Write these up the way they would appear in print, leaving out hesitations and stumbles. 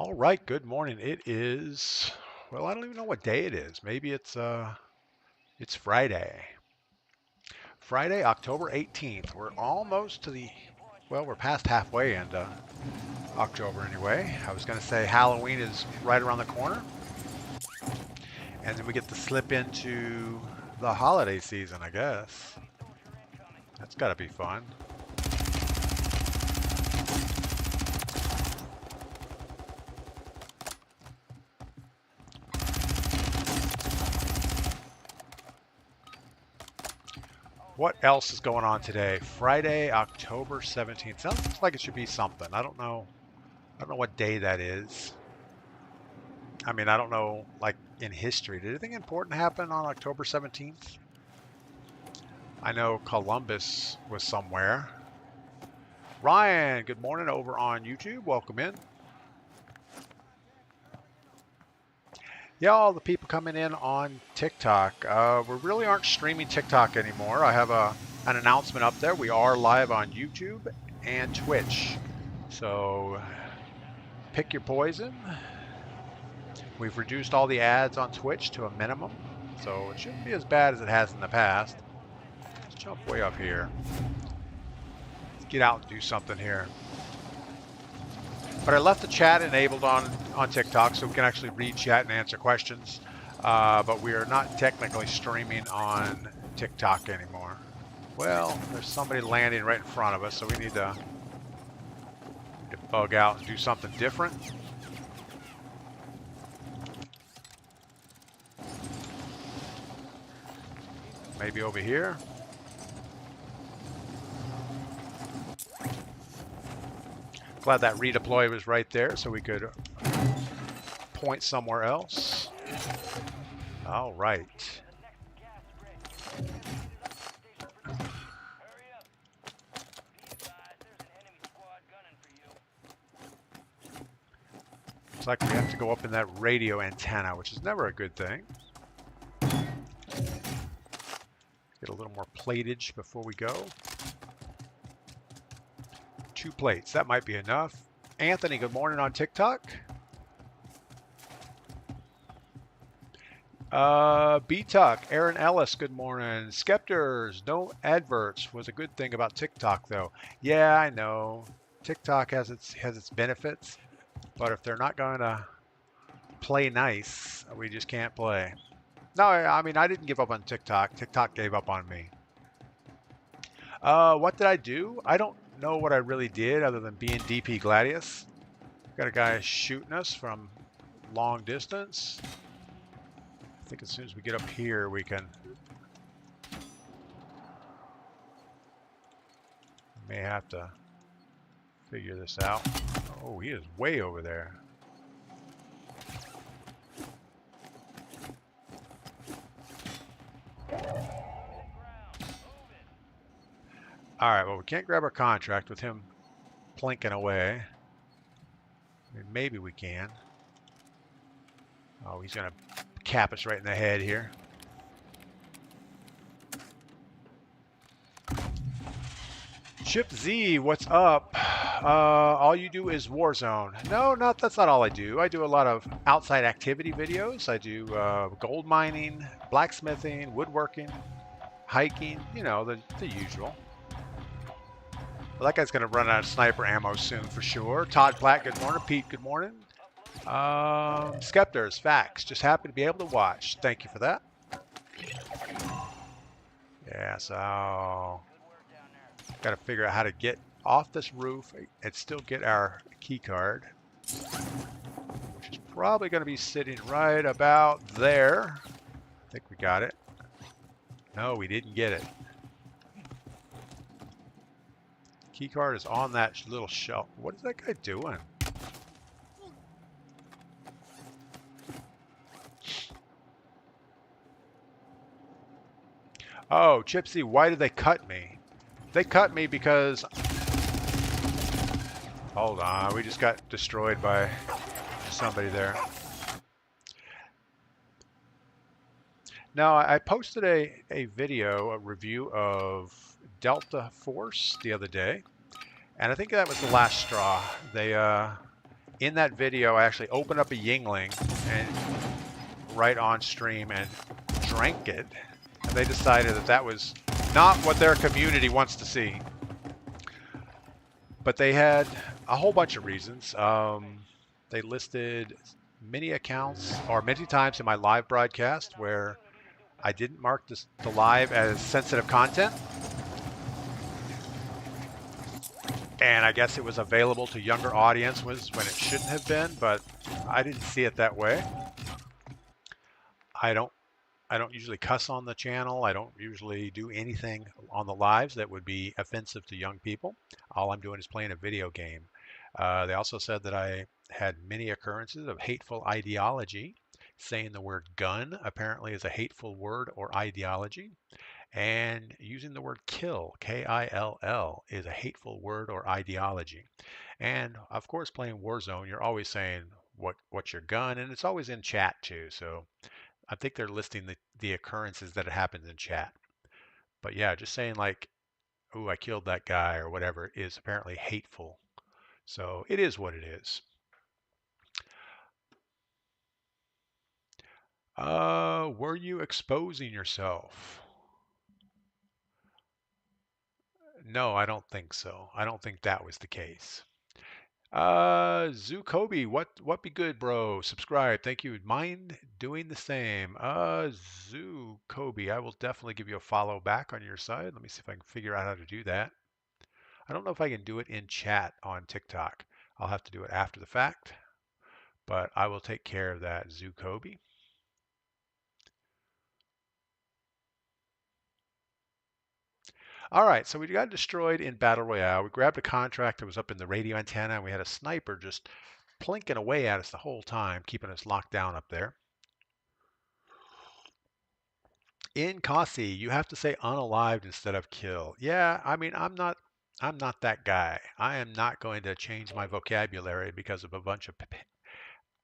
All right, good morning. It is, well, I don't even know what day it is. Maybe it's Friday. Friday, October 18th. We're almost to we're past halfway into October anyway. I was going to say Halloween is right around the corner. And then we get to slip into the holiday season, I guess. That's got to be fun. What else is going on today? Friday, October 17th. Sounds like it should be something. I don't know what day that is. I mean, I don't know, like in history, did anything important happen on October 17th? I know Columbus was somewhere. Ryan, good morning over on YouTube. Welcome in. Yeah, all the people coming in on TikTok. We really aren't streaming TikTok anymore. I have an announcement up there. We are live on YouTube and Twitch. So pick your poison. We've reduced all the ads on Twitch to a minimum, so it shouldn't be as bad as it has in the past. Let's jump way up here. Let's get out and do something here. But I left the chat enabled on TikTok, so we can actually read chat and answer questions. But we are not technically streaming on TikTok anymore. Well, there's somebody landing right in front of us, so we need to bug out and do something different. Maybe over here. Glad that redeploy was right there so we could point somewhere else. All right. Looks like we have to go up in that radio antenna, which is never a good thing. Get a little more platage before we go. 2 plates, that might be enough. Anthony, good morning on TikTok. B-Tuck, Aaron Ellis, good morning. Skepters, no adverts was a good thing about TikTok though. Yeah, I know. TikTok has its benefits, but if they're not going to play nice, we just can't play. No, I mean, I didn't give up on TikTok. TikTok gave up on me. What did I do? I don't know what I really did other than being DPGladius. Got a guy shooting us from long distance. I think as soon as we get up here, we can... may have to figure this out. Oh, he is way over there. All right, well, we can't grab our contract with him plinking away. I mean, maybe we can. Oh, he's going to cap us right in the head here. Chip Z, what's up? All you do is Warzone. No, that's not all I do. I do a lot of outside activity videos. I do gold mining, blacksmithing, woodworking, hiking, you know, the usual. Well, that guy's going to run out of sniper ammo soon for sure. Todd Platt, good morning. Pete, good morning. Skepters, facts. Just happy to be able to watch. Thank you for that. Yeah, so got to figure out how to get off this roof and still get our key card, which is probably going to be sitting right about there. I think we got it. No, we didn't get it. Key card is on that little shelf. What is that guy doing? Oh, Chipsy, why did they cut me? They cut me because... Hold on, we just got destroyed by somebody there. Now, I posted a video, a review of Delta Force the other day, and I think that was the last straw. They in that video, I actually opened up a Yingling and right on stream and drank it. And they decided that that was not what their community wants to see. But they had a whole bunch of reasons. They listed many accounts or many times in my live broadcast where I didn't mark the live as sensitive content. And I guess it was available to younger audiences when it shouldn't have been, but I didn't see it that way. I don't usually cuss on the channel. I don't usually do anything on the lives that would be offensive to young people. All I'm doing is playing a video game. They also said that I had many occurrences of hateful ideology, saying the word gun apparently is a hateful word or ideology, and using the word kill, K-I-L-L, is a hateful word or ideology. And of course, playing Warzone, you're always saying what's your gun, and it's always in chat too. So I think they're listing the occurrences that happened in chat. But yeah, just saying like, "Ooh, I killed that guy" or whatever is apparently hateful. So it is what it is. Were you exposing yourself? No, I don't think so. I don't think that was the case. Zukobi, what be good, bro? Subscribe. Thank you. Mind doing the same. Zukobi, I will definitely give you a follow back on your side. Let me see if I can figure out how to do that. I don't know if I can do it in chat on TikTok. I'll have to do it after the fact, but I will take care of that, Zukobi. All right, so we got destroyed in Battle Royale. We grabbed a contract that was up in the radio antenna, and we had a sniper just plinking away at us the whole time, keeping us locked down up there. In Kasi, you have to say unalived instead of kill. Yeah, I mean, I'm not that guy. I am not going to change my vocabulary because of a bunch of,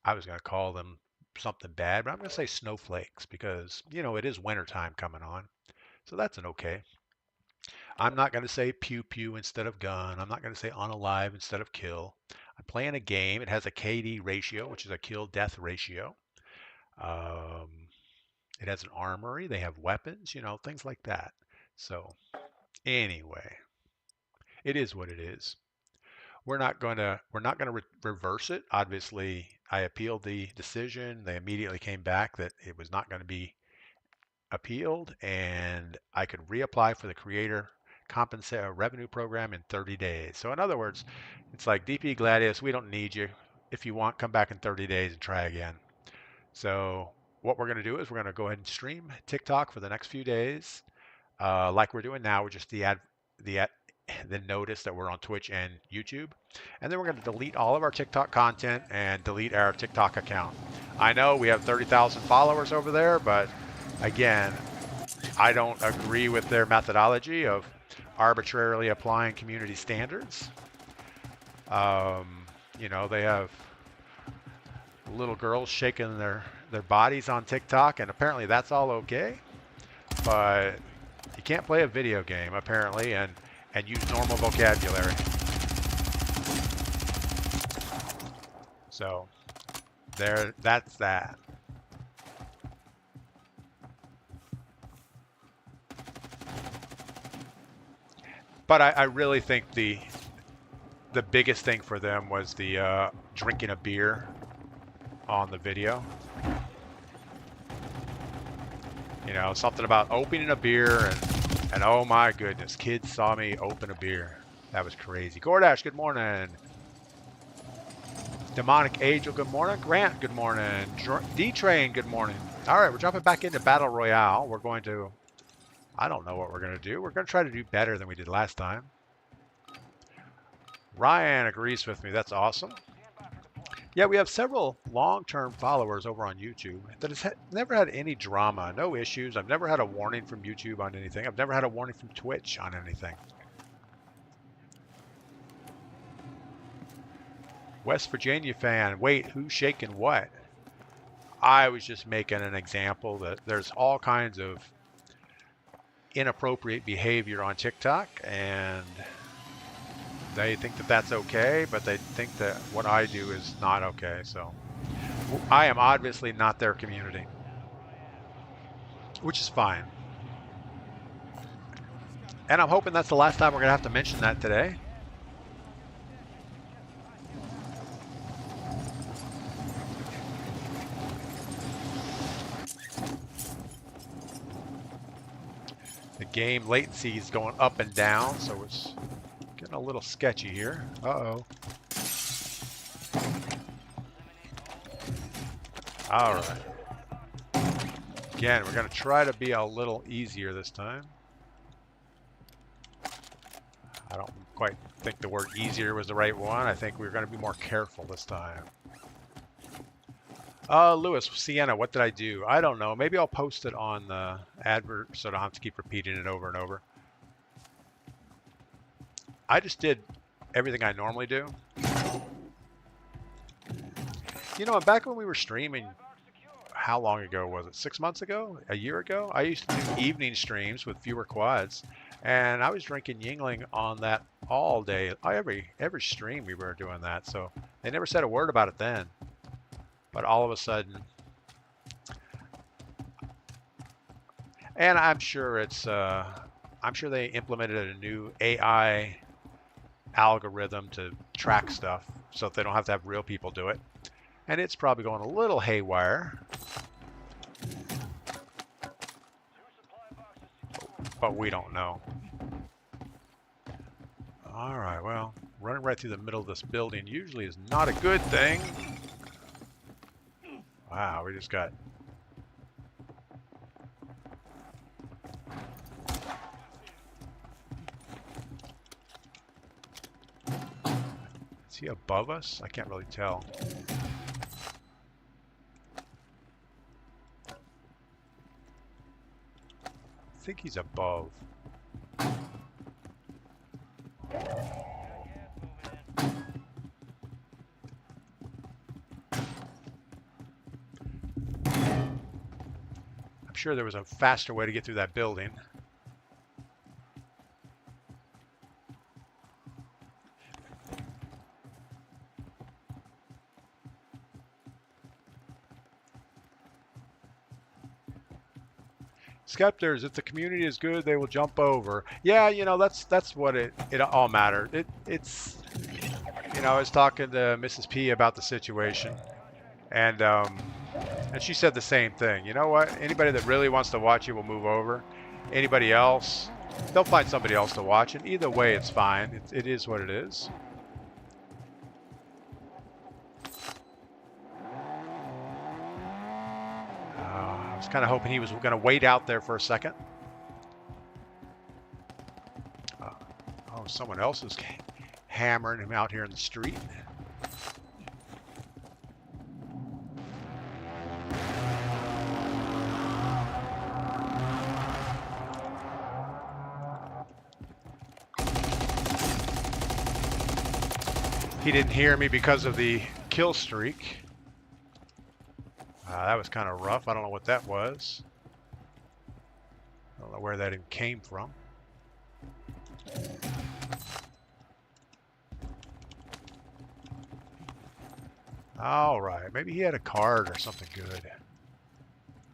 I was going to call them something bad, but I'm going to say snowflakes because, you know, it is wintertime coming on. So that's an okay. I'm not going to say pew pew instead of gun. I'm not going to say unalive instead of kill. I'm playing a game. It has a KD ratio, which is a kill death ratio. It has an armory. They have weapons, you know, things like that. So anyway, it is what it is. We're not going to reverse it. Obviously, I appealed the decision. They immediately came back that it was not going to be appealed, and I could reapply for the creator compensate revenue program in 30 days. So in other words, it's like DPGladius, we don't need you. If you want, come back in 30 days and try again. So what we're going to do is we're going to go ahead and stream TikTok for the next few days, like we're doing now. We're just the notice that we're on Twitch and YouTube, and then we're going to delete all of our TikTok content and delete our TikTok account. I know we have 30,000 followers over there, but again, I don't agree with their methodology of arbitrarily applying community standards. You know, they have little girls shaking their bodies on TikTok, and apparently that's all okay. But you can't play a video game apparently and use normal vocabulary. So that's that. But I really think the biggest thing for them was the drinking a beer on the video. You know, something about opening a beer and oh my goodness, kids saw me open a beer. That was crazy. Gordash, good morning. Demonic Angel, good morning. Grant, good morning. D-Train, good morning. All right, we're jumping back into Battle Royale. We're going to, I don't know what we're going to do. We're going to try to do better than we did last time. Ryan agrees with me. That's awesome. Yeah, we have several long-term followers over on YouTube that has never had any drama, no issues. I've never had a warning from YouTube on anything. I've never had a warning from Twitch on anything. West Virginia fan, wait, who's shaking what? I was just making an example that there's all kinds of inappropriate behavior on TikTok, and They think that that's okay, but they think that what I do is not okay. So I am obviously not their community, which is fine. And I'm hoping that's the last time we're going to have to mention that today. The game latency is going up and down, so it's getting a little sketchy here. Uh-oh. All right. Again, we're going to try to be a little easier this time. I don't quite think the word easier was the right one. I think we're going to be more careful this time. Lewis, Sienna, what did I do? I don't know. Maybe I'll post it on the advert so I don't have to keep repeating it over and over. I just did everything I normally do. You know, back when we were streaming, how long ago was it? 6 months ago? A year ago? I used to do evening streams with fewer quads, and I was drinking Yingling on that all day. Every stream we were doing that, so they never said a word about it then. But all of a sudden, and I'm sure it's, I'm sure they implemented a new AI algorithm to track stuff so that they don't have to have real people do it. And it's probably going a little haywire. But we don't know. All right, well, running right through the middle of this building usually is not a good thing. Wow, we just got... Is he above us? I can't really tell. I think he's above. I'm sure there was a faster way to get through that building. Skeptors, if the community is good, they will jump over. Yeah, you know, that's what it all matters. It's, you know, I was talking to Mrs. P about the situation, and she said the same thing. You know what? Anybody that really wants to watch you will move over. Anybody else, they'll find somebody else to watch, and either way, it's fine. It is what it is. I was kind of hoping he was going to wait out there for a second. Oh, someone else is hammering him out here in the street. He didn't hear me because of the kill streak. That was kind of rough. I don't know what that was. I don't know where that even came from. All right, maybe he had a card or something good.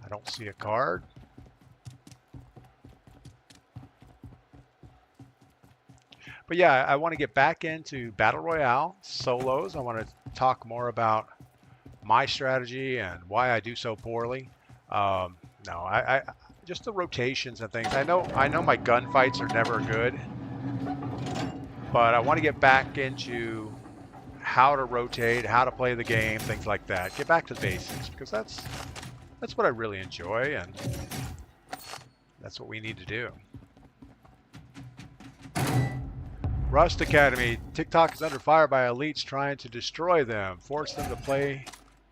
I don't see a card. But yeah, I want to get back into Battle Royale solos. I want to talk more about my strategy and why I do so poorly. No, I just the rotations and things. I know my gunfights are never good, but I want to get back into how to rotate, how to play the game, things like that. Get back to the basics, because that's what I really enjoy, and that's what we need to do. Rust Academy, TikTok is under fire by elites trying to destroy them, force them to play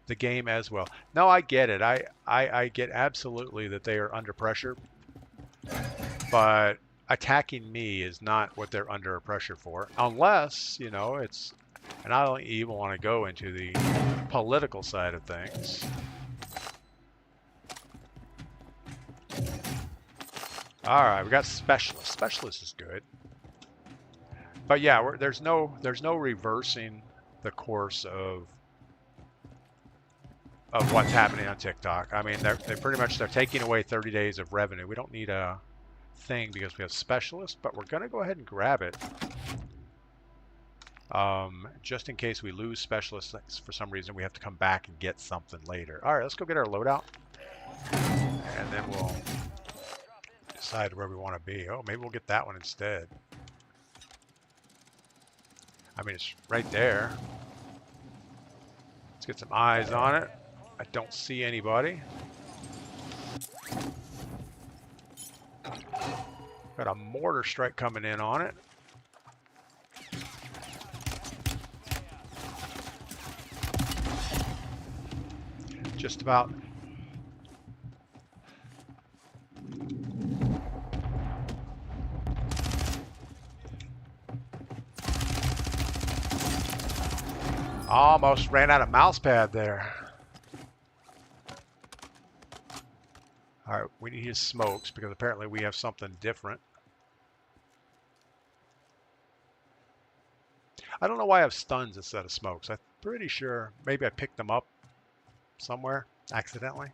the game as well. No, I get it. I get absolutely that they are under pressure, but attacking me is not what they're under pressure for, unless, you know, it's, and I don't even want to go into the political side of things. All right, we got specialist. Specialist is good. But yeah, there's no reversing the course of what's happening on TikTok. I mean, they pretty much they're taking away 30 days of revenue. We don't need a thing because we have specialists, but we're gonna go ahead and grab it. Just in case we lose specialists for some reason, we have to come back and get something later. All right, let's go get our loadout, and then we'll decide where we want to be. Oh, maybe we'll get that one instead. I mean, it's right there. Let's get some eyes on it. I don't see anybody. Got a mortar strike coming in on it. Just about. Almost ran out of mouse pad there. All right, we need his smokes because apparently we have something different. I don't know why I have stuns instead of smokes. I'm pretty sure maybe I picked them up somewhere accidentally.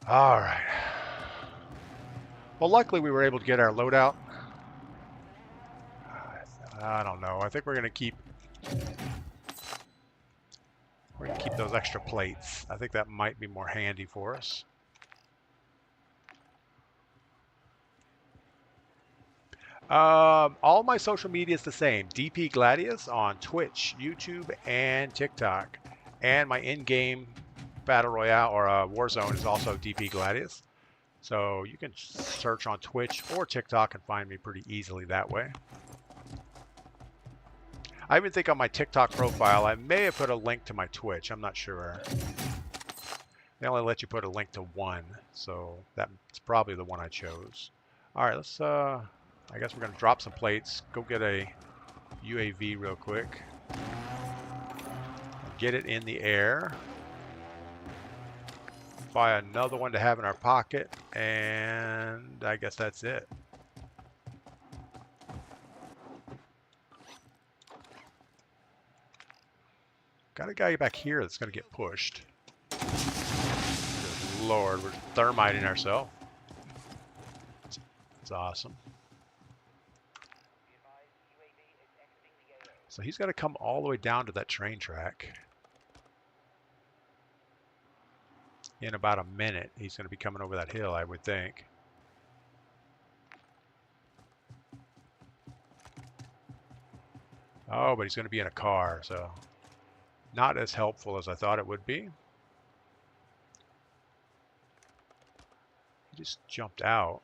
All right. Well, luckily we were able to get our loadout. I don't know. I think we're gonna keep those extra plates. I think that might be more handy for us. All my social media is the same. DPGladius on Twitch, YouTube, and TikTok. And my in-game Battle Royale or Warzone is also DPGladius. So you can search on Twitch or TikTok and find me pretty easily that way. I even think on my TikTok profile, I may have put a link to my Twitch. I'm not sure. They only let you put a link to one, so that's probably the one I chose. All right, let's, I guess we're going to drop some plates, go get a UAV real quick. Get it in the air. Buy another one to have in our pocket, and I guess that's it. Got a guy back here that's going to get pushed. Good Lord, we're thermiting ourselves. It's awesome. So he's got to come all the way down to that train track. In about a minute, he's going to be coming over that hill, I would think. Oh, but he's going to be in a car, so not as helpful as I thought it would be. He just jumped out.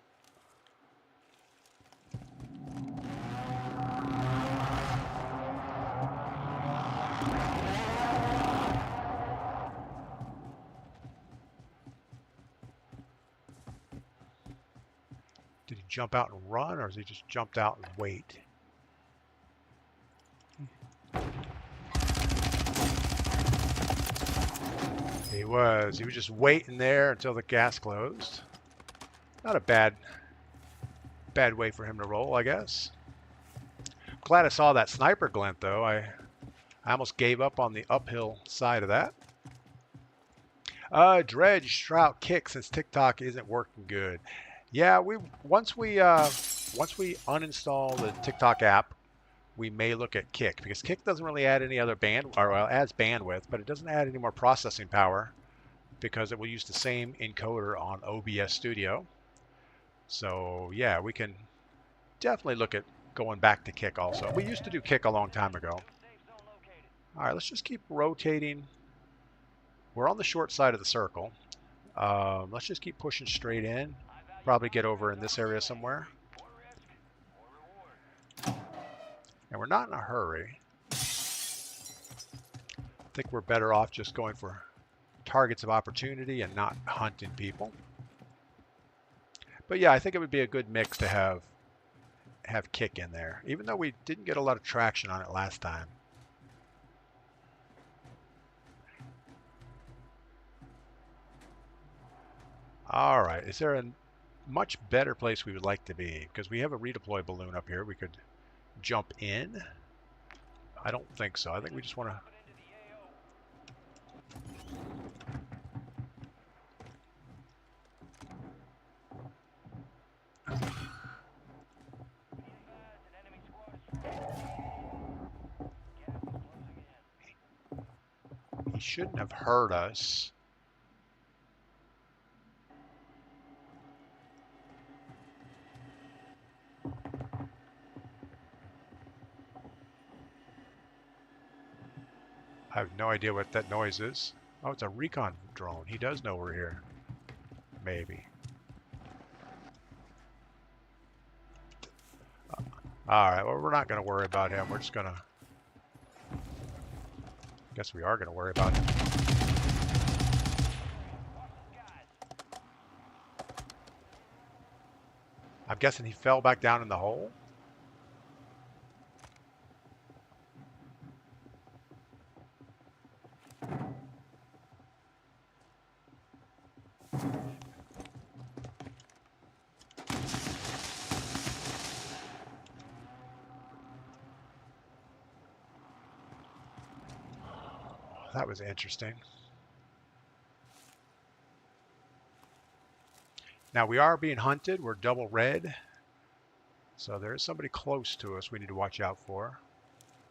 Did he jump out and run, or has he just jumped out and wait? He was just waiting there until the gas closed. Not a bad way for him to roll, I guess. Glad I saw that sniper glint, though. I almost gave up on the uphill side of that. Dredge, Shroud, Kick, since TikTok isn't working good. Yeah, once we uninstall the TikTok app, we may look at Kick, because Kick doesn't really add any other adds bandwidth, but it doesn't add any more processing power because it will use the same encoder on OBS Studio. So yeah, we can definitely look at going back to Kick also. We used to do Kick a long time ago. All right, let's just keep rotating. We're on the short side of the circle. Let's just keep pushing straight in. Probably get over in this area somewhere. And we're not in a hurry. I think we're better off just going for targets of opportunity and not hunting people. But yeah, I think it would be a good mix to have Kick in there, even though we didn't get a lot of traction on it last time. All right, is there a much better place we would like to be? Because we have a redeploy balloon up here we could jump in? I don't think so. I think we just want to... He shouldn't have heard us. I have no idea what that noise is. Oh, it's a recon drone. He does know we're here. Maybe. Alright, well, we're not going to worry about him. We're just going to... Guess we are going to worry about him. I'm guessing he fell back down in the hole. That was interesting. Now we are being hunted. We're double red. So there is somebody close to us we need to watch out for.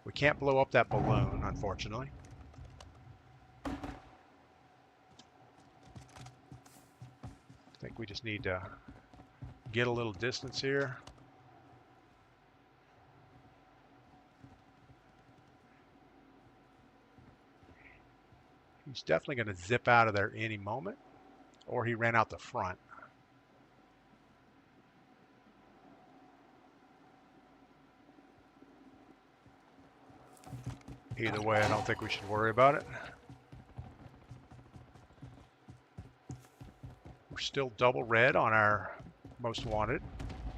We can't blow up that balloon, unfortunately. I think we just need to get a little distance here. He's definitely going to zip out of there any moment, or he ran out the front. Either way, I don't think we should worry about it. We're still double red on our most wanted,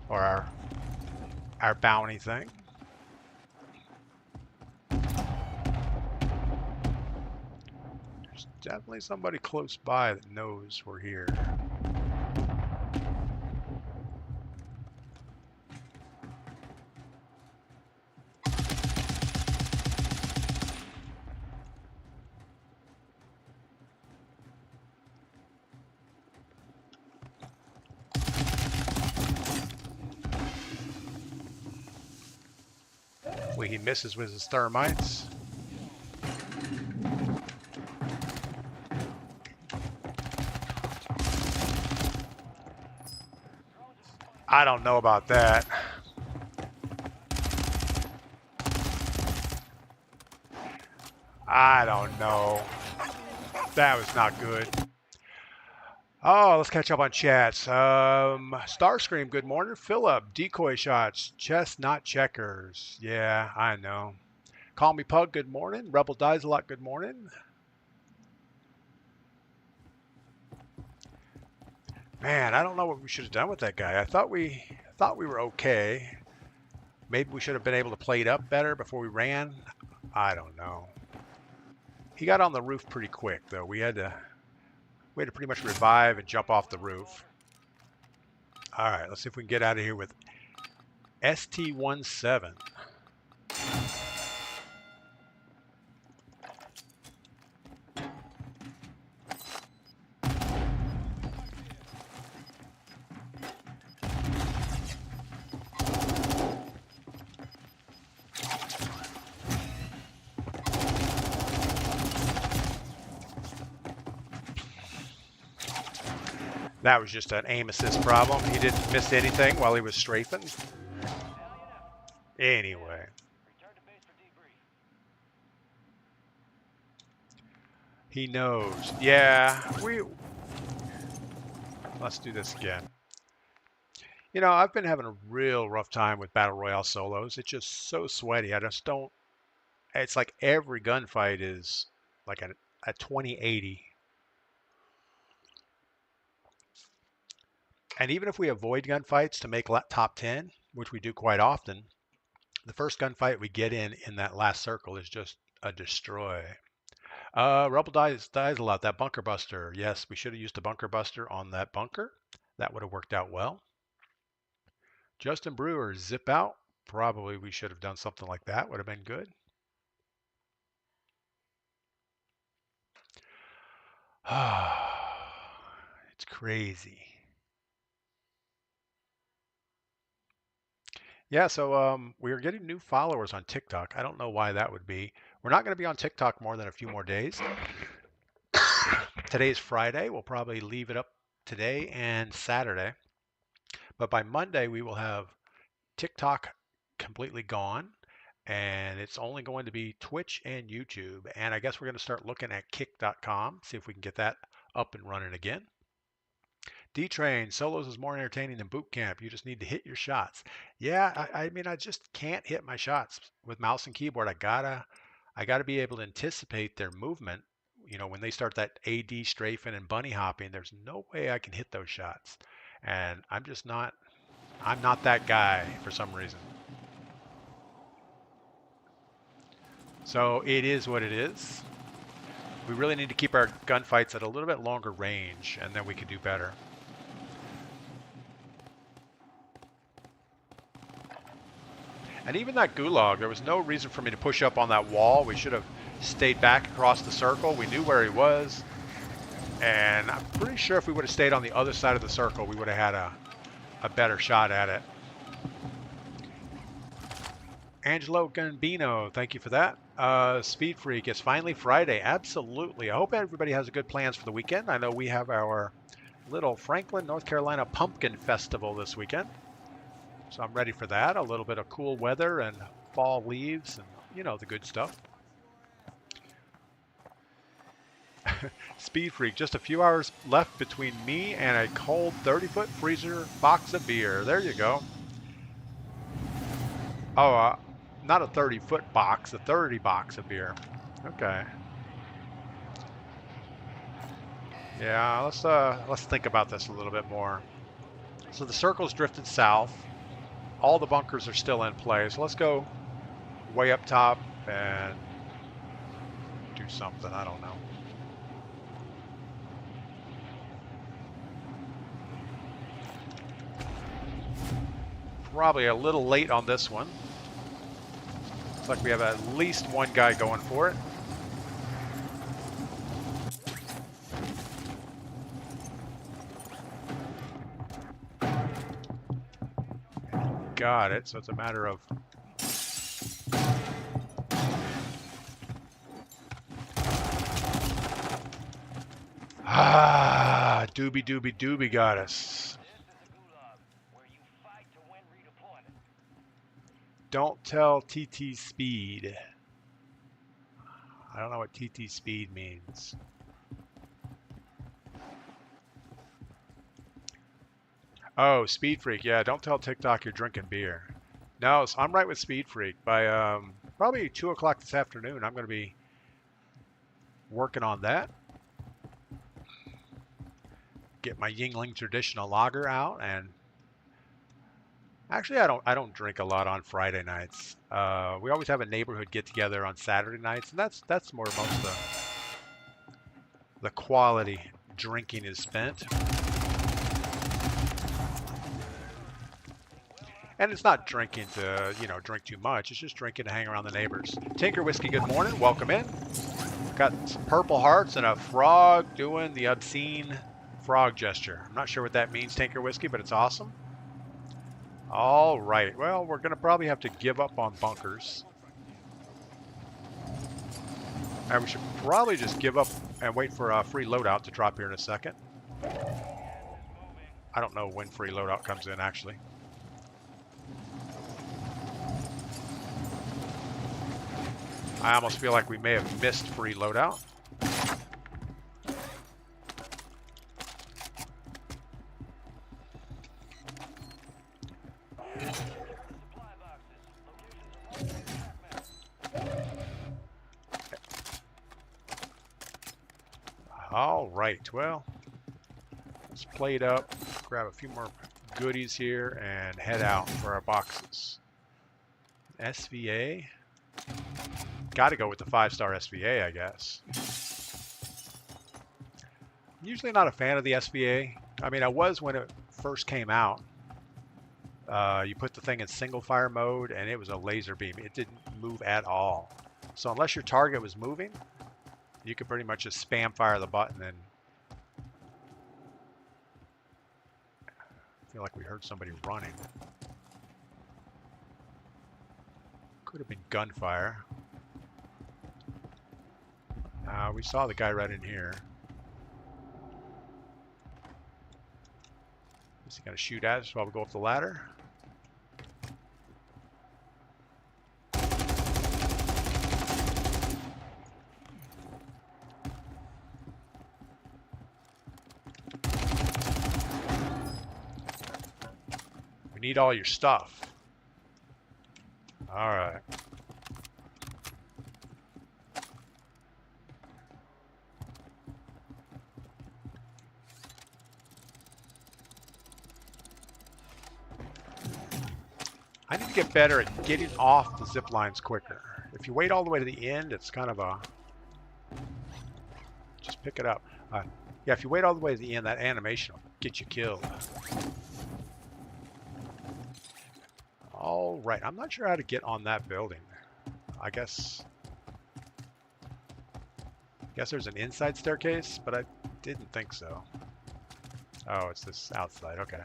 or our bounty thing. There's definitely somebody close by that knows we're here. He misses with his thermites. I don't know about that. I don't know. That was not good. Oh, let's catch up on chats. Starscream, good morning. Philip, decoy shots, chess, not checkers. Yeah, I know. Call me Pug, good morning. Rebel Dies a Lot, good morning. Man, I don't know what we should have done with that guy. I thought we were okay. Maybe we should have been able to play it up better before we ran. I don't know. He got on the roof pretty quick, though. We had to pretty much revive and jump off the roof. All right, let's see if we can get out of here with ST-17. That was just an aim assist problem. He didn't miss anything while he was strafing. Anyway. He knows. Yeah, let's do this again. You know, I've been having a real rough time with Battle Royale solos. It's just so sweaty. I just don't, it's like every gunfight is like a 2080. And even if we avoid gunfights to make top 10, which we do quite often, the first gunfight we get in that last circle is just a destroy. Rebel dies a lot. That bunker buster. Yes, we should have used a bunker buster on that bunker. That would have worked out well. Justin Brewer, zip out. Probably we should have done something like that. Would have been good. It's crazy. Yeah, so we're getting new followers on TikTok. I don't know why that would be. We're not going to be on TikTok more than a few more days. Today's Friday. We'll probably leave it up today and Saturday. But by Monday, we will have TikTok completely gone. And it's only going to be Twitch and YouTube. And I guess we're going to start looking at kick.com, see if we can get that up and running again. D-Train, solos is more entertaining than boot camp. You just need to hit your shots. Yeah, I mean, I just can't hit my shots with mouse and keyboard. I gotta be able to anticipate their movement. You know, when they start that AD strafing and bunny hopping, there's no way I can hit those shots. And I'm not that guy for some reason. So it is what it is. We really need to keep our gunfights at a little bit longer range, and then we can do better. And even that gulag, there was no reason for me to push up on that wall. We should have stayed back across the circle. We knew where he was. And I'm pretty sure if we would have stayed on the other side of the circle, we would have had a better shot at it. Angelo Gambino, thank you for that. Speed Freak, it's finally Friday. Absolutely. I hope everybody has good plans for the weekend. I know we have our little Franklin, North Carolina Pumpkin Festival this weekend. So I'm ready for that. A little bit of cool weather and fall leaves and, you know, the good stuff. Speed Freak, just a few hours left between me and a cold 30-foot freezer box of beer. There you go. Oh, not a 30-foot box, a 30 box of beer. Okay. Yeah, let's think about this a little bit more. So the circle's drifted south. All the bunkers are still in place. Let's go way up top and do something. I don't know. Probably a little late on this one. Looks like we have at least one guy going for it. Got it, so it's a matter of Doobie got us. Don't tell TT Speed. I don't know what TT Speed means. Oh, Speed Freak. Yeah, don't tell TikTok you're drinking beer. No, so I'm right with Speed Freak. By probably 2 o'clock this afternoon, I'm going to be working on that. Get my Yingling traditional lager out, and actually I don't drink a lot on Friday nights. We always have a neighborhood get together on Saturday nights, and that's more most the quality drinking is spent. And it's not drinking to, you know, drink too much. It's just drinking to hang around the neighbors. Tinker Whiskey, good morning. Welcome in. Got some purple hearts and a frog doing the obscene frog gesture. I'm not sure what that means, Tinker Whiskey, but it's awesome. All right. Well, we're going to probably have to give up on bunkers. And we should probably just give up and wait for a free loadout to drop here in a second. I don't know when free loadout comes in, actually. I almost feel like we may have missed free loadout. All right, well, let's play it up, grab a few more goodies here, and head out for our boxes. SVA. Got to go with the 5-star SVA, I guess. I'm usually not a fan of the SVA. I mean, I was when it first came out. You put the thing in single fire mode and it was a laser beam. It didn't move at all. So unless your target was moving, you could pretty much just spam fire the button. And I feel like we heard somebody running. Could have been gunfire. We saw the guy right in here. Is he going to shoot at us while we go up the ladder? We need all your stuff. All right. I need to get better at getting off the zip lines quicker. If you wait all the way to the end, it's kind of a... Just pick it up. Yeah, if you wait all the way to the end, that animation will get you killed. All right, I'm not sure how to get on that building. I guess there's an inside staircase, but I didn't think so. Oh, it's this outside. Okay.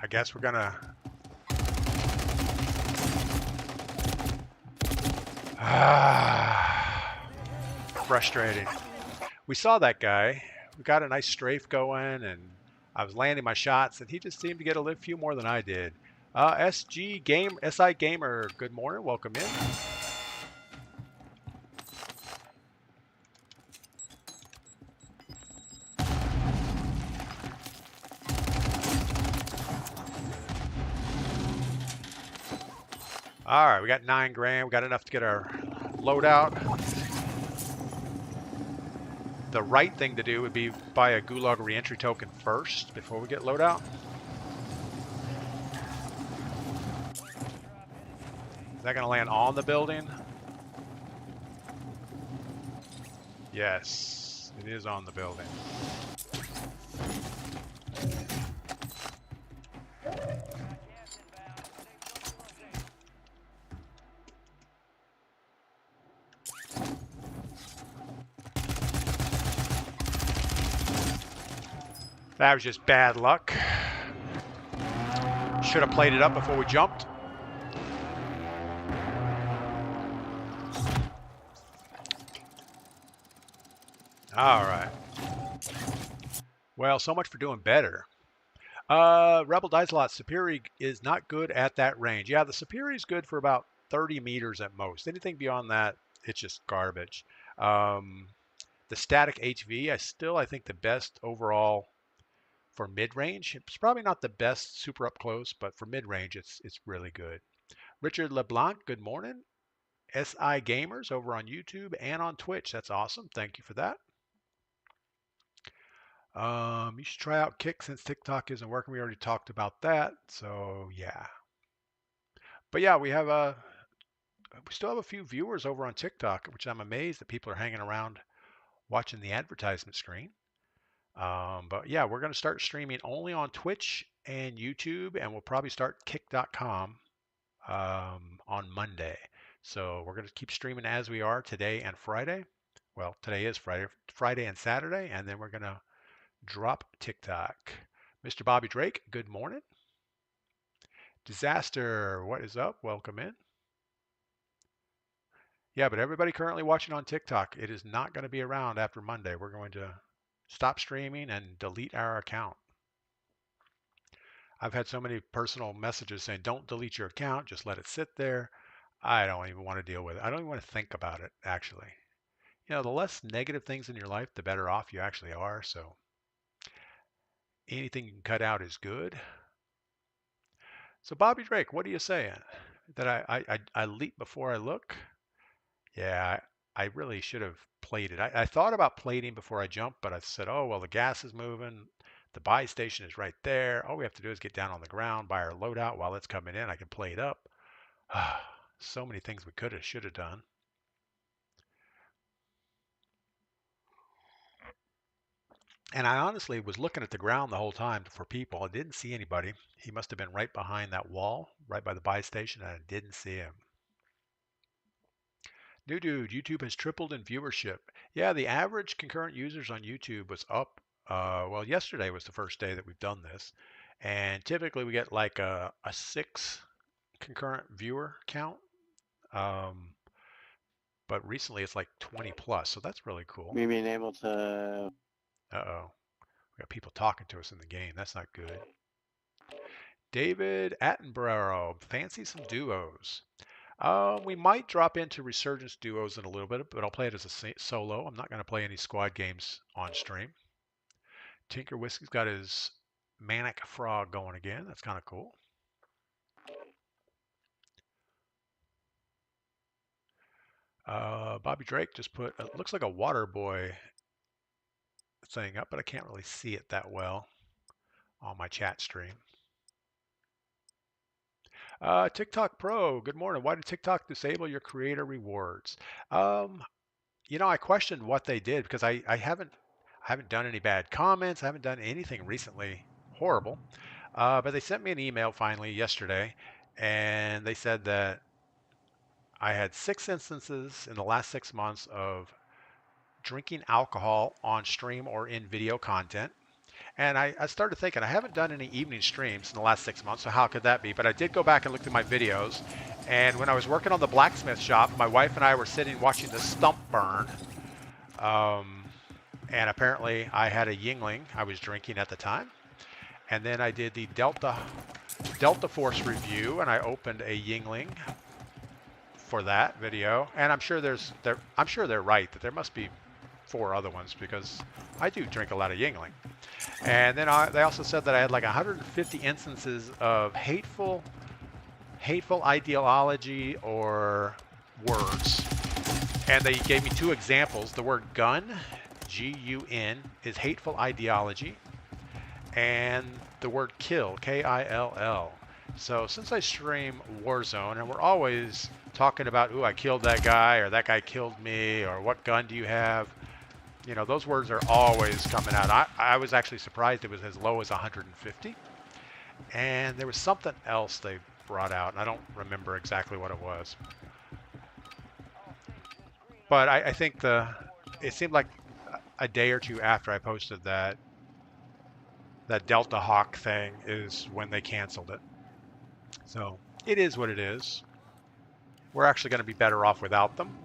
I guess we're gonna... Frustrating. We saw that guy. We got a nice strafe going, and I was landing my shots, and he just seemed to get a few more than I did. SI Gamer, good morning. Welcome in. All right, we got 9 grand. We got enough to get our loadout. The right thing to do would be buy a Gulag reentry token first before we get loadout. Is that going to land on the building? Yes, it is on the building. That was just bad luck. Should have played it up before we jumped. All right. Well, so much for doing better. Rebel Dice Lot, Superi is not good at that range. Yeah, the Superi is good for about 30 meters at most. Anything beyond that, it's just garbage. The static HV, I think the best overall for mid-range. It's probably not the best super up close, but for mid-range, it's really good. Richard LeBlanc, good morning. SI Gamers over on YouTube and on Twitch. That's awesome. Thank you for that. You should try out Kick since TikTok isn't working. We already talked about that. So yeah. But yeah, we still have a few viewers over on TikTok, which I'm amazed that people are hanging around watching the advertisement screen. But yeah, we're going to start streaming only on Twitch and YouTube, and we'll probably start kick.com on Monday. So we're going to keep streaming as we are today and Friday. Well, today is Friday and Saturday, and then we're going to drop TikTok. Mr. Bobby Drake, good morning. Disaster, what is up? Welcome in. Yeah, but everybody currently watching on TikTok, it is not going to be around after Monday. We're going to stop streaming and delete our account. I've had so many personal messages saying, don't delete your account, just let it sit there. I don't even want to deal with it. I don't even want to think about it, actually. You know, the less negative things in your life, the better off you actually are. So anything you can cut out is good. So Bobby Drake, what are you saying? That I leap before I look? Yeah, I really should have played it. I thought about plating before I jumped, but I said, oh, well, the gas is moving. The buy station is right there. All we have to do is get down on the ground, buy our loadout while it's coming in. I can play it up. So many things we could have, should have done. And I honestly was looking at the ground the whole time for people. I didn't see anybody. He must have been right behind that wall, right by the buy station, and I didn't see him. New dude, YouTube has tripled in viewership. Yeah, the average concurrent users on YouTube was up. Well, yesterday was the first day that we've done this. And typically we get like a 6 concurrent viewer count. Um, but recently it's like 20 plus, so that's really cool. Me being able to. Uh-oh. We got people talking to us in the game. That's not good. David Attenborough, fancy some duos. We might drop into Resurgence duos in a little bit, but I'll play it as a solo. I'm not going to play any squad games on stream. Tinker Whiskey's got his Manic Frog going again. That's kind of cool. Bobby Drake just put, it looks like a Water Boy thing up, but I can't really see it that well on my chat stream. TikTok Pro, good morning. Why did TikTok disable your creator rewards? You know, I questioned what they did because I haven't done any bad comments. I haven't done anything recently horrible. But they sent me an email finally yesterday, and they said that I had 6 instances in the last 6 months of drinking alcohol on stream or in video content. And I started thinking, I haven't done any evening streams in the last 6 months, so how could that be? But I did go back and look at my videos. And when I was working on the blacksmith shop, my wife and I were sitting watching the stump burn. And apparently I had a Yingling I was drinking at the time. And then I did the Delta Force review, and I opened a Yingling for that video. And I'm sure they're right that there must be 4 other ones because I do drink a lot of Yingling. And then they also said that I had like 150 instances of hateful ideology or words. And they gave me 2 examples. The word gun, G-U-N, is hateful ideology. And the word kill, K-I-L-L. So since I stream Warzone, and we're always talking about, ooh, I killed that guy, or that guy killed me, or what gun do you have? You know, those words are always coming out. I was actually surprised it was as low as 150. And there was something else they brought out, and I don't remember exactly what it was. But I think it seemed like a day or 2 after I posted that Delta Hawk thing is when they canceled it. So it is what it is. We're actually going to be better off without them.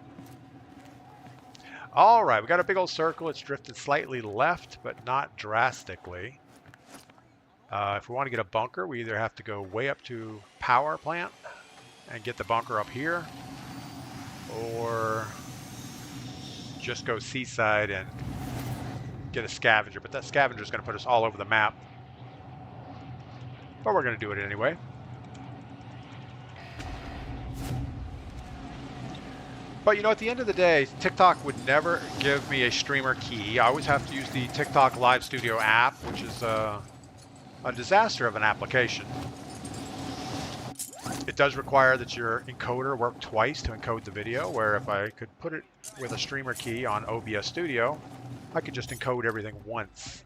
All right, we got a big old circle. It's drifted slightly left, but not drastically. If we want to get a bunker, we either have to go way up to power plant and get the bunker up here, or just go seaside and get a scavenger. But that scavenger is going to put us all over the map. But we're going to do it anyway. But you know, at the end of the day, TikTok would never give me a streamer key. I always have to use the TikTok Live Studio app, which is a disaster of an application. It does require that your encoder work twice to encode the video, where if I could put it with a streamer key on OBS Studio, I could just encode everything once.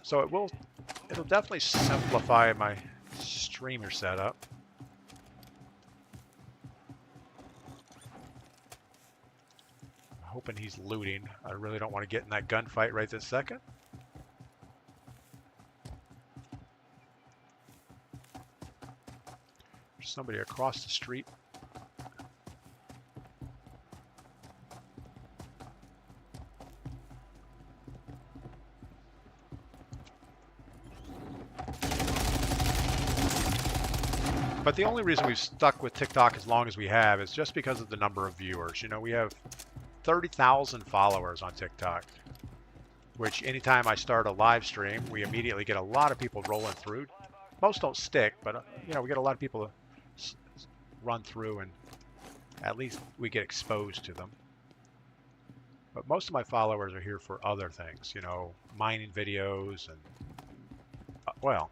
So it'll definitely simplify my streamer setup. Hoping he's looting. I really don't want to get in that gunfight right this second. There's somebody across the street. But the only reason we've stuck with TikTok as long as we have is just because of the number of viewers. You know, we have 30,000 followers on TikTok, which anytime I start a live stream, we immediately get a lot of people rolling through. Most don't stick, but you know, we get a lot of people to run through, and at least we get exposed to them. But most of my followers are here for other things, you know, mining videos and, well,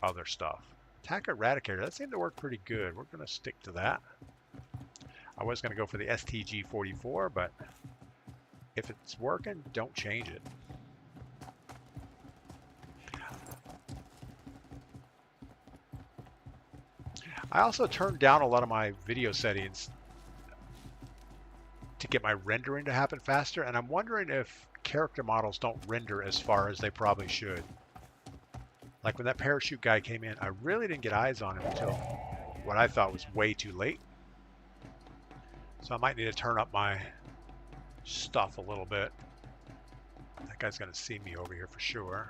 other stuff. Attack Eradicator, that seemed to work pretty good. We're going to stick to that. I was going to go for the STG-44, but If it's working, don't change it. I also turned down a lot of my video settings to get my rendering to happen faster, and I'm wondering if character models don't render as far as they probably should. Like when that parachute guy came in, I really didn't get eyes on him until what I thought was way too late. So I might need to turn up my stuff a little bit. That guy's going to see me over here for sure.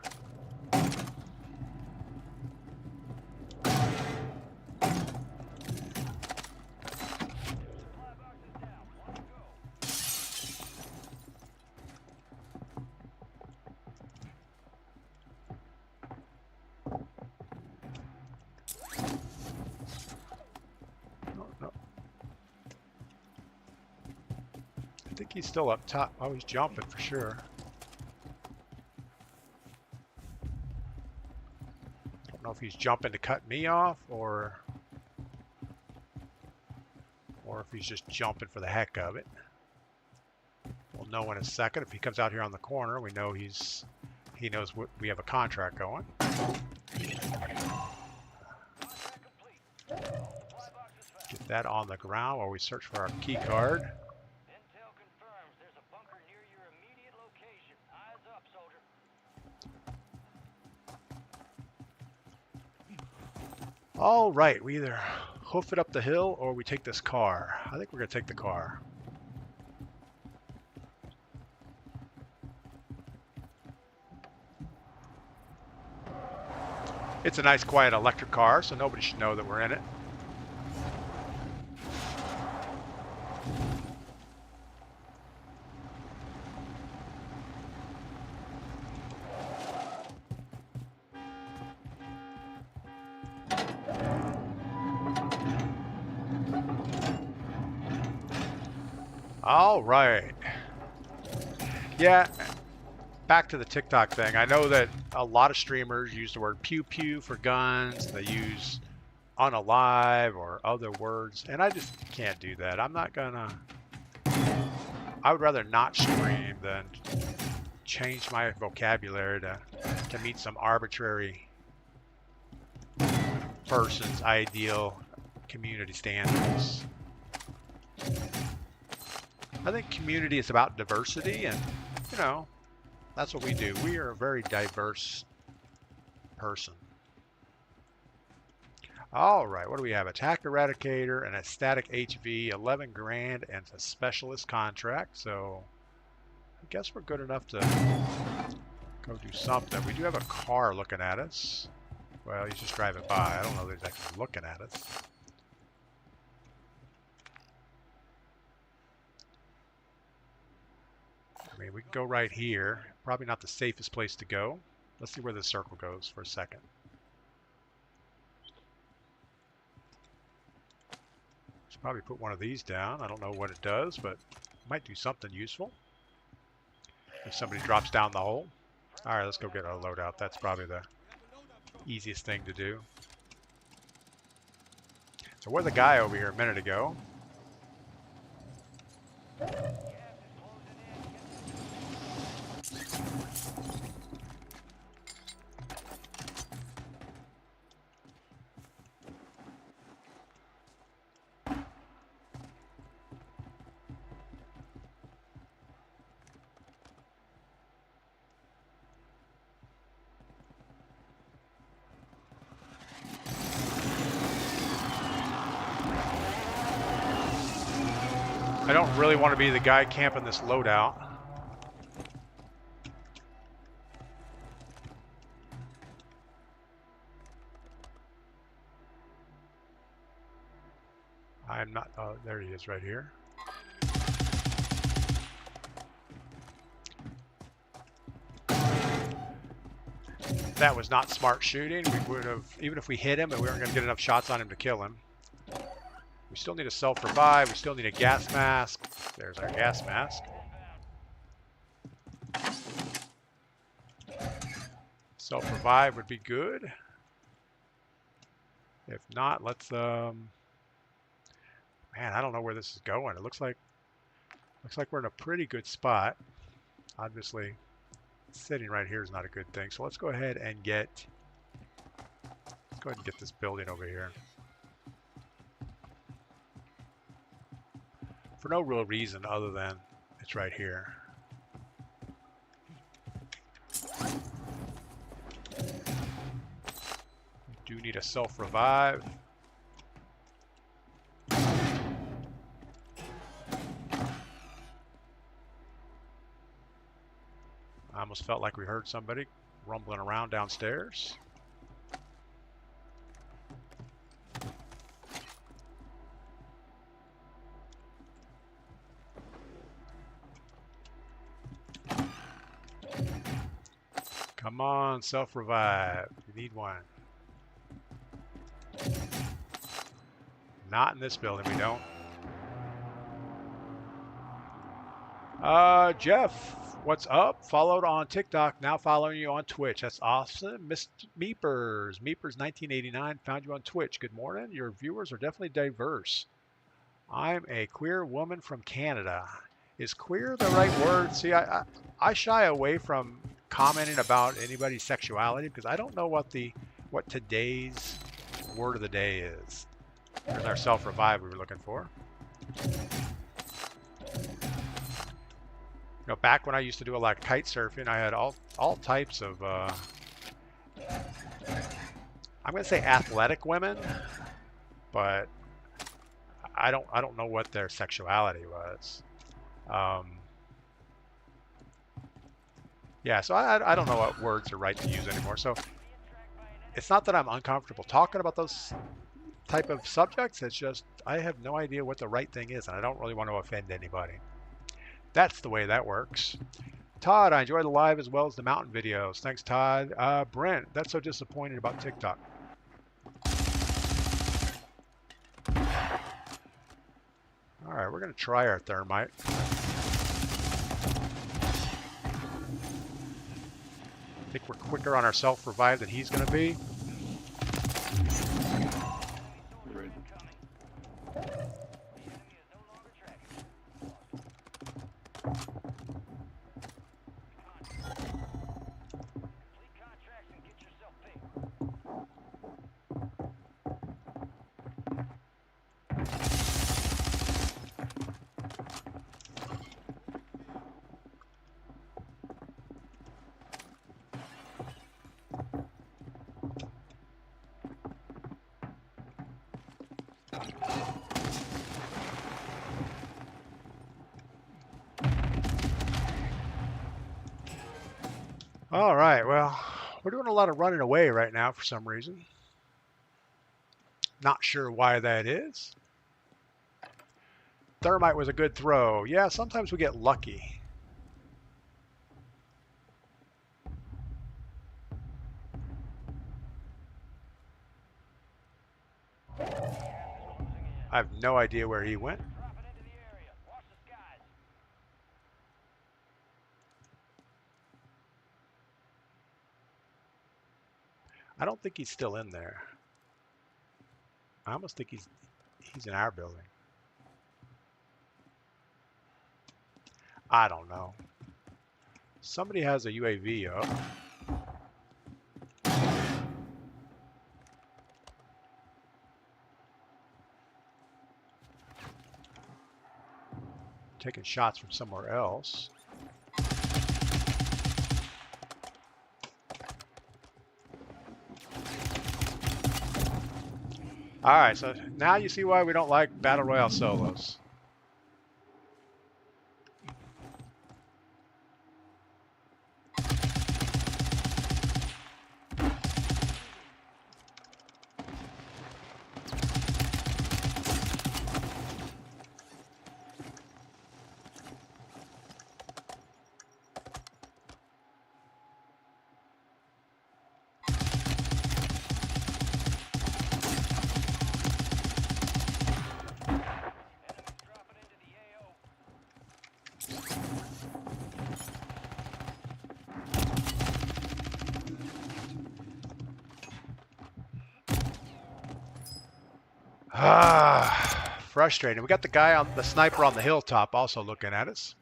I think he's still up top. Oh, he's jumping for sure. Don't know if he's jumping to cut me off or if he's just jumping for the heck of it. We'll know in a second. If he comes out here on the corner, we know he knows we have a contract going. Get that on the ground while we search for our key card. Intel confirms there's a bunker near your immediate location. Eyes up, soldier. All right, we either hoof it up the hill or we take this car. I think we're going to take the car. It's a nice, quiet electric car, so nobody should know that we're in it. All right. Yeah, back to the TikTok thing. I know that a lot of streamers use the word pew pew for guns. They use unalive or other words, and I just can't do that. I'm not gonna. I would rather not stream than change my vocabulary to meet some arbitrary person's ideal community standards. I think community is about diversity, and you know, that's what we do. We are a very diverse person. All right, what do we have? Attack Eradicator and a static HV, 11 grand, and a specialist contract. So I guess we're good enough to go do something. We do have a car looking at us. Well, he's just driving by. I don't know that he's actually looking at us. I mean, we can go right here. Probably not the safest place to go. Let's see where this circle goes for a second. Should probably put one of these down. I don't know what it does, but it might do something useful. If somebody drops down the hole. All right, let's go get our loadout. That's probably the easiest thing to do. So we're the guy over here a minute ago. I don't really want to be the guy camping this loadout. I'm not, oh, there he is right here. That was not smart shooting. We would have, even if we hit him and we weren't going to get enough shots on him to kill him. We still need a self-revive. We still need a gas mask. There's our gas mask. Self-revive would be good. If not, let's, man, I don't know where this is going. It looks like Looks like we're in a pretty good spot. Obviously, sitting right here is not a good thing. So let's go ahead and get this building over here. For no real reason other than it's right here. We do need a self-revive. I almost felt like we heard somebody rumbling around downstairs. Come on, self-revive. You need one. Not in this building, we don't. Jeff, what's up? Followed on TikTok, now following you on Twitch. That's awesome. Mr. Meepers, Meepers1989, found you on Twitch. Good morning. Your viewers are definitely diverse. I'm a queer woman from Canada. Is queer the right word? See, I shy away from commenting about anybody's sexuality because I don't know what today's word of the day is. There's our self-revive we were looking for. You know, back when I used to do a lot of kite surfing, I had all types of I'm going to say athletic women, but I don't know what their sexuality was. Yeah, so I don't know what words are right to use anymore. So it's not that I'm uncomfortable talking about those type of subjects. It's just I have no idea what the right thing is, and I don't really want to offend anybody. That's the way that works. Todd, I enjoy the live as well as the mountain videos. Thanks, Todd. Brent, that's so disappointing about TikTok. All right, we're going to try our thermite. I think we're quicker on our self-revive than he's going to be. All right, well, we're doing a lot of running away right now for some reason. Not sure why that is. Thermite was a good throw. Yeah, sometimes we get lucky. I have no idea where he went. I don't think he's still in there. I almost think he's in our building. I don't know. Somebody has a UAV up. Taking shots from somewhere else. All right, so now you see why we don't like Battle Royale solos. frustrating. We got the guy on the sniper on the hilltop also looking at us.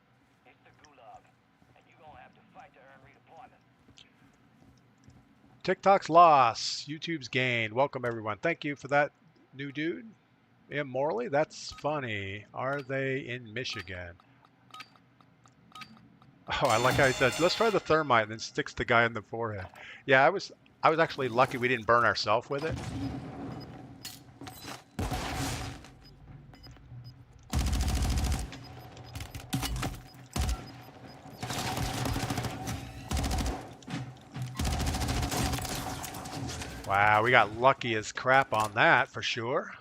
It's the Gulag, and you're gonna have to fight to earn redeployment. TikTok's loss, YouTube's gain. Welcome everyone. Thank you for that, new dude. Immorally, that's funny. Are they in Michigan? Oh, I like how he said, let's try the thermite, and then sticks the guy in the forehead. Yeah, I was actually lucky we didn't burn ourselves with it. Wow, we got lucky as crap on that for sure.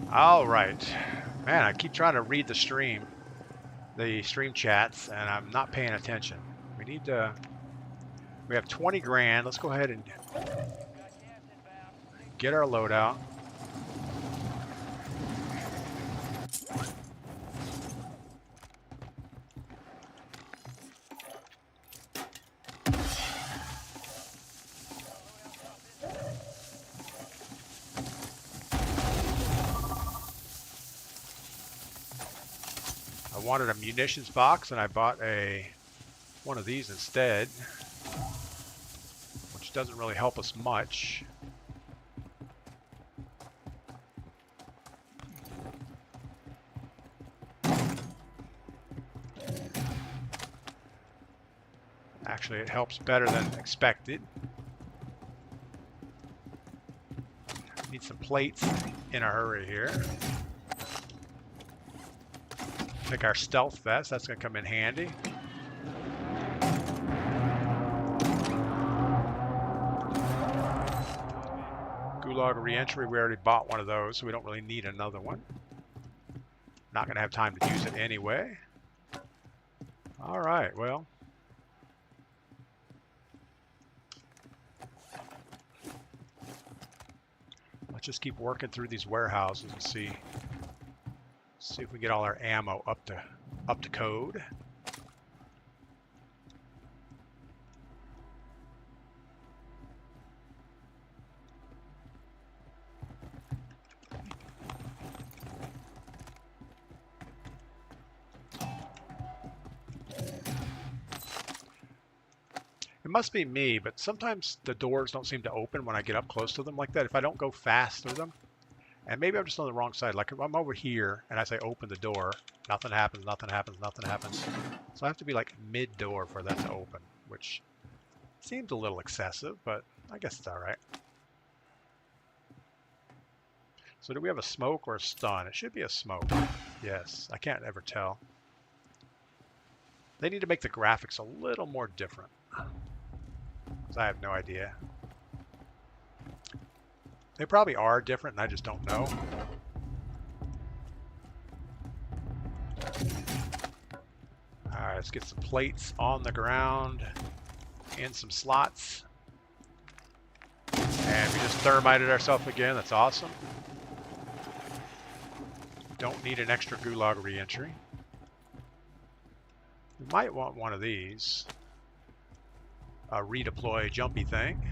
All right. Man, I keep trying to read the stream chats, and I'm not paying attention. We need to, we have 20 grand. Let's go ahead and get our loadout. I wanted a munitions box, and I bought one of these instead, which doesn't really help us much. Actually, it helps better than expected. Need some plates in a hurry here. Take our stealth vest, that's going to come in handy. Gulag reentry, we already bought one of those, so we don't really need another one. Not going to have time to use it anyway. All right, well. Let's just keep working through these warehouses and see if we get all our ammo up to code. It must be me, but sometimes the doors don't seem to open when I get up close to them like that. If I don't go fast through them, and maybe I'm just on the wrong side. Like if I'm over here and I say open the door, nothing happens, nothing happens, nothing happens. So I have to be like mid-door for that to open, which seems a little excessive, but I guess it's all right. So do we have a smoke or a stun? It should be a smoke. Yes, I can't ever tell. They need to make the graphics a little more different, because I have no idea. They probably are different and I just don't know. Alright, let's get some plates on the ground and some slots. And we just thermited ourselves again. That's awesome. Don't need an extra Gulag reentry. We might want one of these. A redeploy jumpy thing.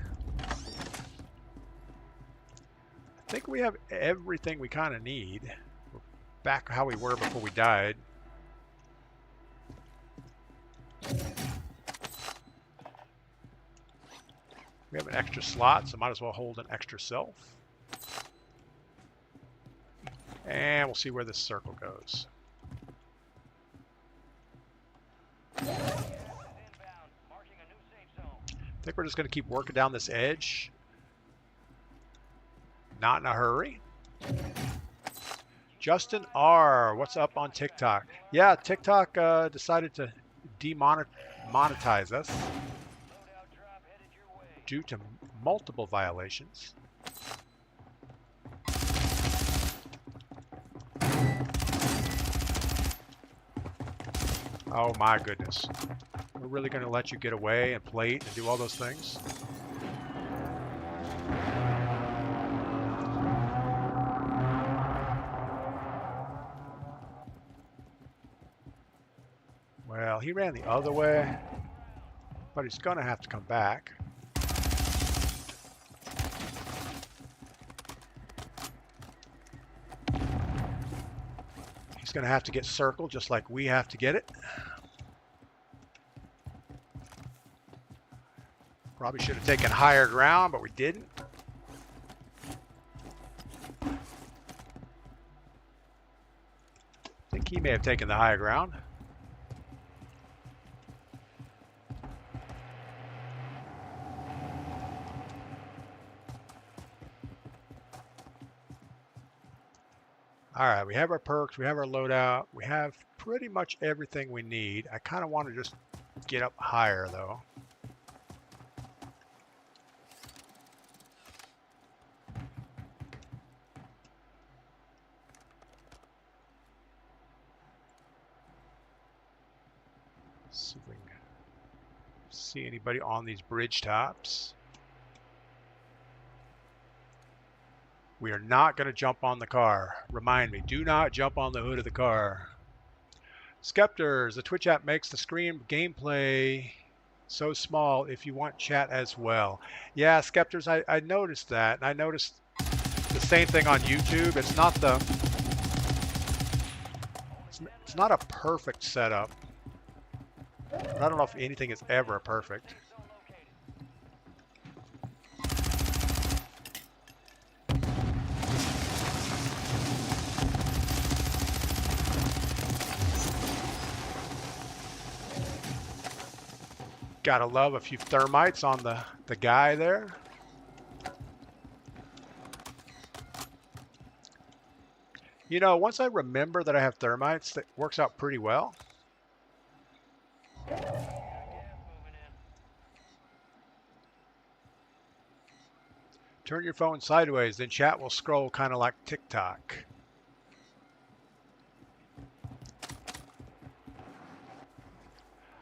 I think we have everything we kind of need. We're back how we were before we died. We have an extra slot, so might as well hold an extra self. And we'll see where this circle goes. I think we're just going to keep working down this edge. Not in a hurry. Justin R, what's up on TikTok? Yeah, TikTok decided to demonetize us due to multiple violations. Oh my goodness. We're really going to let you get away and plate and do all those things? Well, he ran the other way, but he's going to have to come back. going to have to get circled just like we have to get it. Probably should have taken higher ground, but we didn't. I think he may have taken the higher ground. All right, we have our perks, we have our loadout, we have pretty much everything we need. I kind of want to just get up higher though. See if we can see anybody on these bridge tops. We are not going to jump on the car. Remind me, do not jump on the hood of the car. Skeptors, the Twitch app makes the screen gameplay so small if you want chat as well. Yeah, Skeptors, I noticed that. And I noticed the same thing on YouTube. It's not the... It's not a perfect setup. But I don't know if anything is ever perfect. Gotta love a few thermites on the guy there. You know, once I remember that I have thermites, that works out pretty well. Turn your phone sideways, then chat will scroll kind of like TikTok.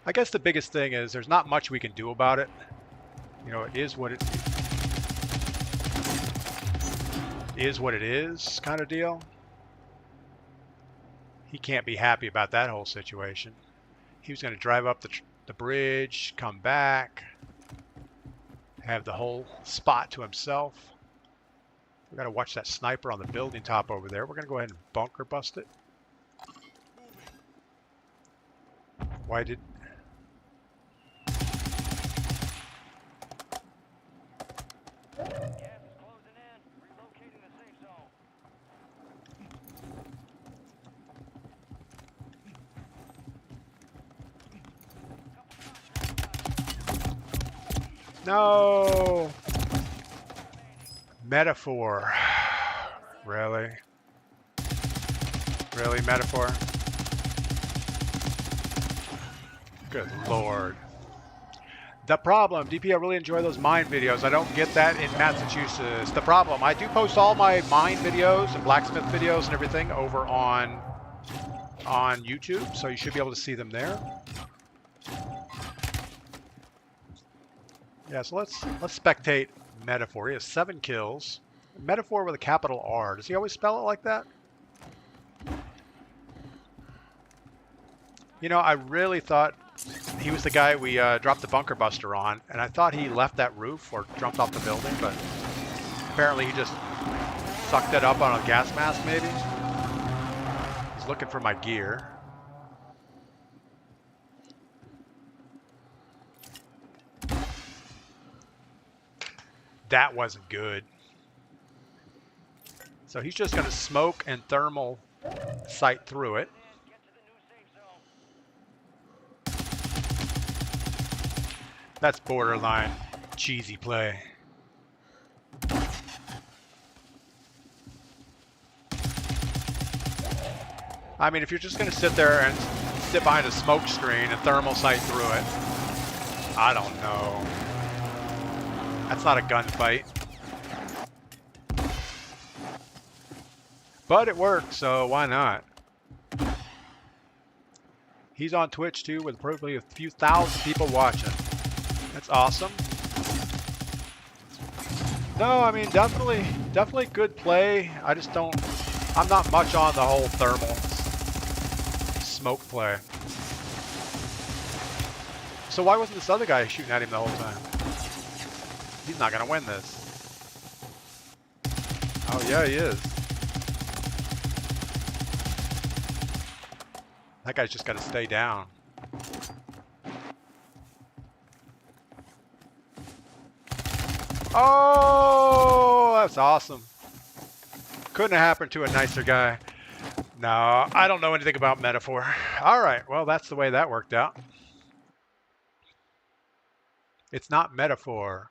I guess the biggest thing is there's not much we can do about it. You know, it is what it is kind of deal. He can't be happy about that whole situation. He was going to drive up the bridge, come back, have the whole spot to himself. We got to watch that sniper on the building top over there. We're going to go ahead and bunker bust it. Why did... No! Metaphor. Really? Really, Metaphor? Good Lord. The problem, DP, I really enjoy those mine videos. I don't get that in Massachusetts. The problem, I do post all my mine videos and blacksmith videos and everything over on YouTube, so you should be able to see them there. Yeah, so let's spectate Metaphor. He has 7 kills. Metaphor with a capital R. Does he always spell it like that? You know, I really thought he was the guy we dropped the bunker buster on, and I thought he left that roof or jumped off the building, but apparently he just sucked it up on a gas mask, maybe. He's looking for my gear. That wasn't good. So he's just going to smoke and thermal sight through it. That's borderline cheesy play. I mean, if you're just going to sit there and sit behind a smoke screen and thermal sight through it, I don't know. That's not a gunfight. But it worked, so why not? He's on Twitch too with probably a few thousand people watching. That's awesome. No, I mean, definitely good play. I just don't, I'm not much on the whole thermal smoke play. So why wasn't this other guy shooting at him the whole time? He's not going to win this. Oh, yeah, he is. That guy's just got to stay down. Oh, that's awesome. Couldn't have happened to a nicer guy. No, I don't know anything about metaphor. All right, well, that's the way that worked out. It's not metaphor.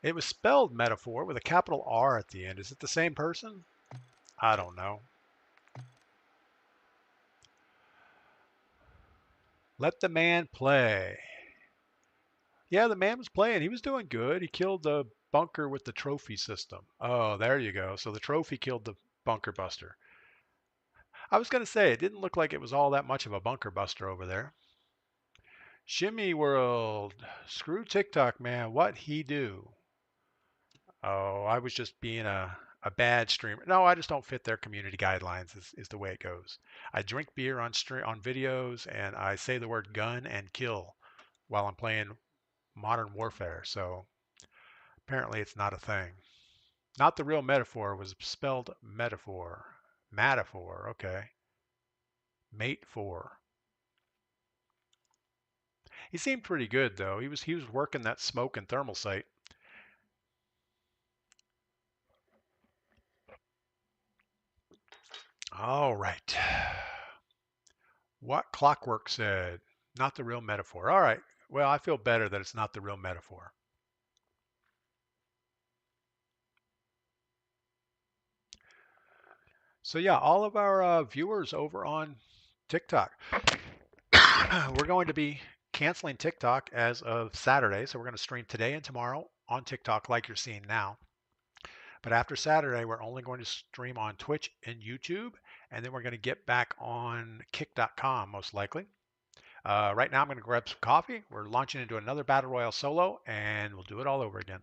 It was spelled metaphor with a capital R at the end. Is it the same person? I don't know. Let the man play. Yeah, the man was playing. He was doing good. He killed the bunker with the trophy system. Oh, there you go. So the trophy killed the bunker buster. I was going to say, it didn't look like it was all that much of a bunker buster over there. Shimmy World. Screw TikTok, man. What he do? Oh, I was just being a bad streamer. No, I just don't fit their community guidelines is the way it goes. I drink beer on videos, and I say the word gun and kill while I'm playing Modern Warfare. So apparently it's not a thing. Not the real metaphor was spelled metaphor. Metaphor, okay. Mate 4. He seemed pretty good though. He was working that smoke and thermal sight. All right. What Clockwork said. Not the real metaphor. All right. Well, I feel better that it's not the real metaphor. So yeah, all of our viewers over on TikTok, we're going to be canceling TikTok as of Saturday. So we're going to stream today and tomorrow on TikTok like you're seeing now. But after Saturday, we're only going to stream on Twitch and YouTube, and then we're going to get back on kick.com most likely. Right now, I'm going to grab some coffee. We're launching into another Battle Royale solo, and we'll do it all over again.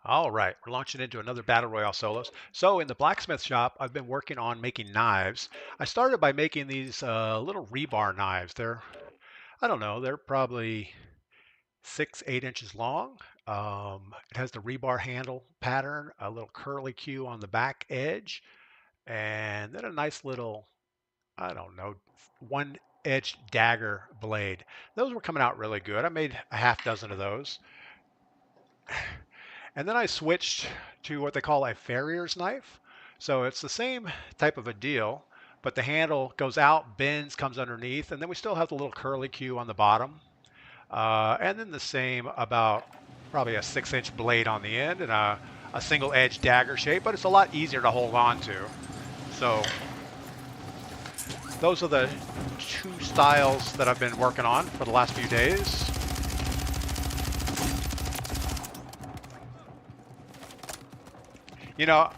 All right, we're launching into another Battle Royale solos. So in the blacksmith shop, I've been working on making knives. I started by making these little rebar knives. I don't know, they're probably 8 inches long. It has the rebar handle pattern, a little curly Q on the back edge, and then a nice little, I don't know, one edged dagger blade. Those were coming out really good. I made a half dozen of those. And then I switched to what they call a farrier's knife. So it's the same type of a deal, but the handle goes out, bends, comes underneath, and then we still have the little curly Q on the bottom. And then the same about probably a 6-inch blade on the end and a single edge dagger shape, but it's a lot easier to hold on to. So those are the two styles that I've been working on for the last few days. You know,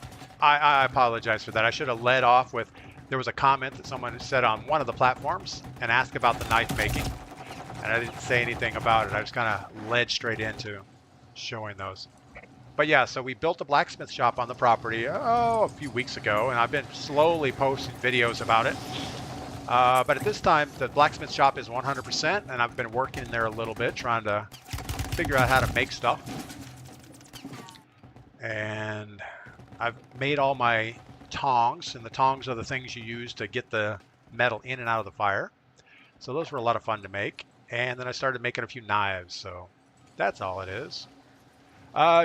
I apologize for that. I should have led off with, there was a comment that someone said on one of the platforms and asked about the knife making. And I didn't say anything about it. I just kind of led straight into showing those. But yeah, so we built a blacksmith shop on the property, a few weeks ago, and I've been slowly posting videos about it. But at this time, the blacksmith shop is 100%, and I've been working there a little bit, trying to figure out how to make stuff. And I've made all my tongs, and the tongs are the things you use to get the metal in and out of the fire. So those were a lot of fun to make. And then I started making a few knives, so that's all it is.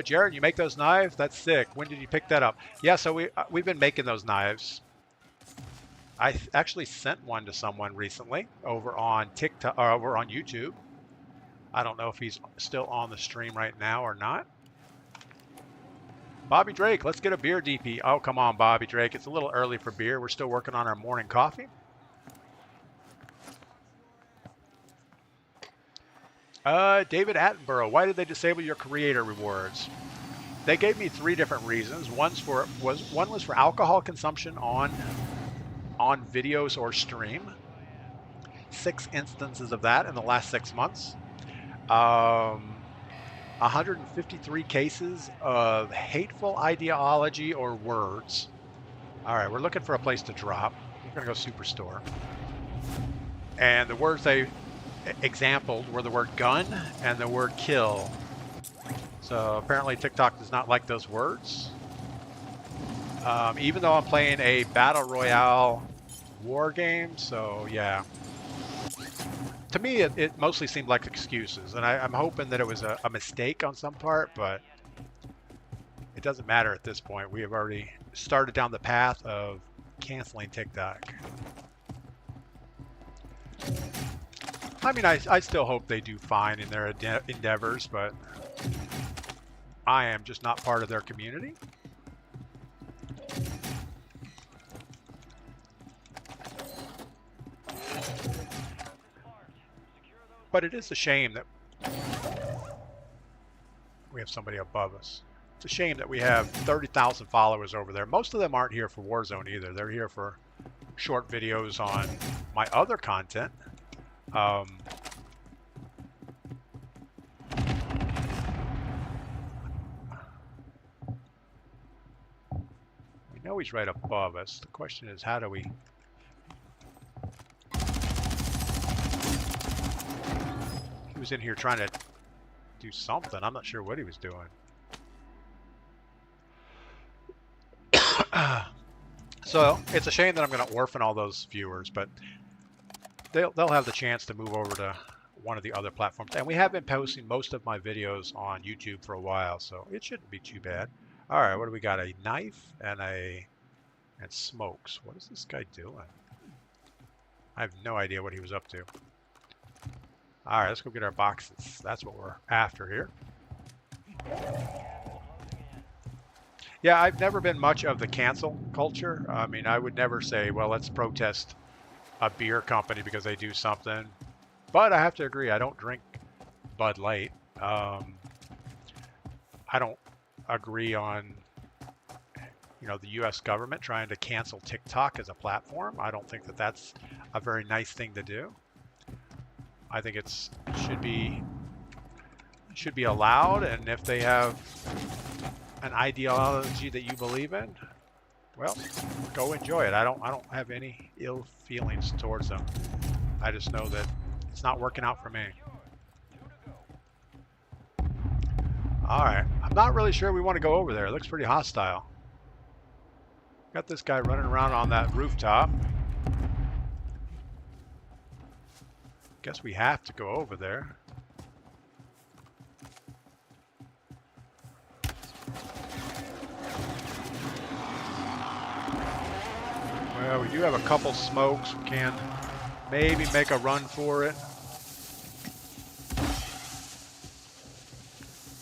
Jared, you make those knives? That's sick. When did you pick that up? Yeah, so we've been making those knives. I actually sent one to someone recently over on TikTok, or over on YouTube. I don't know if he's still on the stream right now or not. Bobby Drake, let's get a beer, DP. Oh, come on, Bobby Drake. It's a little early for beer. We're still working on our morning coffee. David Attenborough, why did they disable your creator rewards? they gave me 3 different reasons. One was for alcohol consumption on videos or stream. 6 instances of that in the last 6 months. 153 cases of hateful ideology or words. All right, we're looking for a place to drop. We're going to go Superstore. And the words they exampled were the word gun and the word kill. So apparently TikTok does not like those words. Even though I'm playing a Battle Royale war game, so yeah. To me, it mostly seemed like excuses, and I'm hoping that it was a mistake on some part, but it doesn't matter at this point. We have already started down the path of canceling TikTok. I mean, I still hope they do fine in their endeavors, but I am just not part of their community. But it is a shame that we have somebody above us. It's a shame that we have 30,000 followers over there. Most of them aren't here for Warzone either. They're here for short videos on my other content. We know he's right above us. The question is, how do we... He was in here trying to do something. I'm not sure what he was doing. So it's a shame that I'm going to orphan all those viewers, but they'll have the chance to move over to one of the other platforms. And we have been posting most of my videos on YouTube for a while, so it shouldn't be too bad. All right, what do we got? A knife and smokes. What is this guy doing? I have no idea what he was up to. All right, let's go get our boxes. That's what we're after here. Yeah, I've never been much of the cancel culture. I mean, I would never say, well, let's protest a beer company because they do something. But I have to agree, I don't drink Bud Light. I don't agree on, the U.S. government trying to cancel TikTok as a platform. I don't think that that's a very nice thing to do. I think it should be allowed, and if they have an ideology that you believe in, well, go enjoy it. I don't have any ill feelings towards them. I just know that it's not working out for me. All right, I'm not really sure we want to go over there. It looks pretty hostile. Got this guy running around on that rooftop. Guess we have to go over there. Well, we do have a couple smokes. We can maybe make a run for it.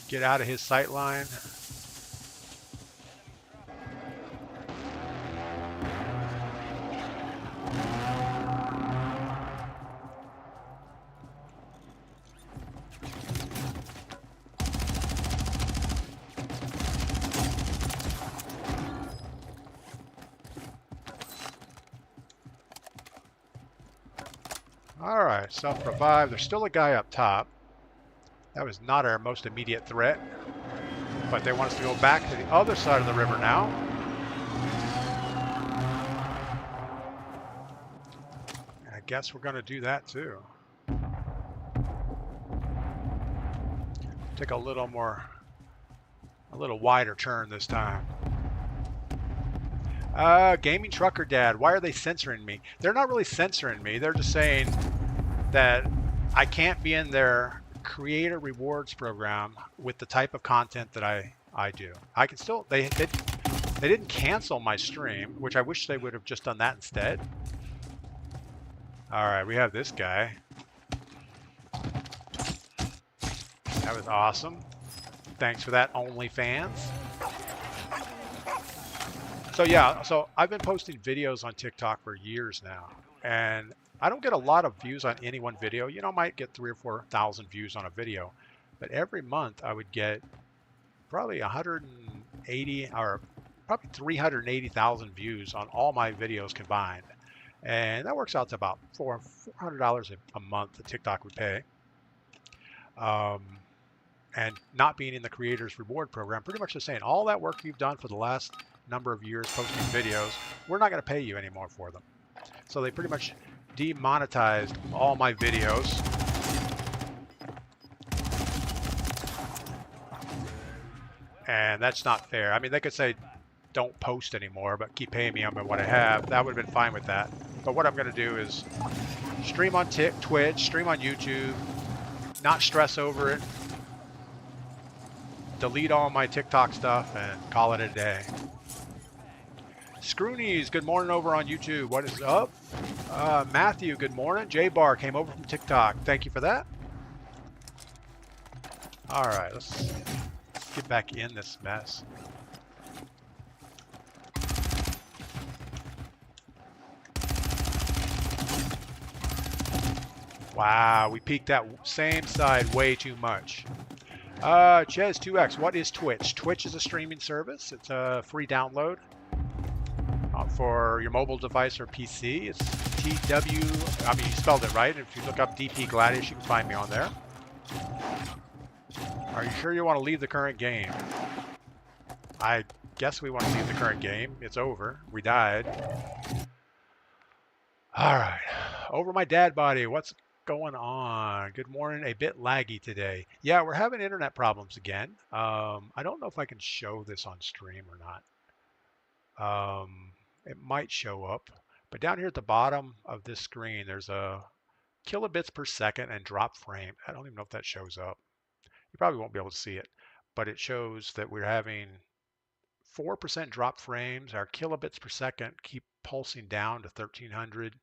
Get out of his sight line. All right, self-revive. There's still a guy up top. That was not our most immediate threat, but they want us to go back to the other side of the river now. I guess we're going to do that too. Take a little wider turn this time. Gaming Trucker Dad, why are they censoring me? They're not really censoring me. They're just saying that I can't be in their creator rewards program with the type of content that I do. I can still, they didn't cancel my stream, which I wish they would have just done that instead. All right, we have this guy. That was awesome. Thanks for that, OnlyFans. So yeah, so I've been posting videos on TikTok for years now, and I don't get a lot of views on any one video. I might get 3,000 or 4,000 views on a video, but every month I would get probably 180 or probably 380,000 views on all my videos combined. And that works out to about $400 a month that TikTok would pay. And not being in the creators reward program, pretty much just saying all that work you've done for the last number of years posting videos, we're not going to pay you anymore for them. So they pretty much demonetized all my videos. And that's not fair. I mean, they could say don't post anymore, but keep paying me on what I have. That would have been fine with that. But what I'm going to do is stream on Twitch, stream on YouTube, not stress over it, delete all my TikTok stuff, and call it a day. Scroonies, good morning over on YouTube. What is up? Matthew, good morning. J-Bar came over from TikTok. Thank you for that. All right, let's get back in this mess. Wow, we peeked that same side way too much. Ches2X, what is Twitch? Twitch is a streaming service. It's a free download for your mobile device or PC. It's TW, I mean, you spelled it right. If you look up DPGladius, you can find me on there. Are you sure you want to leave the current game? I guess we want to leave the current game. It's over. We died. All right. Over my dad body. What's going on? Good morning. A bit laggy today. Yeah, we're having internet problems again. I don't know if I can show this on stream or not. It might show up, but down here at the bottom of this screen, there's a kilobits per second and drop frame. I don't even know if that shows up. You probably won't be able to see it, but it shows that we're having 4% drop frames. Our kilobits per second keep pulsing down to 1300.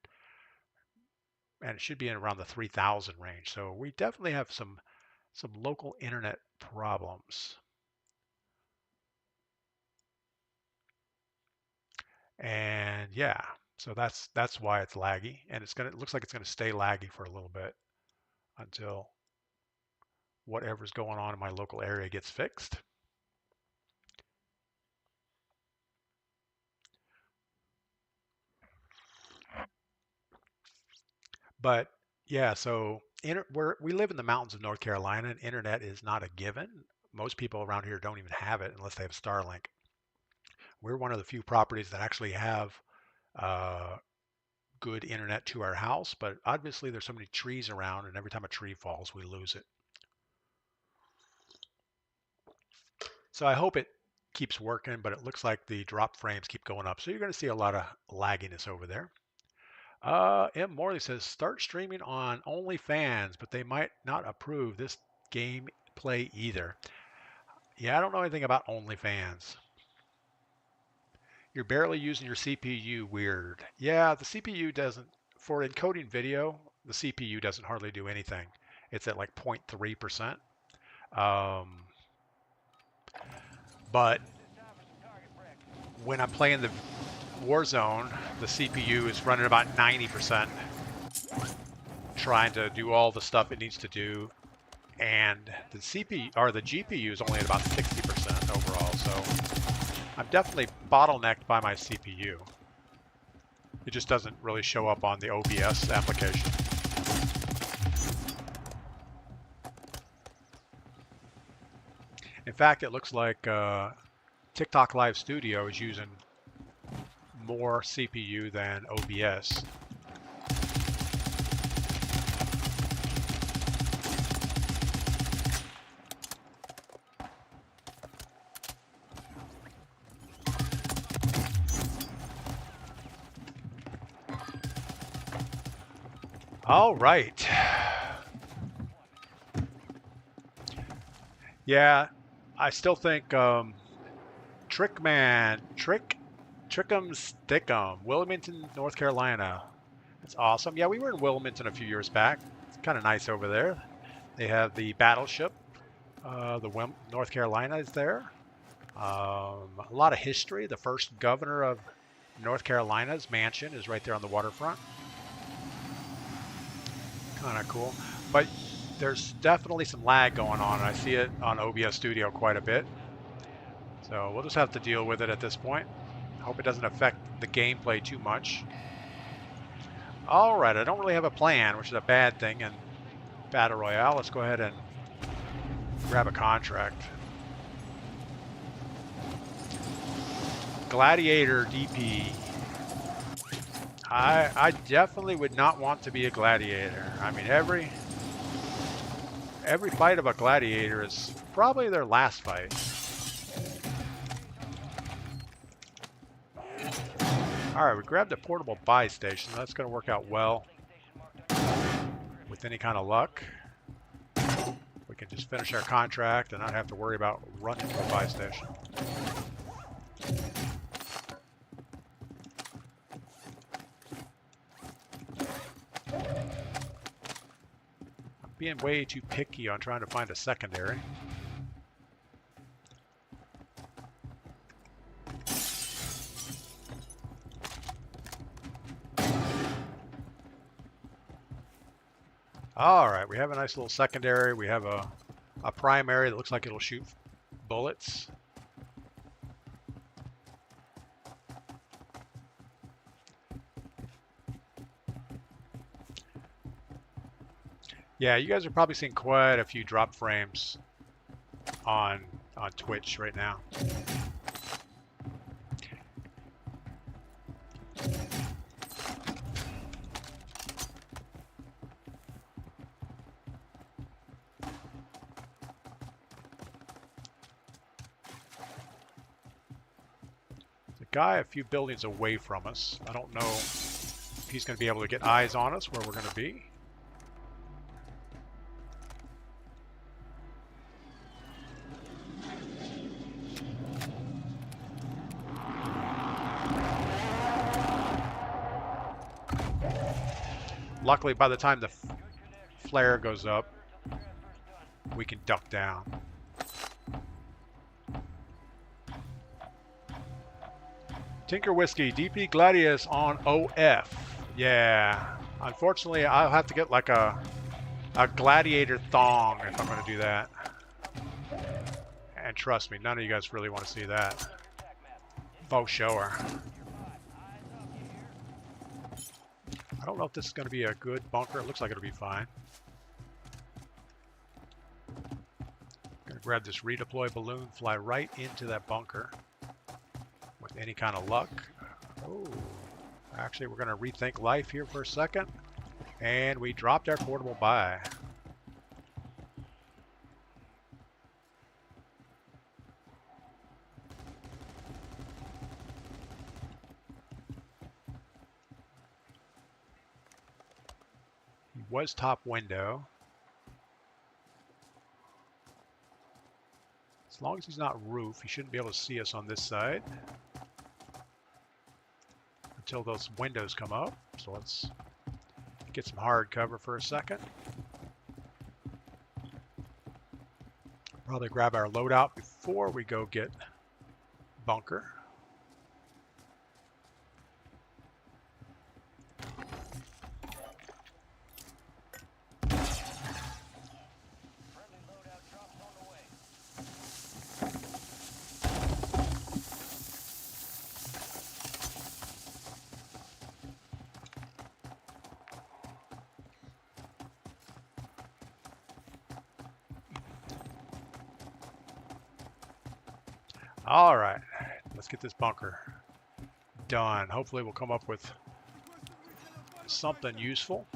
And it should be in around the 3000 range. So we definitely have some local internet problems. And yeah, so that's why it's laggy, and it looks like it's gonna stay laggy for a little bit until whatever's going on in my local area gets fixed. But yeah, so we live in the mountains of North Carolina, and internet is not a given. Most people around here don't even have it unless they have Starlink. We're one of the few properties that actually have good internet to our house, but obviously there's so many trees around, and every time a tree falls, we lose it. So I hope it keeps working, but it looks like the drop frames keep going up. So you're going to see a lot of lagginess over there. M. Morley says, start streaming on OnlyFans, but they might not approve this gameplay either. Yeah, I don't know anything about OnlyFans. You're barely using your CPU, weird. Yeah, the CPU doesn't, for encoding video, the CPU doesn't hardly do anything. It's at like 0.3%. But when I'm playing the Warzone, the CPU is running about 90%, trying to do all the stuff it needs to do, and the CPU or the GPU is only at about 60% overall. So I'm definitely bottlenecked by my CPU. It just doesn't really show up on the OBS application. In fact, it looks like TikTok Live Studio is using more CPU than OBS. All right. Yeah, I still think Trick'em Stickum, Wilmington, North Carolina. That's awesome. Yeah, we were in Wilmington a few years back. It's kind of nice over there. They have the battleship. North Carolina is there. A lot of history. The first governor of North Carolina's mansion is right there on the waterfront. Kind of cool. But there's definitely some lag going on. I see it on OBS Studio quite a bit. So we'll just have to deal with it at this point. Hope it doesn't affect the gameplay too much. All right, I don't really have a plan, which is a bad thing in Battle Royale. Let's go ahead and grab a contract. Gladiator DP. I definitely would not want to be a gladiator. I mean, every fight of a gladiator is probably their last fight. All right, we grabbed a portable buy station. That's going to work out well with any kind of luck. We can just finish our contract and not have to worry about running to a buy station. I'm being way too picky on trying to find a secondary. All right, we have a nice little secondary. We have a primary that looks like it'll shoot bullets. Yeah, you guys are probably seeing quite a few drop frames on Twitch right now. Guy a few buildings away from us. I don't know if he's going to be able to get eyes on us where we're going to be. Luckily, by the time the flare goes up, we can duck down. Tinker Whiskey, DPGladius on OF. Yeah, unfortunately, I'll have to get like a gladiator thong if I'm going to do that. And trust me, none of you guys really want to see that. Faux shower. I don't know if this is going to be a good bunker. It looks like it'll be fine. Going to grab this redeploy balloon, fly right into that bunker. With any kind of luck. Oh, actually, we're going to rethink life here for a second. And we dropped our portable buy. He was top window. As long as he's not roof, he shouldn't be able to see us on this side. Until those windows come up. So let's get some hard cover for a second. Probably grab our loadout before we go get bunker. All right, let's get this bunker done. Hopefully we'll come up with something useful.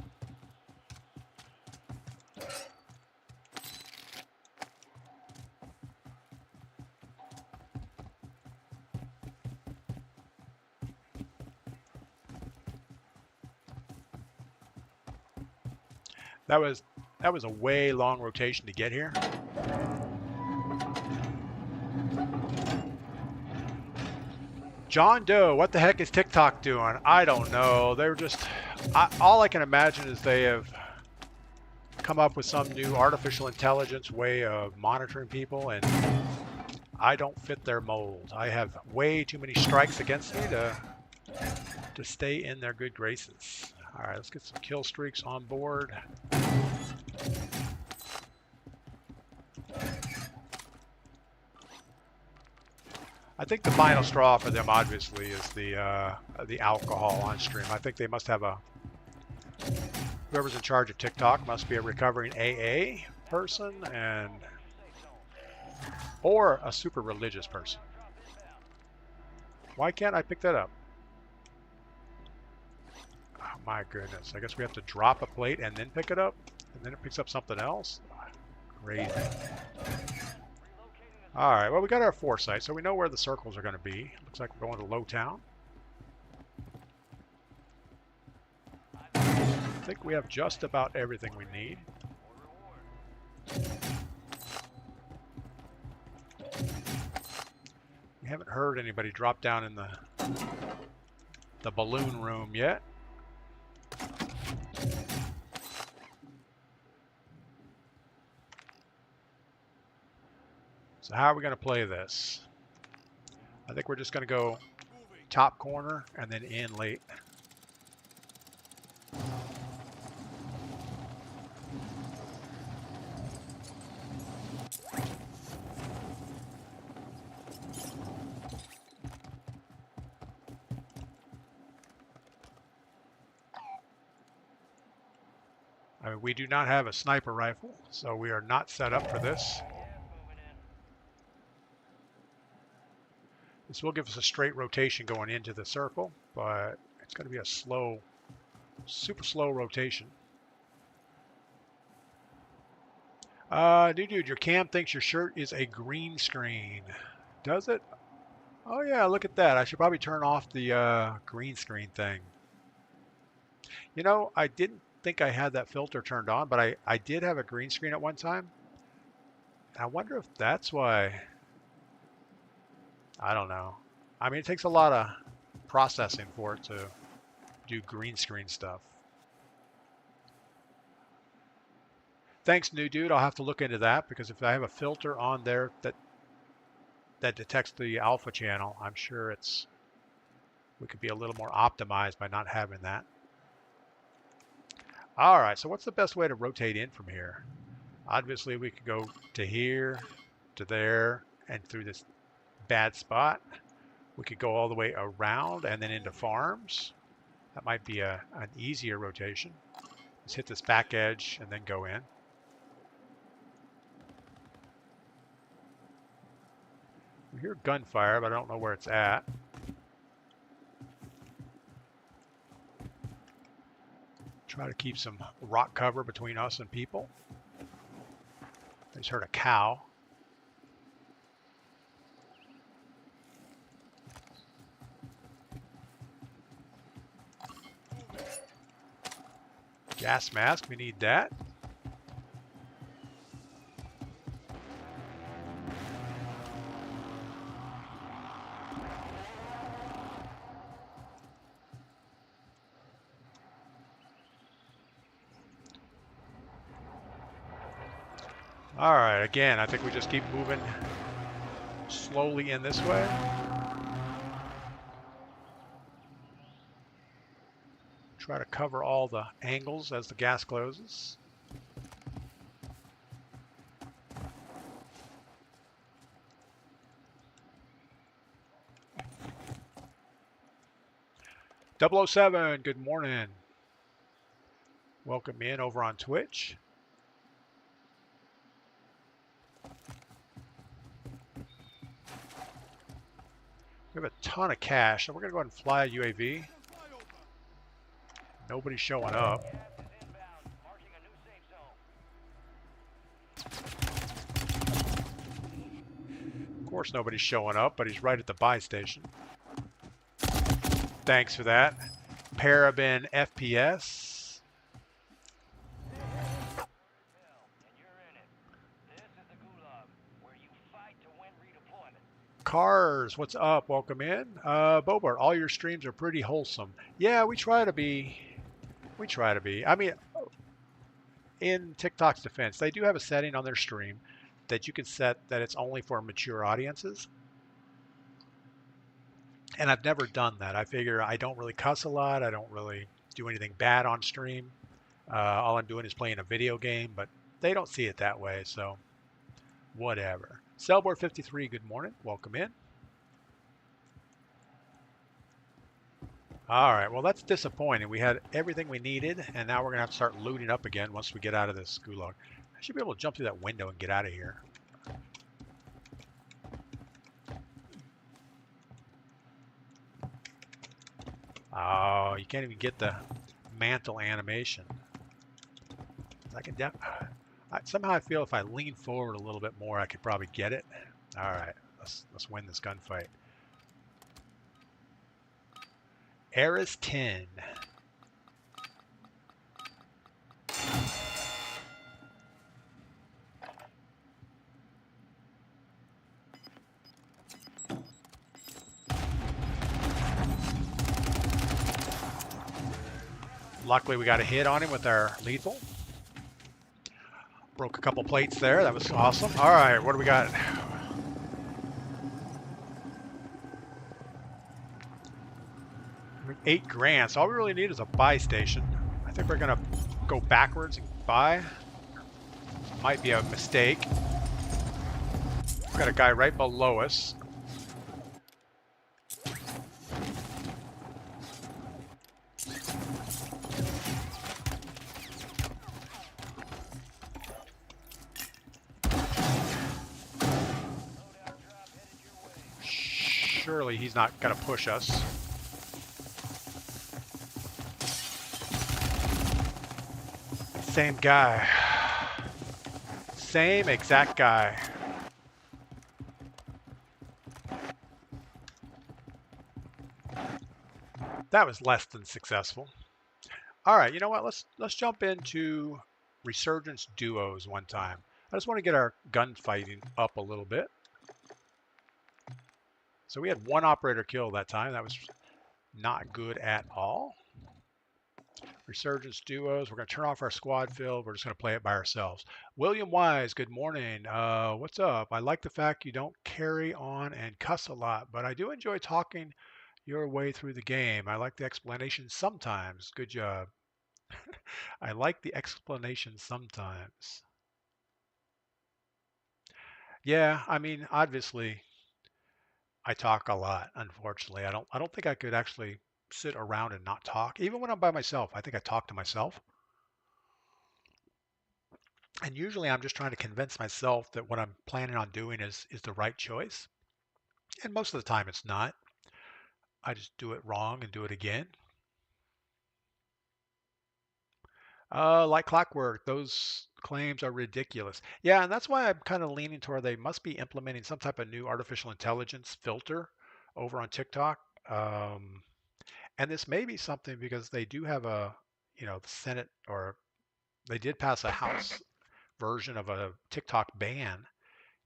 That was a way long rotation to get here. John Doe, what the heck is TikTok doing? I don't know. They're just, all I can imagine is they have come up with some new artificial intelligence way of monitoring people, and I don't fit their mold. I have way too many strikes against me to stay in their good graces. All right, let's get some kill streaks on board. I think the final straw for them, obviously, is the alcohol on stream. I think they must have whoever's in charge of TikTok must be a recovering AA person or a super religious person. Why can't I pick that up? Oh my goodness. I guess we have to drop a plate and then pick it up? And then it picks up something else? Crazy. Alright, well we got our foresight, so we know where the circles are going to be. Looks like we're going to Low Town. I think we have just about everything we need. We haven't heard anybody drop down in the balloon room yet. So how are we going to play this? I think we're just going to go top corner and then in late. I mean, we do not have a sniper rifle, so we are not set up for this. This will give us a straight rotation going into the circle, but it's going to be a slow, super slow rotation. Dude, your cam thinks your shirt is a green screen. Does it? Oh yeah, look at that. I should probably turn off the green screen thing. You know, I didn't think I had that filter turned on, but I did have a green screen at one time. I wonder if that's why. I don't know. I mean, it takes a lot of processing for it to do green screen stuff. Thanks, new dude. I'll have to look into that because if I have a filter on there that detects the alpha channel, I'm sure we could be a little more optimized by not having that. All right, so what's the best way to rotate in from here? Obviously, we could go to here, to there, and through this bad spot. We could go all the way around and then into farms. That might be an easier rotation. Let's hit this back edge and then go in. We hear gunfire, but I don't know where it's at. Try to keep some rock cover between us and people. I just heard a cow. Gas mask, we need that. All right, again, I think we just keep moving slowly in this way. Try to cover all the angles as the gas closes. .007, good morning. Welcome in over on Twitch. We have a ton of cash, so we're going to go ahead and fly a UAV. Nobody's showing up. Of course nobody's showing up, but he's right at the buy station. Thanks for that. Paraben FPS. Cars, what's up? Welcome in. Bobart, all your streams are pretty wholesome. Yeah, we try to be. We try to be. I mean, in TikTok's defense, they do have a setting on their stream that you can set that it's only for mature audiences. And I've never done that. I figure I don't really cuss a lot. I don't really do anything bad on stream. All I'm doing is playing a video game, but they don't see it that way, so whatever. Cellboard 53, good morning. Welcome in. All right, well, that's disappointing. We had everything we needed, and now we're going to have to start looting up again once we get out of this gulag. I should be able to jump through that window and get out of here. Oh, you can't even get the mantle animation. I can somehow I feel if I lean forward a little bit more, I could probably get it. All right, let's win this gunfight. Eris 10. Luckily, we got a hit on him with our lethal. Broke a couple plates there. That was awesome. All right, what do we got? 8 grand. So all we really need is a buy station. I think we're gonna go backwards and buy. Might be a mistake. We've got a guy right below us. Surely he's not gonna push us. Same guy. Same exact guy. That was less than successful. All right, you know what? Let's jump into Resurgence duos one time. I just want to get our gunfighting up a little bit. So we had one operator kill that time. That was not good at all. Resurgence duos. We're going to turn off our squad field. We're just going to play it by ourselves. William Wise, good morning. What's up? I like the fact you don't carry on and cuss a lot, but I do enjoy talking your way through the game. I like the explanation sometimes. Good job. I like the explanation sometimes. Yeah, I mean, obviously, I talk a lot. Unfortunately, I don't think I could actually sit around and not talk. Even when I'm by myself, I think I talk to myself. And usually I'm just trying to convince myself that what I'm planning on doing is the right choice. And most of the time it's not. I just do it wrong and do it again. Like clockwork, those claims are ridiculous. Yeah, and that's why I'm kind of leaning toward they must be implementing some type of new artificial intelligence filter over on TikTok. Um, and this may be something because they do have the Senate, or they did pass a House version of a TikTok ban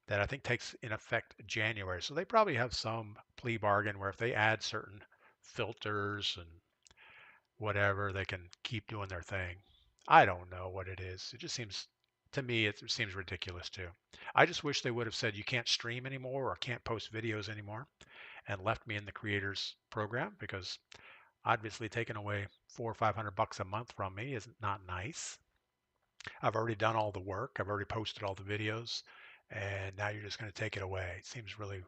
that I think takes in effect January. So they probably have some plea bargain where if they add certain filters and whatever, they can keep doing their thing. I don't know what it is. It just seems to me it seems ridiculous too. I just wish they would have said you can't stream anymore or can't post videos anymore and left me in the creators program, because obviously taking away 400 or 500 bucks a month from me is not nice. I've already done all the work. I've already posted all the videos, and now you're just going to take it away. It seems really,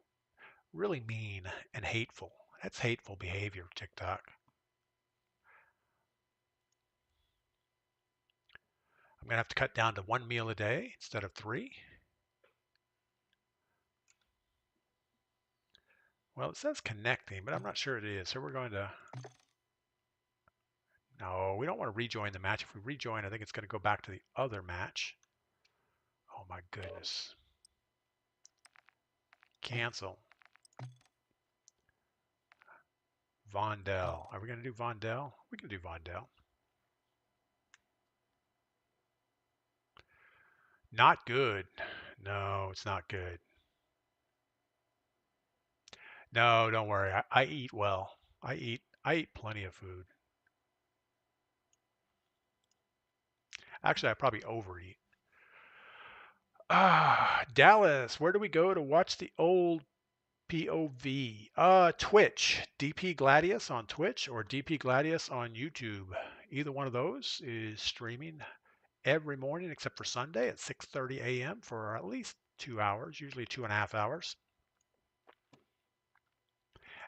really mean and hateful. That's hateful behavior, TikTok. I'm going to have to cut down to 1 meal a day instead of 3. Well, it says connecting, but I'm not sure it is. So we're going to, no, we don't want to rejoin the match. If we rejoin, I think it's going to go back to the other match. Oh my goodness. Cancel. Vondel. Are we going to do Vondel? We can do Vondel. Not good. No, it's not good. No, don't worry. I eat well. I eat plenty of food. Actually, I probably overeat. Dallas, where do we go to watch the old POV? Twitch. DPGladius on Twitch or DPGladius on YouTube. Either one of those is streaming every morning except for Sunday at 6:30 a.m. for at least 2 hours, usually 2.5 hours.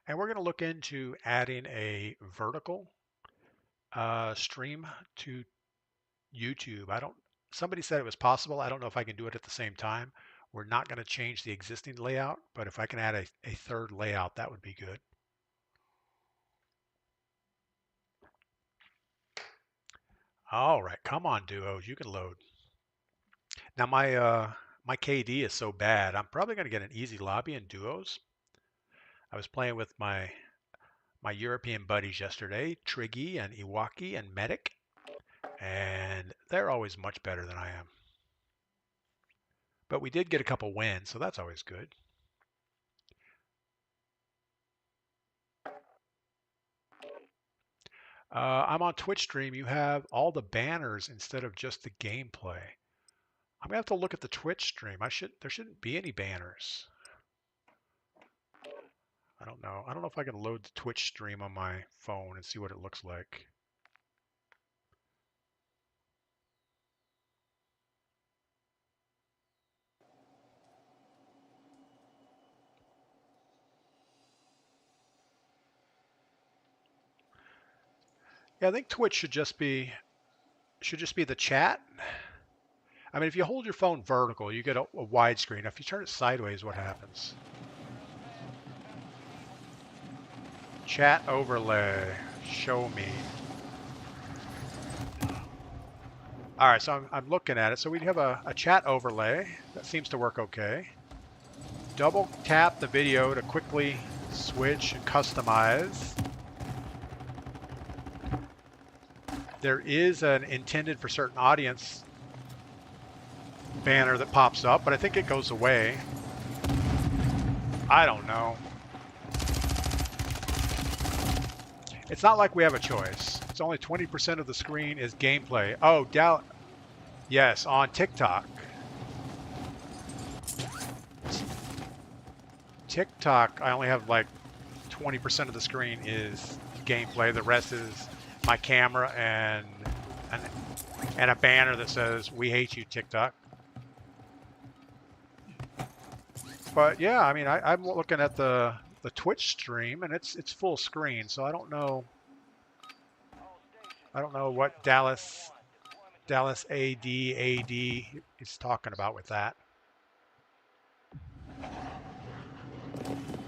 And we're going to look into adding a vertical stream to YouTube. Somebody said it was possible. I don't know if I can do it at the same time. We're not going to change the existing layout, but if I can add a third layout, that would be good. All right, come on, duos, you can load. Now my KD is so bad, I'm probably going to get an easy lobby in duos. I was playing with my European buddies yesterday, Triggy and Iwaki and Medic, and they're always much better than I am. But we did get a couple wins, so that's always good. I'm on Twitch stream. You have all the banners instead of just the gameplay. I'm gonna have to look at the Twitch stream. There shouldn't be any banners. I don't know. I don't know if I can load the Twitch stream on my phone and see what it looks like. Yeah, I think Twitch should just be the chat. I mean, if you hold your phone vertical, you get a widescreen. If you turn it sideways, what happens? Chat overlay. Show me. All right, so I'm looking at it. So we have a chat overlay. That seems to work okay. Double tap the video to quickly switch and customize. There is an intended for certain audience banner that pops up, but I think it goes away. I don't know. It's not like we have a choice. It's only 20% of the screen is gameplay. Oh, yes, on TikTok. TikTok, I only have like 20% of the screen is gameplay. The rest is my camera and a banner that says "We hate you, TikTok." But yeah, I mean, I'm looking at the Twitch stream and it's full screen, so I don't know what Dallas AD is talking about with that.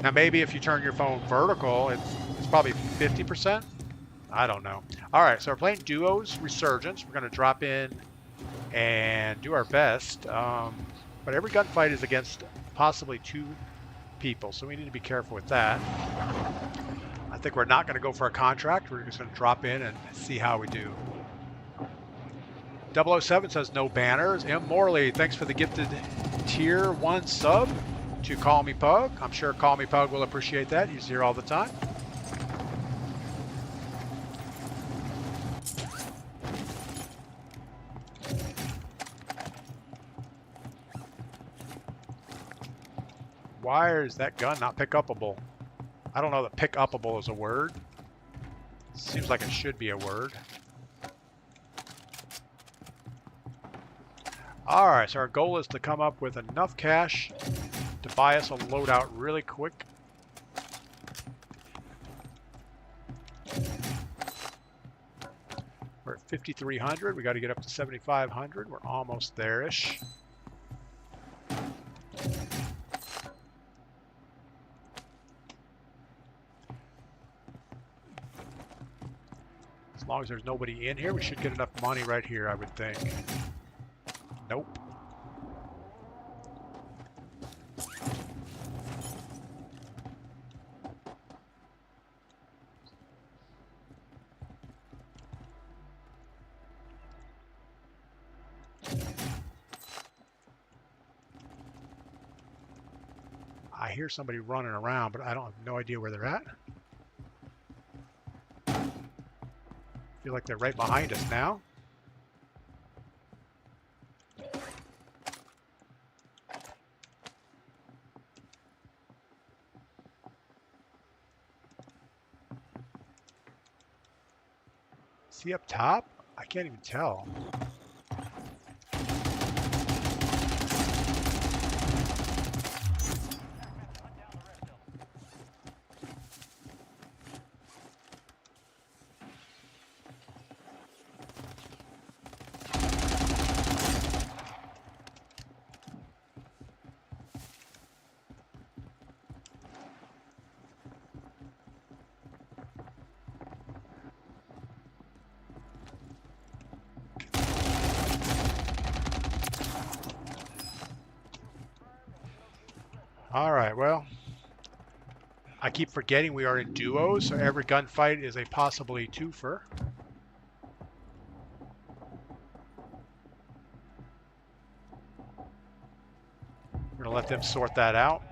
Now maybe if you turn your phone vertical, it's probably 50%. I don't know. All right, so we're playing duos Resurgence. We're going to drop in and do our best. But every gunfight is against possibly 2 people, so we need to be careful with that. I think we're not going to go for a contract. We're just going to drop in and see how we do. 007 says no banners. M. Morley, thanks for the gifted tier 1 sub to Call Me Pug. I'm sure Call Me Pug will appreciate that. He's here all the time. Why is that gun not pick-upable? I don't know that pick-upable is a word. Seems like it should be a word. Alright, so our goal is to come up with enough cash to buy us a loadout really quick. We're at 5,300. We got to get up to 7,500. We're almost there-ish. As long as there's nobody in here, we should get enough money right here, I would think. Nope. I hear somebody running around, but I have no idea where they're at. Feel like they're right behind us now. Is he up top? I can't even tell. All right, well, I keep forgetting we are in duos, so every gunfight is a possibly twofer. We're gonna let them sort that out.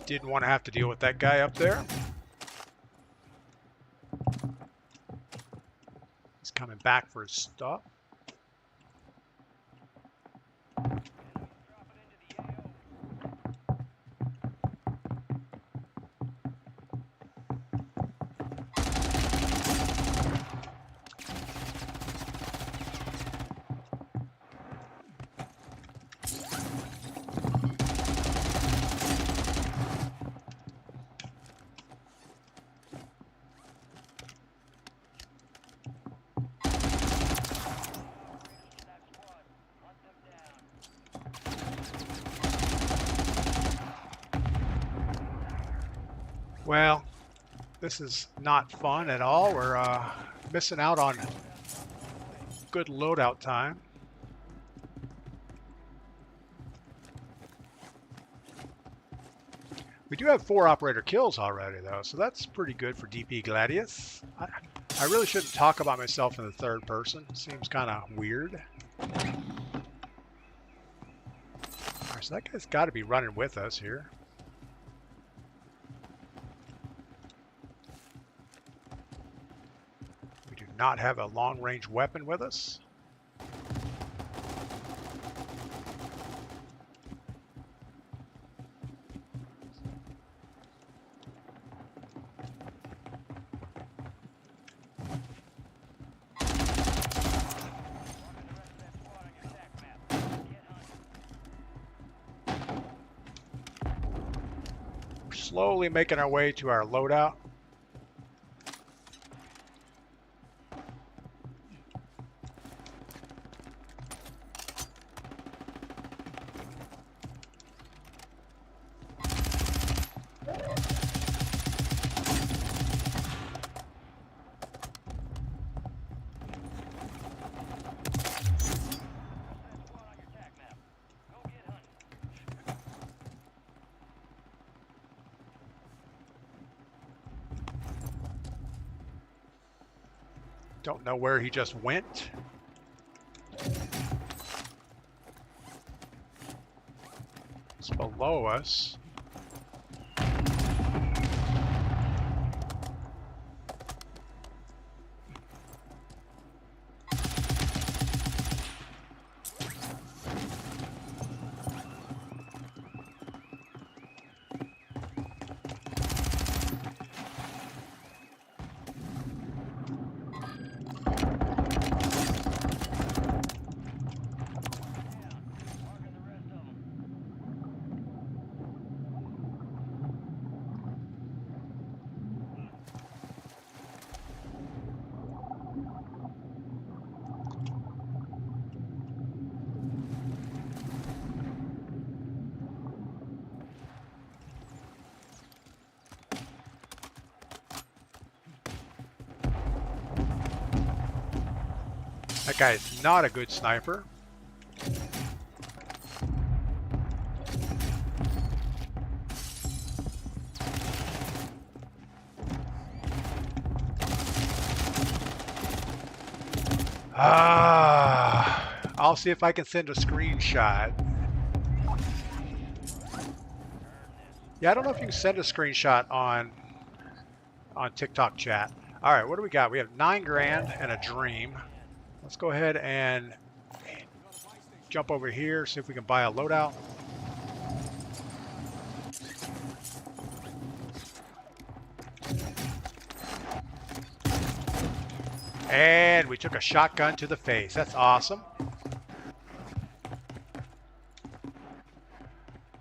Didn't want to have to deal with that guy up there. He's coming back for his stuff. Well, this is not fun at all. We're missing out on good loadout time. We do have 4 operator kills already, though, so that's pretty good for DPGladius. I really shouldn't talk about myself in the third person. Seems kind of weird. All right, so that guy's got to be running with us here. We do not have a long-range weapon with us. Slowly making our way to our loadout. Don't know where he just went. It's below us. That guy is not a good sniper. I'll see if I can send a screenshot. Yeah, I don't know if you can send a screenshot on TikTok chat. All right, what do we got? We have 9 grand and a dream. Let's go ahead and jump over here, see if we can buy a loadout. And we took a shotgun to the face. That's awesome.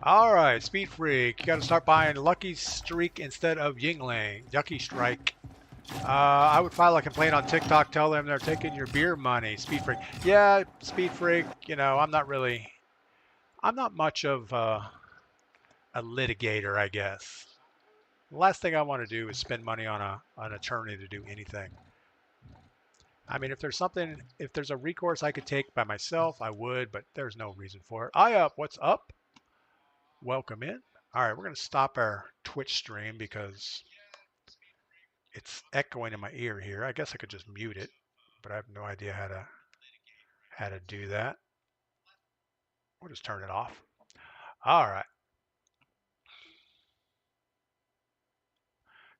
All right, Speed Freak. You got to start buying Lucky Streak instead of Yingling. Yucky Strike. I would file a complaint on TikTok, tell them they're taking your beer money. Speed Freak. Yeah, Speed Freak, you know, I'm not much of a litigator, I guess. The last thing I want to do is spend money on an attorney to do anything. I mean, if there's a recourse I could take by myself, I would, but there's no reason for it. What's up? Welcome in. All right, we're going to stop our Twitch stream because it's echoing in my ear here. I guess I could just mute it, but I have no idea how to do that. We'll just turn it off. All right.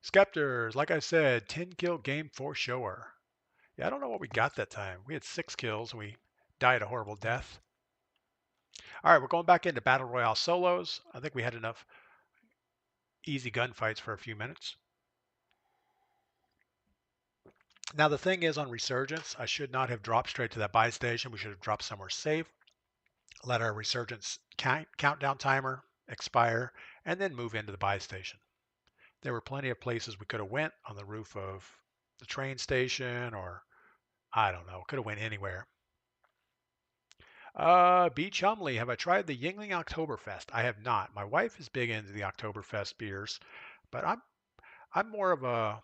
Skepters, like I said, 10 kill game for sure. Yeah, I don't know what we got that time. We had 6 kills and we died a horrible death. All right, we're going back into Battle Royale solos. I think we had enough easy gunfights for a few minutes. Now the thing is on Resurgence, I should not have dropped straight to that buy station. We should have dropped somewhere safe, let our Resurgence countdown timer expire, and then move into the buy station. There were plenty of places we could have went on the roof of the train station, or I don't know, could have went anywhere. B. Chumley, have I tried the Yingling Oktoberfest? I have not. My wife is big into the Oktoberfest beers, but I'm more of a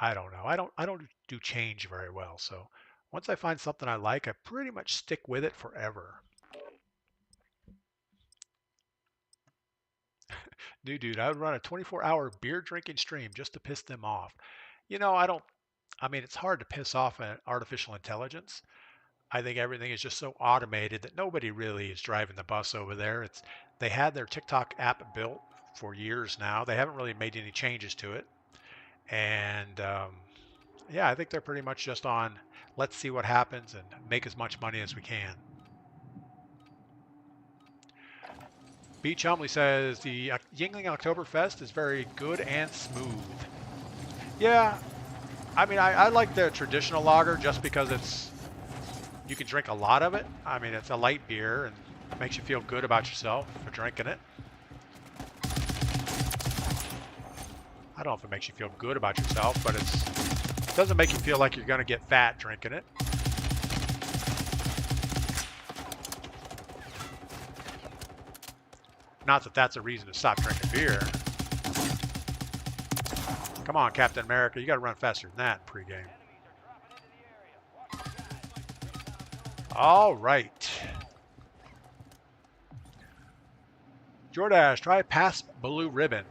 I don't know. I don't do change very well. So once I find something I like, I pretty much stick with it forever. Dude, I would run a 24-hour beer drinking stream just to piss them off. You know, I mean, it's hard to piss off an artificial intelligence. I think everything is just so automated that nobody really is driving the bus over there. They had their TikTok app built for years now. They haven't really made any changes to it. And yeah, I think they're pretty much just on let's see what happens and make as much money as we can. Beach Chumley says the Yingling Oktoberfest is very good and smooth. Yeah, I mean, I like the traditional lager just because you can drink a lot of it. I mean, it's a light beer and makes you feel good about yourself for drinking it. I don't know if it makes you feel good about yourself, but it doesn't make you feel like you're going to get fat drinking it. Not that that's a reason to stop drinking beer. Come on, Captain America. You got to run faster than that in pregame. All right. Jordash, try Pass Blue Ribbon.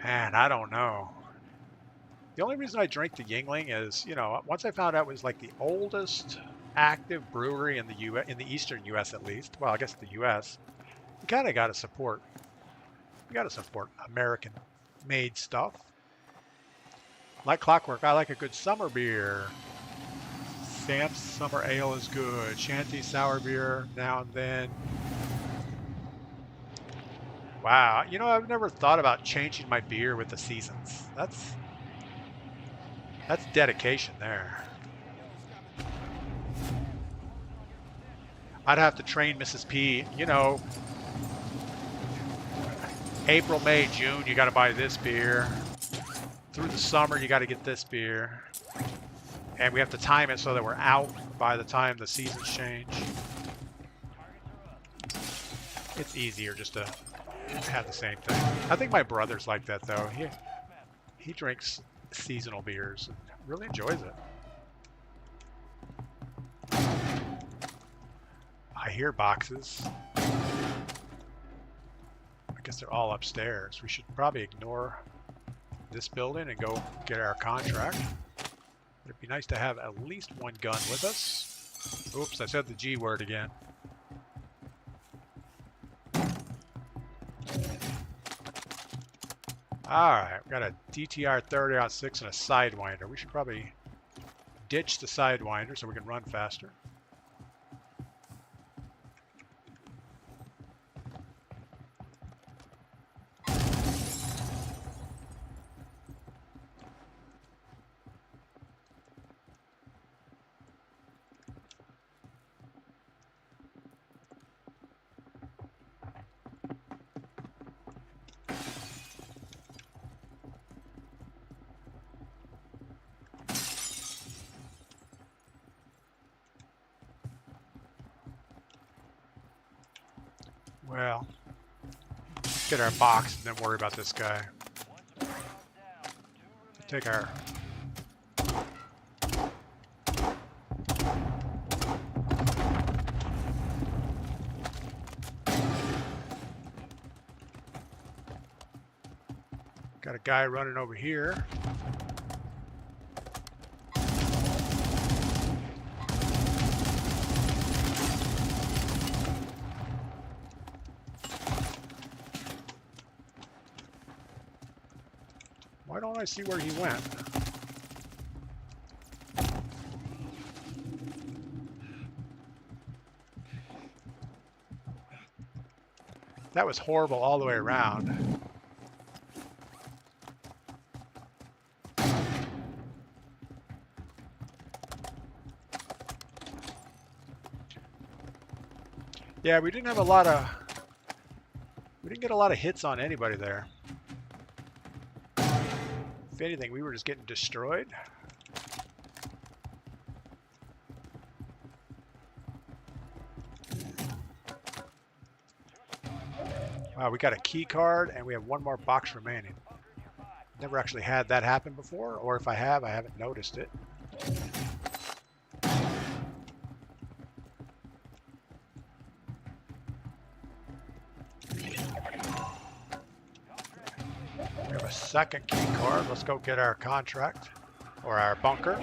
Man, I don't know. The only reason I drink the Yingling is, you know, once I found out it was like the oldest active brewery in in the eastern U.S. at least. Well, I guess the U.S. You kind of got to support. You got to support American-made stuff. Like clockwork, I like a good summer beer. Sam's Summer Ale is good. Shanty sour beer now and then. Wow, you know, I've never thought about changing my beer with the seasons. That's dedication there. I'd have to train Mrs. P, you know, April, May, June, you got to buy this beer. Through the summer, you got to get this beer. And we have to time it so that we're out by the time the seasons change. It's easier just to have the same thing. I think my brother's like that, though. He drinks seasonal beers and really enjoys it. I hear boxes. I guess they're all upstairs. We should probably ignore this building and go get our contract. It'd be nice to have at least one gun with us. Oops, I said the G word again. Alright, we got a DTR 30-06 and a Sidewinder. We should probably ditch the Sidewinder so we can run faster. Well, let's get our box and then worry about this guy. Take our... Got a guy running over here. Why don't I see where he went? That was horrible all the way around. Yeah, we didn't get a lot of hits on anybody there. If anything, we were just getting destroyed. Wow, we got a key card and we have one more box remaining. Never actually had that happen before, or if I have, I haven't noticed it. We have a second key card. Let's go get our contract or our bunker.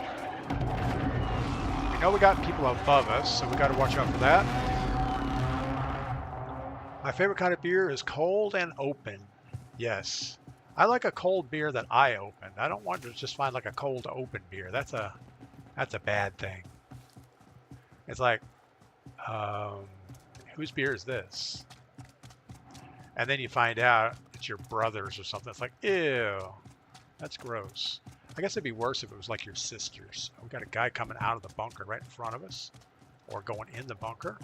We know we got people above us, so we got to watch out for that. My favorite kind of beer is cold and open. Yes. I like a cold beer that I opened. I don't want to just find like a cold open beer. That's a bad thing. It's like, whose beer is this? And then you find out it's your brother's or something. It's like, ew, that's gross. I guess it'd be worse if it was like your sister's. We got a guy coming out of the bunker right in front of us, or going in the bunker.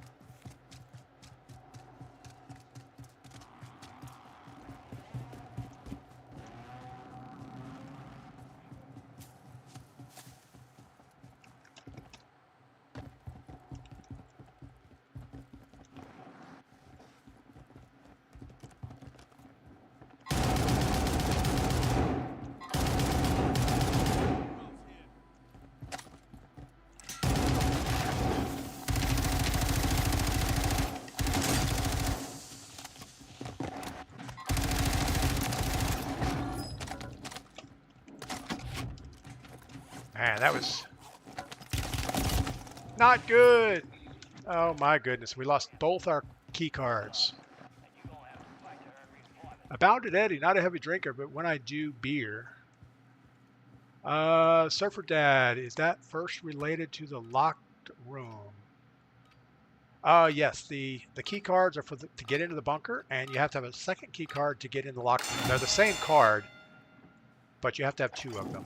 Man, that was not good. Oh my goodness, we lost both our key cards. Abounded Eddie, not a heavy drinker, but when I do beer. Surfer Dad, is that first related to the locked room? Yes, the key cards are to get into the bunker, and you have to have a second key card to get in the locked room. They're the same card, but you have to have two of them.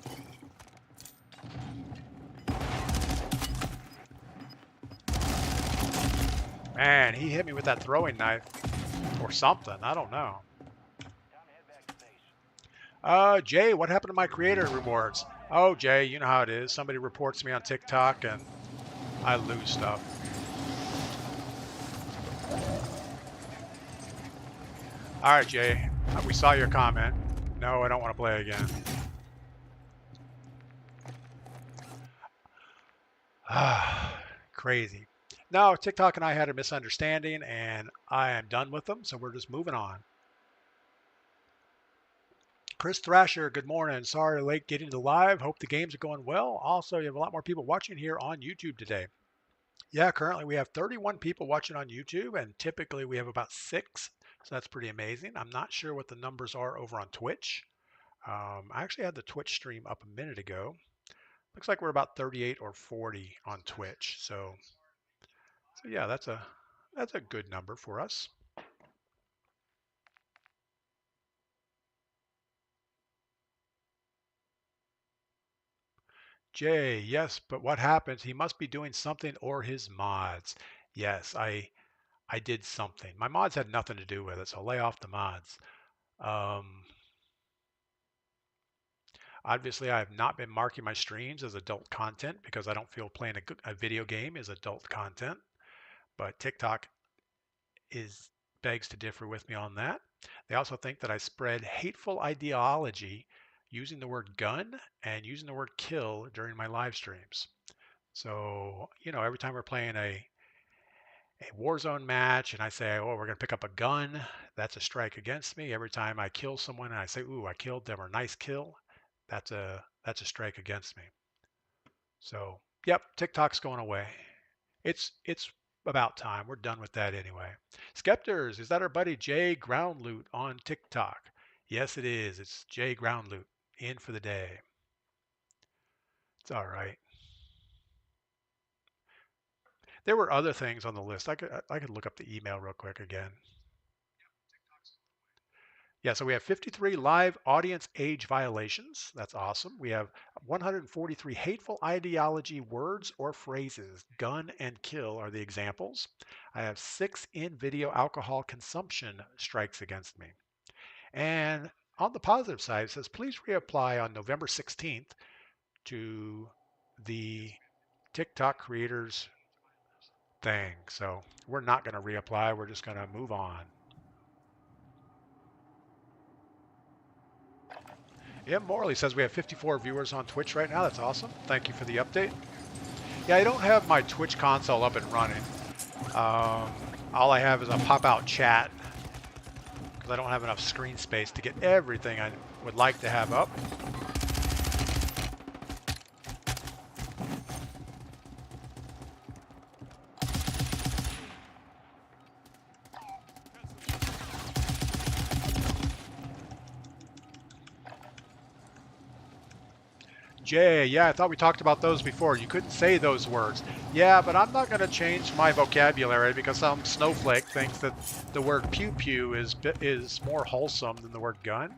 Man, he hit me with that throwing knife or something. I don't know. Jay, what happened to my creator rewards? Oh, Jay, you know how it is. Somebody reports me on TikTok and I lose stuff. All right, Jay, we saw your comment. No, I don't want to play again. Crazy. No, TikTok and I had a misunderstanding and I am done with them, so we're just moving on. Chris Thrasher, good morning. Sorry late getting to live. Hope the games are going well. Also, you have a lot more people watching here on YouTube today. Yeah, currently we have 31 people watching on YouTube, and typically we have about 6, so that's pretty amazing. I'm not sure what the numbers are over on Twitch. I actually had the Twitch stream up a minute ago. Looks like we're about 38 or 40 on Twitch. So yeah, that's a good number for us. Jay, yes, but what happens? He must be doing something or his mods. Yes, I did something. My mods had nothing to do with it, so lay off the mods. Obviously, I have not been marking my streams as adult content because I don't feel playing a video game is adult content. But TikTok is begs to differ with me on that. They also think that I spread hateful ideology using the word gun and using the word kill during my live streams. So, every time we're playing a Warzone match and I say, oh, we're going to pick up a gun, that's a strike against me. Every time I kill someone and I say, ooh, I killed them, or nice kill, that's a strike against me. So, yep, TikTok's going away. It's about time. We're done with that anyway. Skepters, is that our buddy Jay Groundloot on TikTok? Yes, it is. It's Jay Groundloot in for the day. It's all right. There were other things on the list. I could look up the email real quick again. Yeah, so we have 53 live audience age violations. That's awesome. We have 143 hateful ideology words or phrases. Gun and kill are the examples. I have 6 in-video alcohol consumption strikes against me. And on the positive side, it says, please reapply on November 16th to the TikTok creators thing. So we're not going to reapply. We're just going to move on. M. Morley says we have 54 viewers on Twitch right now. That's awesome. Thank you for the update. Yeah, I don't have my Twitch console up and running. All I have is a pop-out chat because I don't have enough screen space to get everything I would like to have up. Jay, yeah, I thought we talked about those before. You couldn't say those words. Yeah, but I'm not going to change my vocabulary because some snowflake thinks that the word pew-pew is more wholesome than the word gun.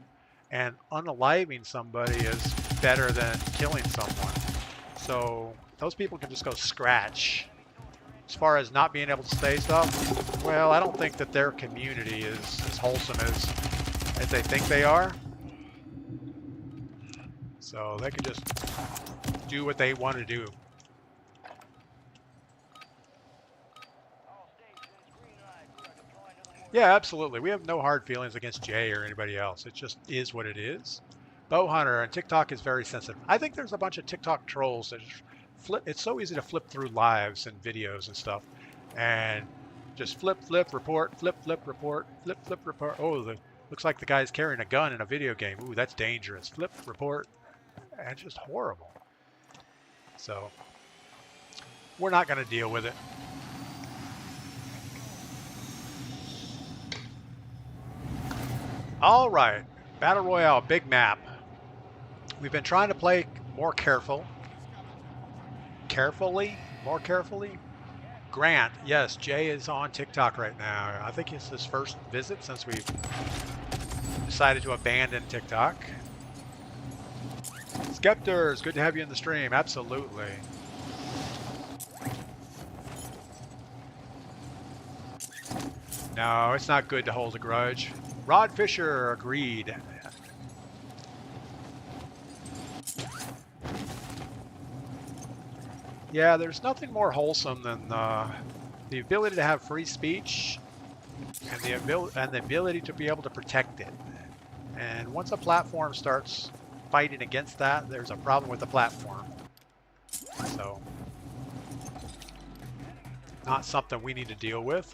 And unaliving somebody is better than killing someone. So those people can just go scratch. As far as not being able to say stuff, well, I don't think that their community is as wholesome as they think they are. So they can just do what they want to do. Yeah, absolutely. We have no hard feelings against Jay or anybody else. It just is what it is. Bow Hunter, and TikTok is very sensitive. I think there's a bunch of TikTok trolls that just flip. It's so easy to flip through lives and videos and stuff. And just flip, report, flip, report, flip, report. Oh, looks like the guy's carrying a gun in a video game. Ooh, that's dangerous. Flip, report. And it's just horrible. So we're not going to deal with it. All right, Battle Royale, big map. We've been trying to play more carefully. More carefully. Grant, yes, Jay is on TikTok right now. I think it's his first visit since we've decided to abandon TikTok. Skepters, good to have you in the stream. Absolutely. No, it's not good to hold a grudge. Rod Fisher agreed. Yeah, there's nothing more wholesome than the ability to have free speech and the ability to be able to protect it. And once a platform starts fighting against that, there's a problem with the platform. So, not something we need to deal with.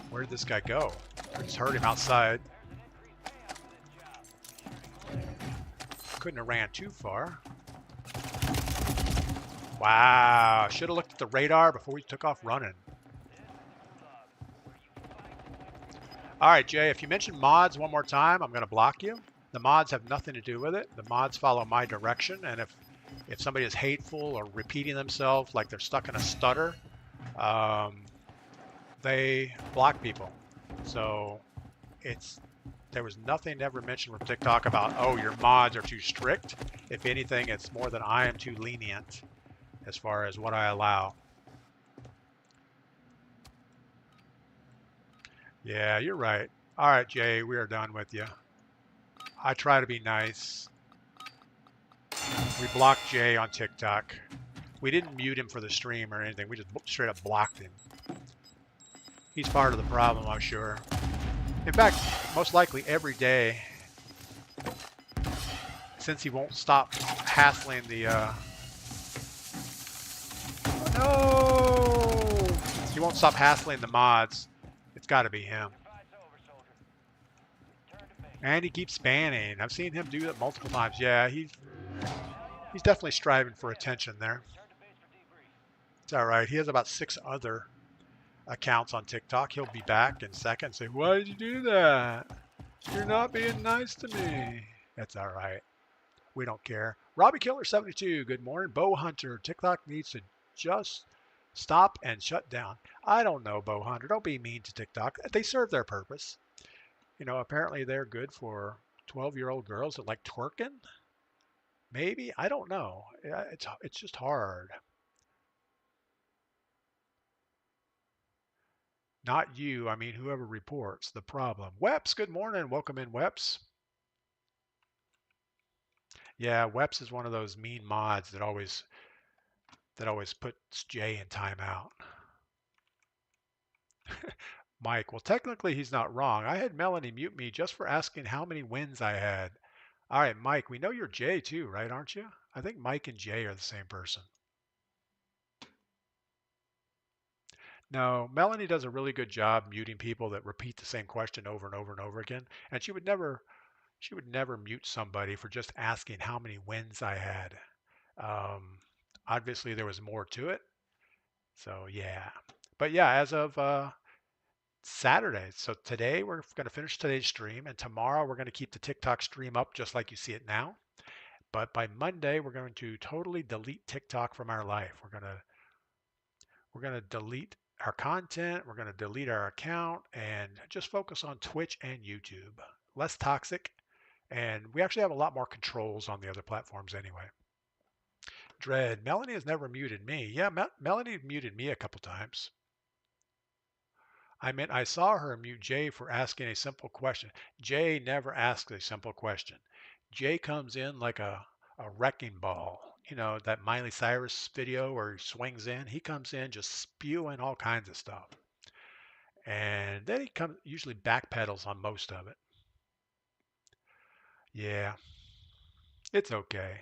Where did this guy go? I just heard him outside. Couldn't have ran too far. Wow, should have looked at the radar before we took off running. All right, Jay, if you mention mods one more time, I'm going to block you. The mods have nothing to do with it. The mods follow my direction, and if somebody is hateful or repeating themselves like they're stuck in a stutter, they block people. So there was nothing ever mentioned from TikTok about, oh, your mods are too strict. If anything, it's more than I am too lenient as far as what I allow. Yeah, you're right. All right, Jay, we are done with you. I try to be nice. We blocked Jay on TikTok. We didn't mute him for the stream or anything. We just straight up blocked him. He's part of the problem, I'm sure. In fact, most likely every day, since he won't stop hassling the, no! He won't stop hassling the mods. It's got to be him. And he keeps spanning. I've seen him do that multiple times. Yeah, he's definitely striving for attention there. It's all right. He has about 6 other accounts on TikTok. He'll be back in a second and say, why did you do that? You're not being nice to me. That's all right. We don't care. Robbie Killer 72, good morning. Bow Hunter, TikTok needs to just stop and shut down. I don't know, Bow Hunter. Don't be mean to TikTok. They serve their purpose. You know, apparently they're good for 12-year-old girls that like twerking. Maybe, I don't know. It's just hard. Not you, I mean whoever reports the problem. Weps, good morning. Welcome in, Weps. Yeah, Weps is one of those mean mods that always puts Jay in timeout. Mike, well, technically he's not wrong. I had Melanie mute me just for asking how many wins I had. All right, Mike, we know you're Jay too, right, aren't you? I think Mike and Jay are the same person. No, Melanie does a really good job muting people that repeat the same question over and over and over again. And she would never mute somebody for just asking how many wins I had. Obviously there was more to it. So yeah. But yeah, as of Saturday. So today we're going to finish today's stream, and tomorrow we're going to keep the TikTok stream up just like you see it now. But by Monday we're going to totally delete TikTok from our life. We're going to delete our content, we're going to delete our account, and just focus on Twitch and YouTube. Less toxic, and we actually have a lot more controls on the other platforms anyway. Dread, Melanie has never muted me. Yeah, Melanie muted me a couple times. I meant I saw her mute Jay for asking a simple question. Jay never asks a simple question. Jay comes in like a wrecking ball. You know, that Miley Cyrus video where he swings in. He comes in just spewing all kinds of stuff. And then he usually backpedals on most of it. Yeah, it's okay.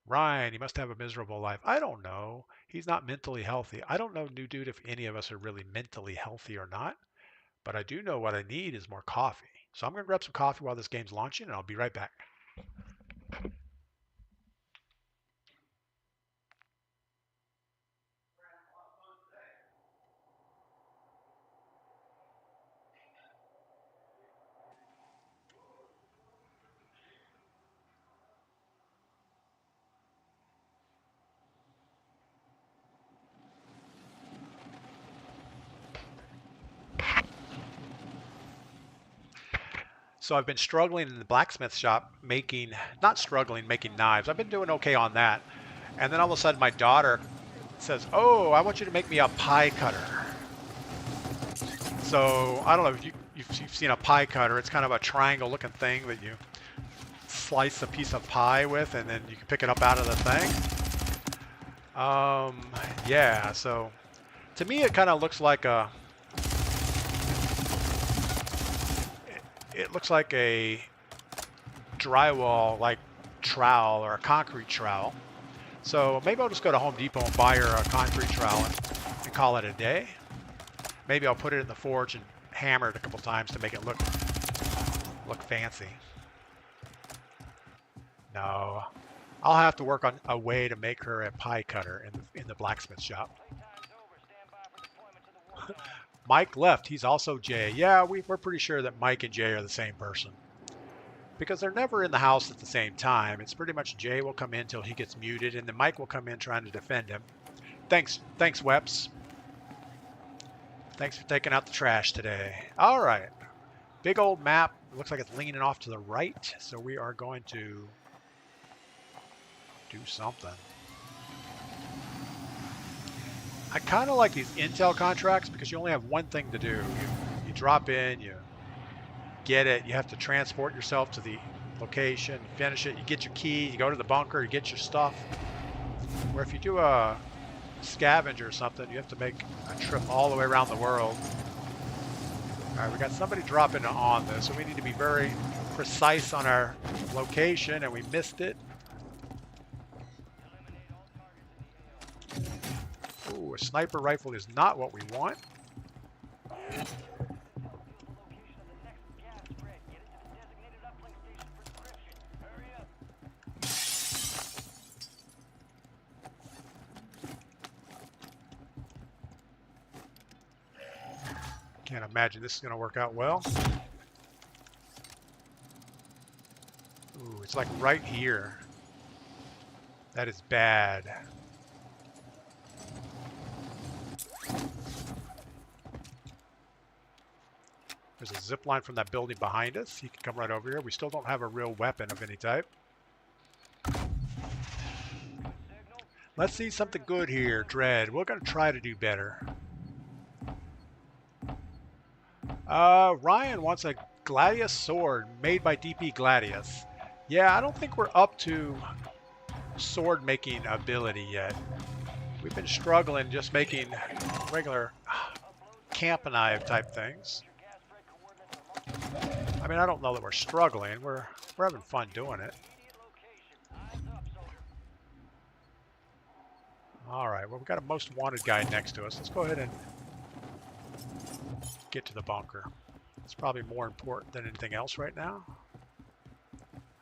Ryan, he must have a miserable life. I don't know. He's not mentally healthy. I don't know, new dude, if any of us are really mentally healthy or not. But I do know what I need is more coffee. So I'm going to grab some coffee while this game's launching, and I'll be right back. So I've been struggling in the blacksmith shop making knives. I've been doing okay on that. And then all of a sudden my daughter says, oh, I want you to make me a pie cutter. So I don't know if you've seen a pie cutter. It's kind of a triangle looking thing that you slice a piece of pie with, and then you can pick it up out of the thing. Yeah, so to me it kind of looks like it looks like a drywall like trowel or a concrete trowel. So maybe I'll just go to Home Depot and buy her a concrete trowel and call it a day. Maybe I'll put it in the forge and hammer it a couple times to make it look fancy. No, I'll have to work on a way to make her a pie cutter in the blacksmith shop. Mike left. He's also Jay. Yeah, we're pretty sure that Mike and Jay are the same person. Because they're never in the house at the same time. It's pretty much Jay will come in till he gets muted, and then Mike will come in trying to defend him. Thanks, Weps. Thanks for taking out the trash today. All right. Big old map. It looks like it's leaning off to the right, so we are going to do something. I kind of like these intel contracts because you only have one thing to do. You drop in, you get it, you have to transport yourself to the location, finish it, you get your key, you go to the bunker, you get your stuff. Where if you do a scavenger or something, you have to make a trip all the way around the world. All right, we got somebody dropping on this, so we need to be very precise on our location, and we missed it. Ooh, a sniper rifle is not what we want. Can't imagine this is going to work out well. Ooh, it's like right here. That is bad. There's a zip line from that building behind us. He can come right over here. We still don't have a real weapon of any type. Let's see something good here, Dread. We're going to try to do better. Ryan wants a Gladius sword made by DPGladius. Yeah, I don't think we're up to sword making ability yet. We've been struggling just making regular camp knife type things. I mean, I don't know that we're struggling. We're having fun doing it. All right, well, we've got a most wanted guy next to us. Let's go ahead and get to the bunker. It's probably more important than anything else right now.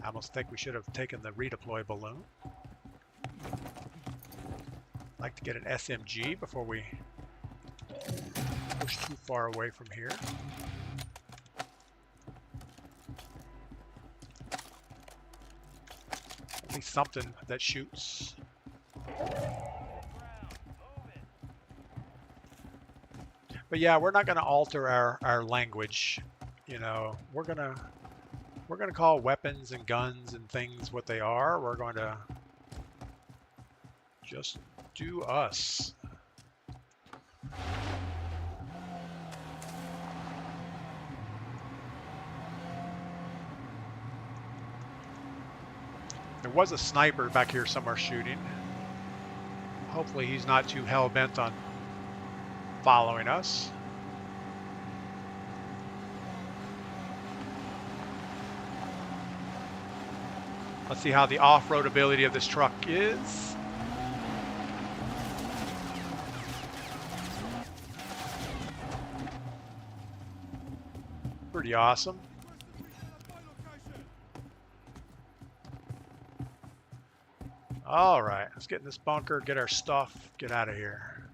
I almost think we should have taken the redeploy balloon. I'd like to get an SMG before we push too far away from here. At least something that shoots. But yeah, we're not going to alter our language. You know, we're gonna call weapons and guns and things what they are. We're going to just do us. There was a sniper back here somewhere shooting. Hopefully he's not too hell-bent on following us. Let's see how the off-road ability of this truck is. Pretty awesome. All right, let's get in this bunker, get our stuff, get out of here.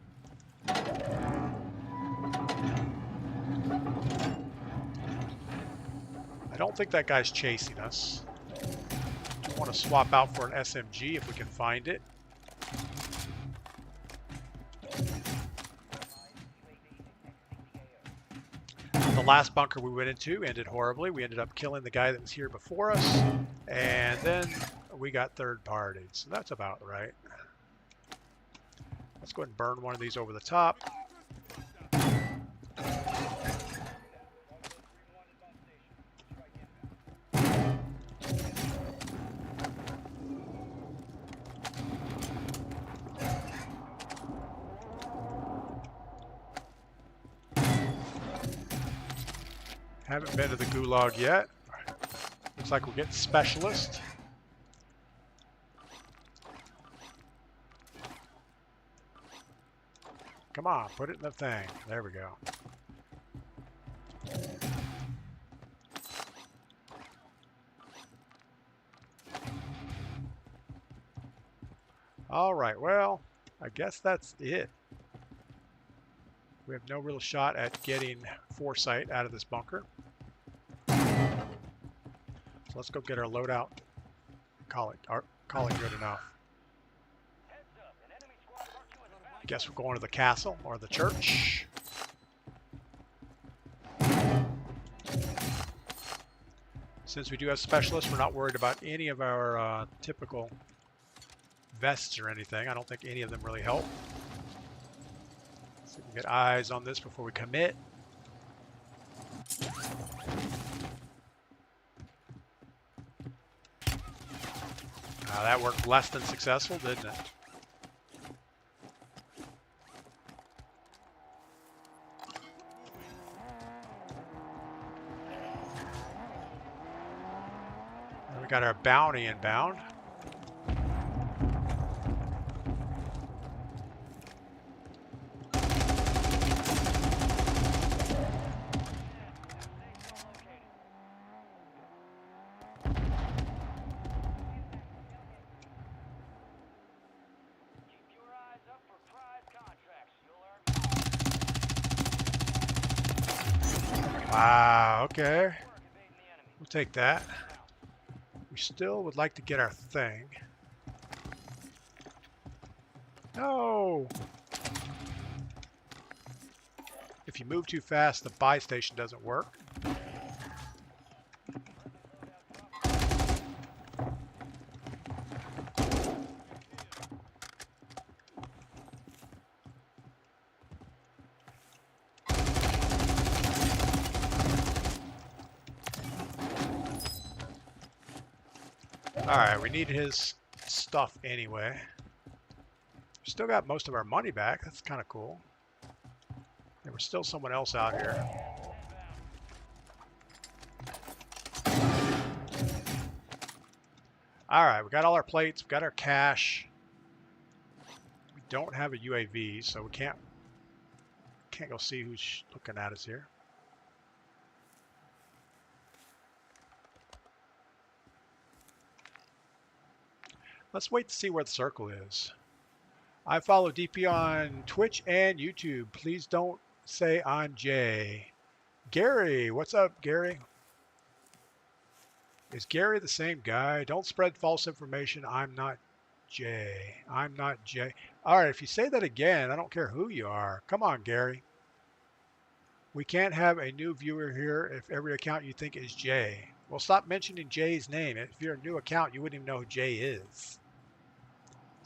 I don't think that guy's chasing us. I want to swap out for an SMG if we can find it. The last bunker we went into ended horribly. We ended up killing the guy that was here before us, and then we got third party, so that's about right. Let's go ahead and burn one of these over the top. Haven't been to the gulag yet. Looks like we're getting specialist. Come on, put it in the thing. There we go. All right, well, I guess that's it. We have no real shot at getting foresight out of this bunker. So let's go get our loadout. Call it good enough. I guess we're going to the castle or the church. Since we do have specialists, we're not worried about any of our typical vests or anything. I don't think any of them really help. So we can get eyes on this before we commit. That worked less than successful, didn't it? We got our bounty inbound. Wow, okay. We'll take that. We still would like to get our thing. No! If you move too fast, the buy station doesn't work. Alright, we need his stuff anyway. Still got most of our money back. That's kind of cool. There was still someone else out here. Alright, we got all our plates. We got our cash. We don't have a UAV, so we can't go see who's looking at us here. Let's wait to see where the circle is. I follow DP on Twitch and YouTube. Please don't say I'm Jay. Gary, what's up, Gary? Is Gary the same guy? Don't spread false information. I'm not Jay. I'm not Jay. All right, if you say that again, I don't care who you are. Come on, Gary. We can't have a new viewer here if every account you think is Jay. Well, stop mentioning Jay's name. If you're a new account, you wouldn't even know who Jay is.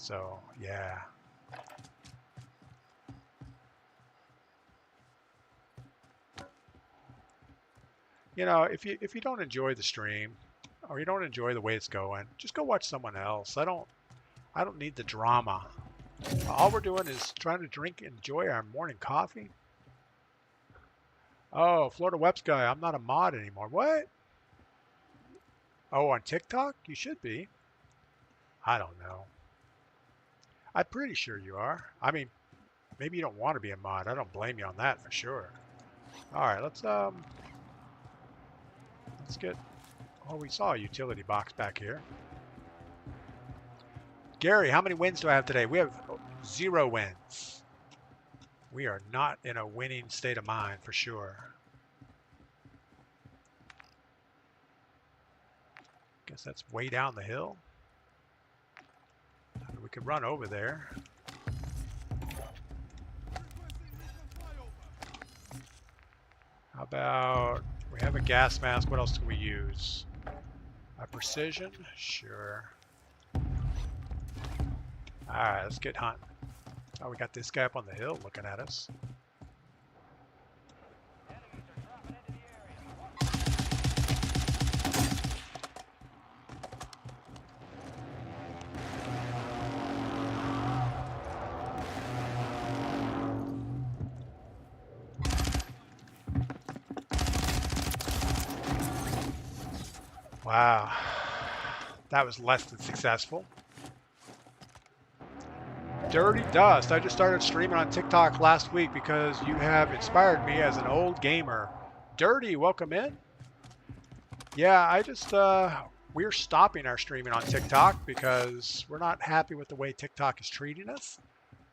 So, yeah. You know, if you don't enjoy the stream or you don't enjoy the way it's going, just go watch someone else. I don't need the drama. All we're doing is trying to drink and enjoy our morning coffee. Oh, Florida Webs guy, I'm not a mod anymore. What? Oh, on TikTok? You should be. I don't know. I'm pretty sure you are. I mean, maybe you don't want to be a mod. I don't blame you on that for sure. All right, let's get. Oh, we saw a utility box back here. Gary, how many wins do I have today? We have 0 wins. We are not in a winning state of mind for sure. Guess that's way down the hill. We could run over there. How about we have a gas mask? What else can we use? A precision? Sure. Alright, let's get hunting. Oh, we got this guy up on the hill looking at us. Wow, that was less than successful. Dirty Dust, I just started streaming on TikTok last week because you have inspired me as an old gamer. Dirty, welcome in. Yeah, I just, we're stopping our streaming on TikTok because we're not happy with the way TikTok is treating us.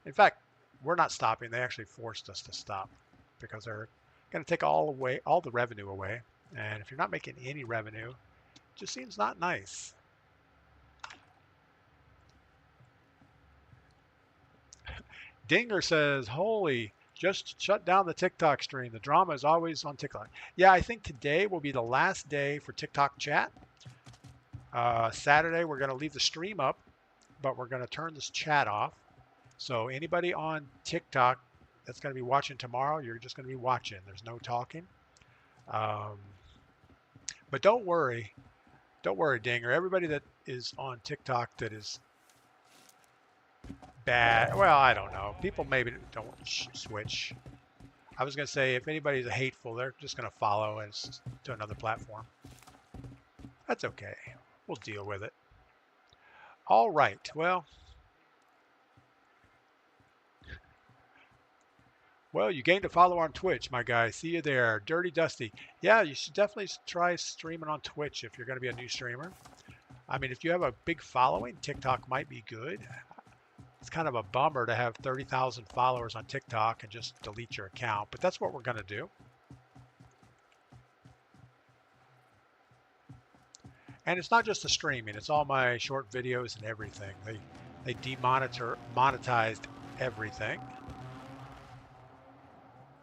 In fact, we're not stopping. They actually forced us to stop because they're going to take all the revenue away. And if you're not making any revenue, it just seems not nice. Dinger says, holy, just shut down the TikTok stream. The drama is always on TikTok. Yeah, I think today will be the last day for TikTok chat. Saturday, we're going to leave the stream up, but we're going to turn this chat off. So anybody on TikTok that's going to be watching tomorrow, you're just going to be watching. There's no talking. But don't worry. Don't worry, Dinger. Everybody that is on TikTok that is bad, well, I don't know. People maybe don't switch. I was going to say, if anybody's hateful, they're just going to follow and to another platform. That's okay. We'll deal with it. All right. Well, you gained a follower on Twitch, my guy. See you there. Dirty Dusty. Yeah, you should definitely try streaming on Twitch if you're going to be a new streamer. I mean, if you have a big following, TikTok might be good. It's kind of a bummer to have 30,000 followers on TikTok and just delete your account, but that's what we're going to do. And it's not just the streaming, it's all my short videos and everything. They demonetized everything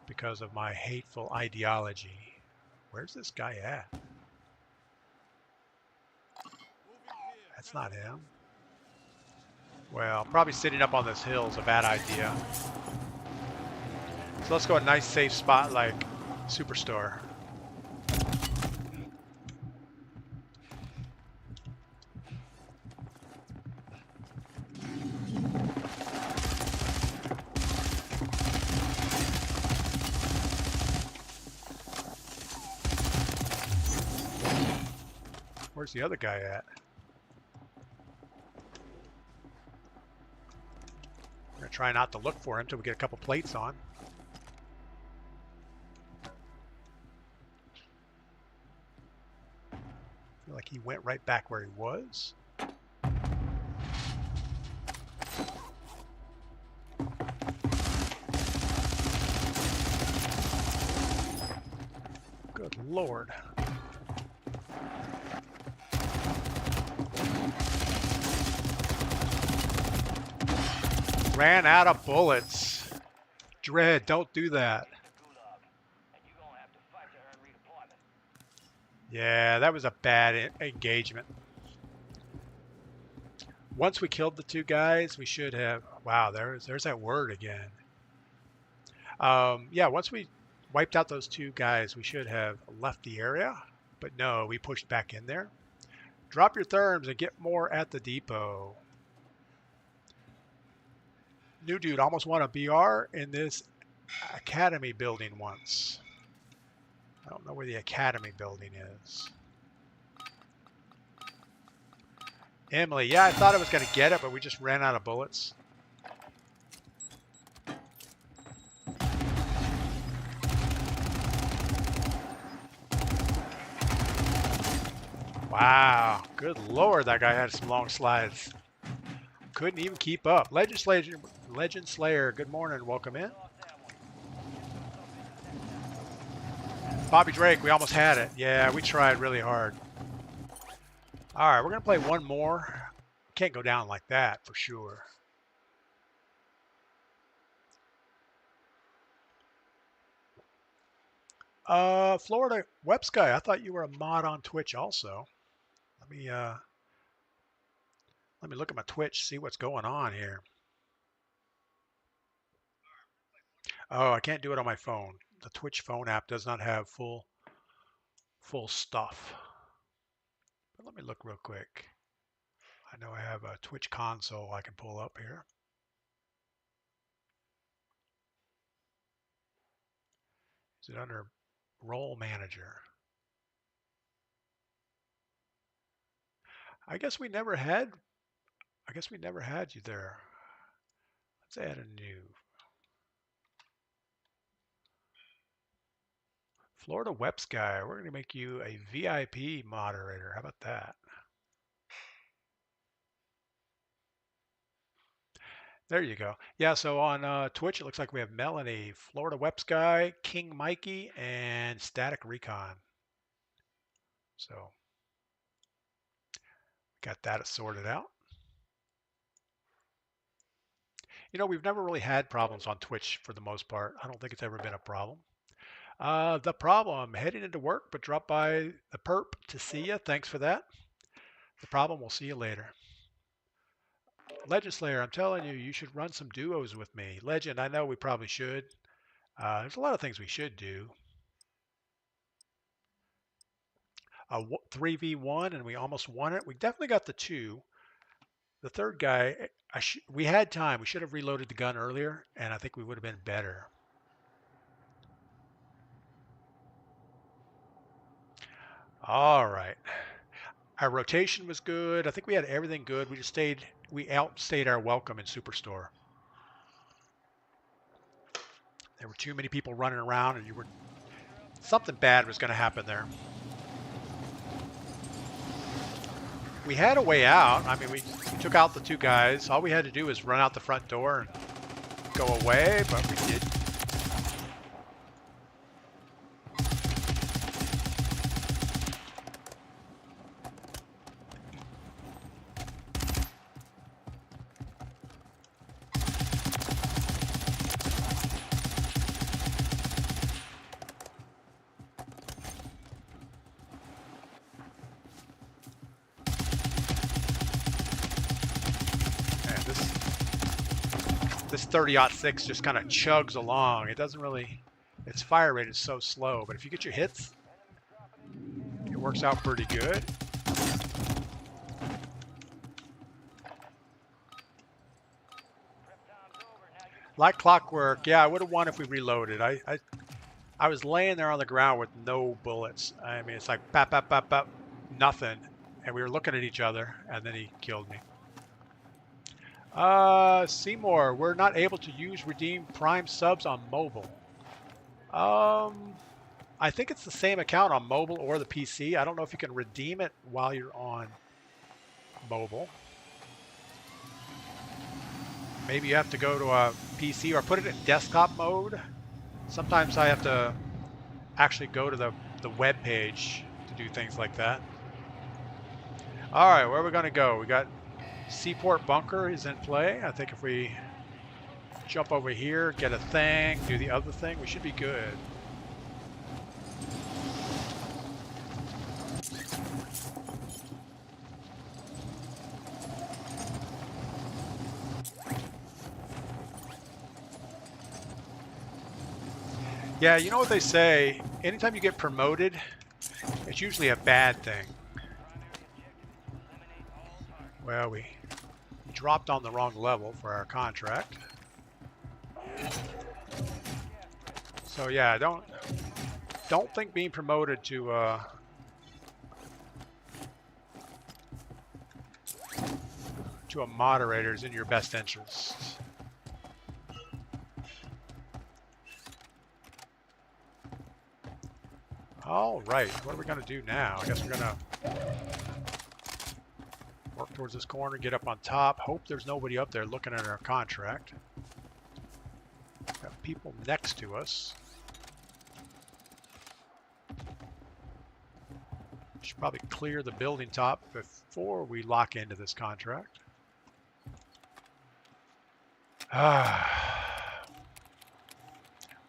because of my hateful ideology. Where's this guy at? That's not him. Well, probably sitting up on this hill is a bad idea. So let's go a nice safe spot like Superstore. Where's the other guy at? We're gonna try not to look for him till we get a couple plates on. I feel like he went right back where he was. Good Lord. Ran out of bullets. Dread, don't do that. Yeah, that was a bad engagement. Once we killed the two guys, we should have... Wow, there's that word again. Yeah, once we wiped out those two guys, we should have left the area. But no, we pushed back in there. Drop your therms and get more at the depot. New dude almost won a BR in this academy building once. I don't know where the academy building is. Emily, yeah, I thought I was going to get it, but we just ran out of bullets. Wow, good Lord, that guy had some long slides. Couldn't even keep up. Legend Slayer, good morning, welcome in. Bobby Drake, we almost had it. Yeah, we tried really hard. All right, we're going to play one more. Can't go down like that for sure. Florida Web Sky, I thought you were a mod on Twitch also. Let me look at my Twitch, see what's going on here. Oh, I can't do it on my phone. The Twitch phone app does not have full stuff. But let me look real quick. I know I have a Twitch console I can pull up here. Is it under Role Manager? I guess we never had you there. Let's add a new. Florida Web Sky, we're going to make you a VIP moderator. How about that? There you go. Yeah, so on Twitch, it looks like we have Melanie, Florida Web Sky, King Mikey, and Static Recon. So, got that sorted out. You know, we've never really had problems on Twitch for the most part. I don't think it's ever been a problem. The problem, heading into work, but drop by the perp to see you. Thanks for that. The problem, we'll see you later. Legend Slayer, I'm telling you, you should run some duos with me. Legend, I know we probably should. There's a lot of things we should do. 3v1, and we almost won it. We definitely got the 2. The third guy, we had time. We should have reloaded the gun earlier, and I think we would have been better. All right. Our rotation was good. I think we had everything good. We outstayed our welcome in Superstore. There were too many people running around, and something bad was going to happen there. We had a way out. I mean, we took out the two guys. All we had to do was run out the front door and go away, but we did. This 30-06 just kind of chugs along. It doesn't really, its fire rate is so slow, but if you get your hits, it works out pretty good. Like clockwork, yeah, I would have won if we reloaded. I was laying there on the ground with no bullets. I mean, it's like pop, pop, pop, pop, nothing. And we were looking at each other, and then he killed me. Seymour, we're not able to use redeem Prime subs on mobile. I think it's the same account on mobile or the PC. I don't know if you can redeem it while you're on mobile. Maybe you have to go to a PC or put it in desktop mode. Sometimes I have to actually go to the web page to do things like that. All right, where are we going to go? We got Seaport Bunker is in play. I think if we jump over here, get a thing, do the other thing, we should be good. Yeah, you know what they say, anytime you get promoted, it's usually a bad thing. Well, we dropped on the wrong level for our contract. So yeah, don't think being promoted to a moderator is in your best interest. All right, what are we going to do now? I guess we're going to work towards this corner, get up on top. Hope there's nobody up there looking at our contract. Got people next to us. Should probably clear the building top before we lock into this contract.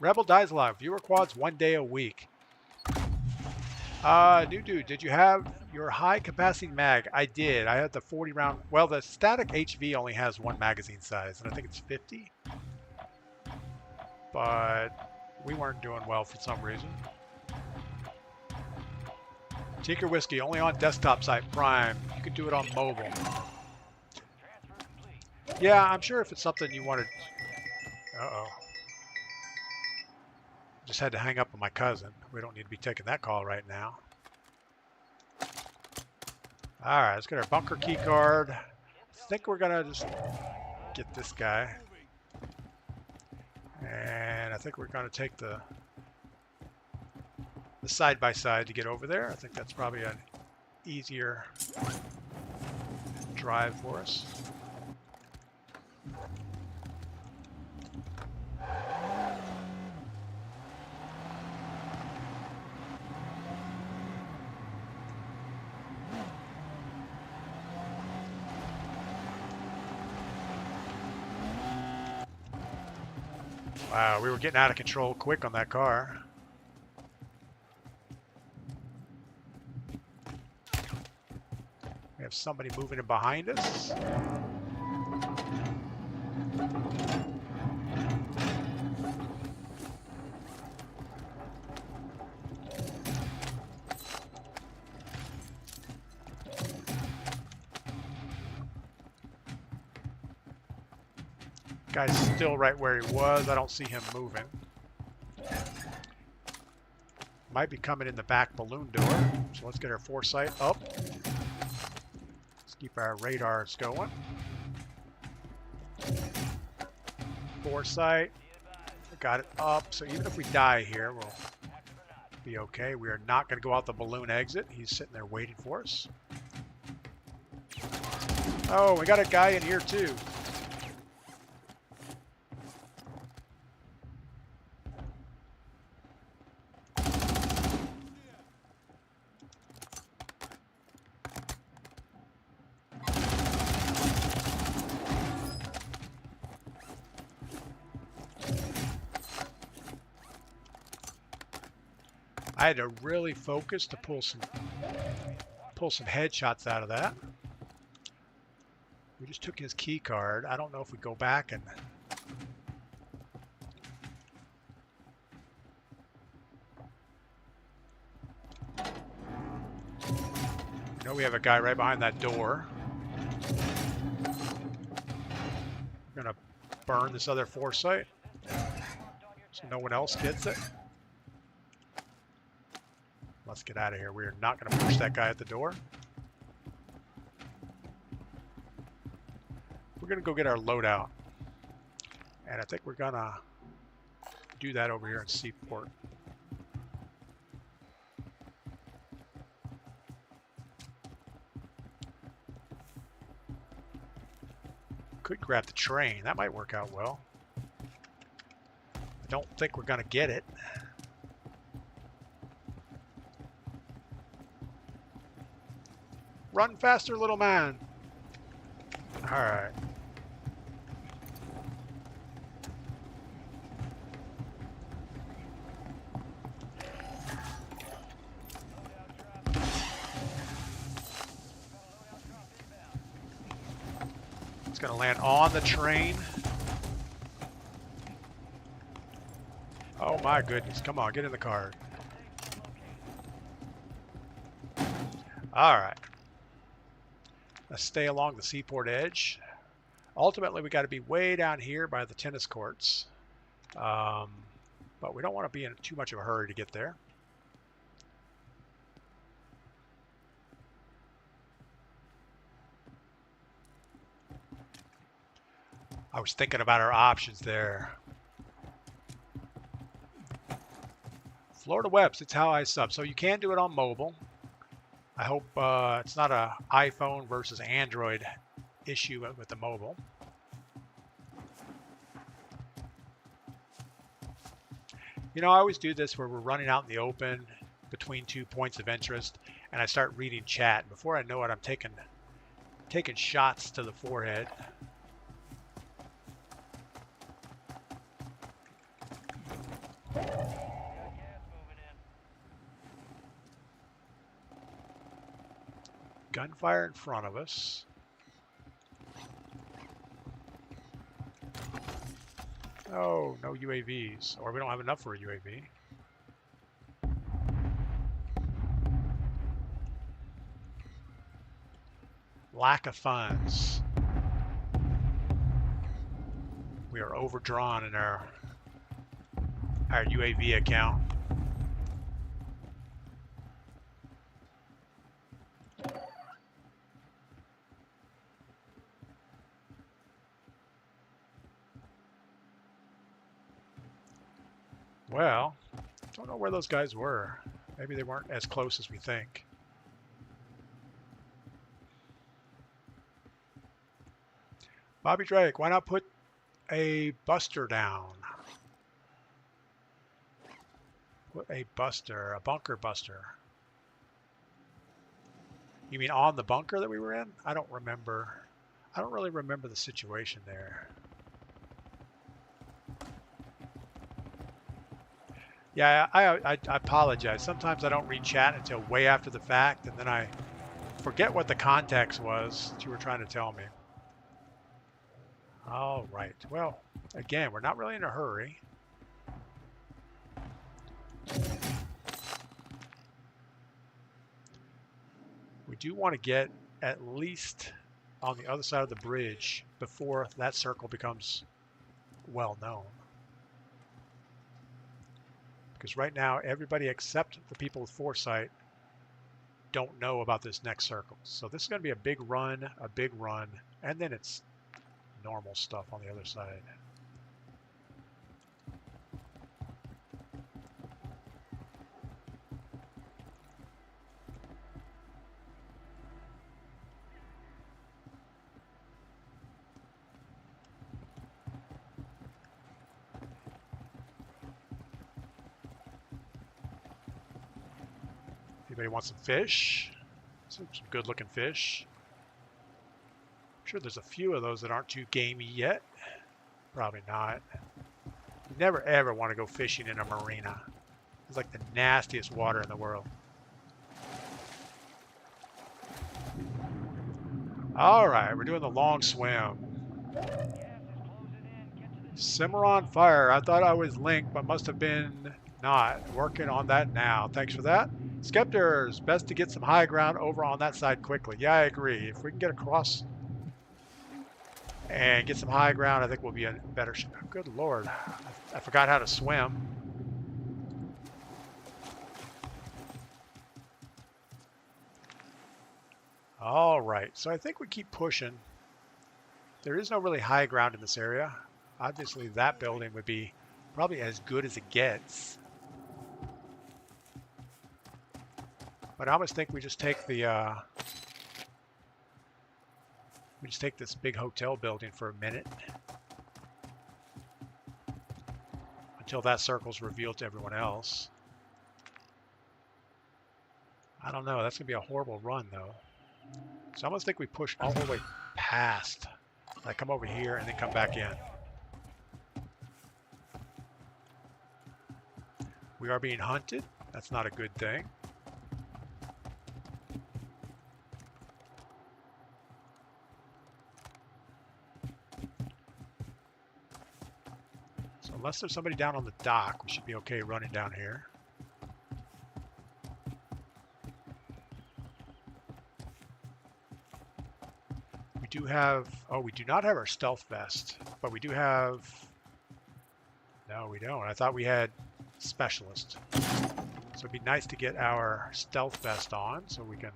Rebel dies alive. Viewer quads 1 day a week. New dude, did you have your high capacity mag? I did. I had the 40 round. Well, the static HV only has one magazine size, and I think it's 50. But we weren't doing well for some reason. Tinker Whiskey, only on desktop site Prime. You could do it on mobile. Yeah, I'm sure if it's something you wanted. Uh-oh. Just had to hang up on my cousin. We don't need to be taking that call right now. All right, let's get our bunker key card. I think we're gonna just get this guy. And I think we're gonna take the side-by-side to get over there. I think that's probably an easier drive for us. Wow, we were getting out of control quick on that car. We have somebody moving in behind us. Guy's still right where he was. I don't see him moving. Might be coming in the back balloon door. So let's get our foresight up. Keep our radars going. Foresight. Got it up. So even if we die here, we'll be okay. We are not going to go out the balloon exit. He's sitting there waiting for us. Oh, we got a guy in here too. I had to really focus to pull some headshots out of that. We just took his key card. I don't know if we go back and I know we have a guy right behind that door. We're gonna burn this other foresight so no one else gets it. Let's get out of here. We are not going to push that guy at the door. We're going to go get our loadout. And I think we're going to do that over here in Seaport. Could grab the train. That might work out well. I don't think we're going to get it. Run faster, little man. All right. It's going to land on the train. Oh my goodness. Come on, get in the car. All right. Let's stay along the seaport edge. Ultimately, we got to be way down here by the tennis courts. But we don't want to be in too much of a hurry to get there. I was thinking about our options there. Florida Webs, it's how I sub. So you can do it on mobile. I hope it's not an iPhone versus Android issue with the mobile. You know, I always do this where we're running out in the open between 2 points of interest, and I start reading chat. Before I know it, I'm taking shots to the forehead. Gunfire in front of us. Oh, no UAVs. Or we don't have enough for a UAV. Lack of funds. We are overdrawn in our UAV account. Well, don't know where those guys were. Maybe they weren't as close as we think. Bobby Drake, why not put a buster down? Put a buster, a bunker buster. You mean on the bunker that we were in? I don't remember. I don't really remember the situation there. Yeah, I apologize. Sometimes I don't read chat until way after the fact, and then I forget what the context was that you were trying to tell me. All right. Well, again, we're not really in a hurry. We do want to get at least on the other side of the bridge before that circle becomes well known. Because right now, everybody except the people with foresight don't know about this next circle. So this is going to be a big run, and then it's normal stuff on the other side. Anybody want some fish? Some good looking fish. I'm sure there's a few of those that aren't too gamey yet. Probably not. You never ever want to go fishing in a marina. It's like the nastiest water in the world. All right, we're doing the long swim. Simmer on fire. I thought I was linked, but must have been not. Working on that now. Thanks for that. Skeptors, best to get some high ground over on that side quickly. Yeah, I agree. If we can get across and get some high ground, I think we'll be in better shape. Good Lord. I forgot how to swim. All right, so I think we keep pushing. There is no really high ground in this area. Obviously, that building would be probably as good as it gets. But I almost think we just take the this big hotel building for a minute until that circle's revealed to everyone else. I don't know. That's gonna be a horrible run though. So I almost think we push all the way past. Like come over here and then come back in. We are being hunted. That's not a good thing. So unless there's somebody down on the dock, we should be okay running down here. We do have, oh, we do not have our stealth vest, but we do have, no, we don't. I thought we had specialist. So it'd be nice to get our stealth vest on so we can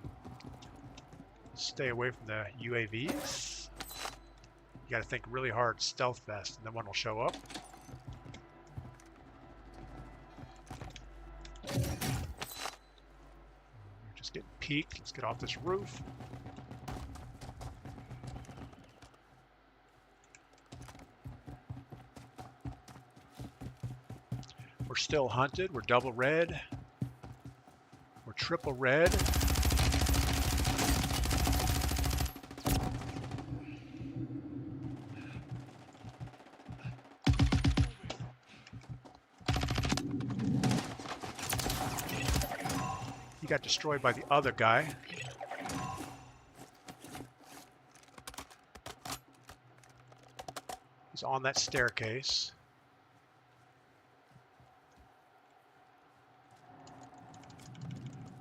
stay away from the UAVs. You got to think really hard, stealth vest, and then one will show up. We're just getting peeked. Let's get off this roof. We're still hunted. We're double red. We're triple red. He got destroyed by the other guy. He's on that staircase.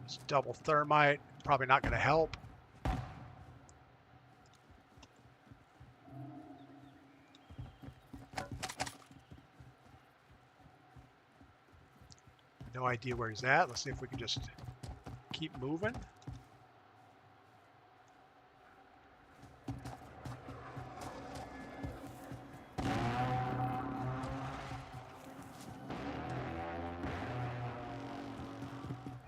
It's double thermite, probably not going to help. No idea where he's at. Let's see if we can just keep moving.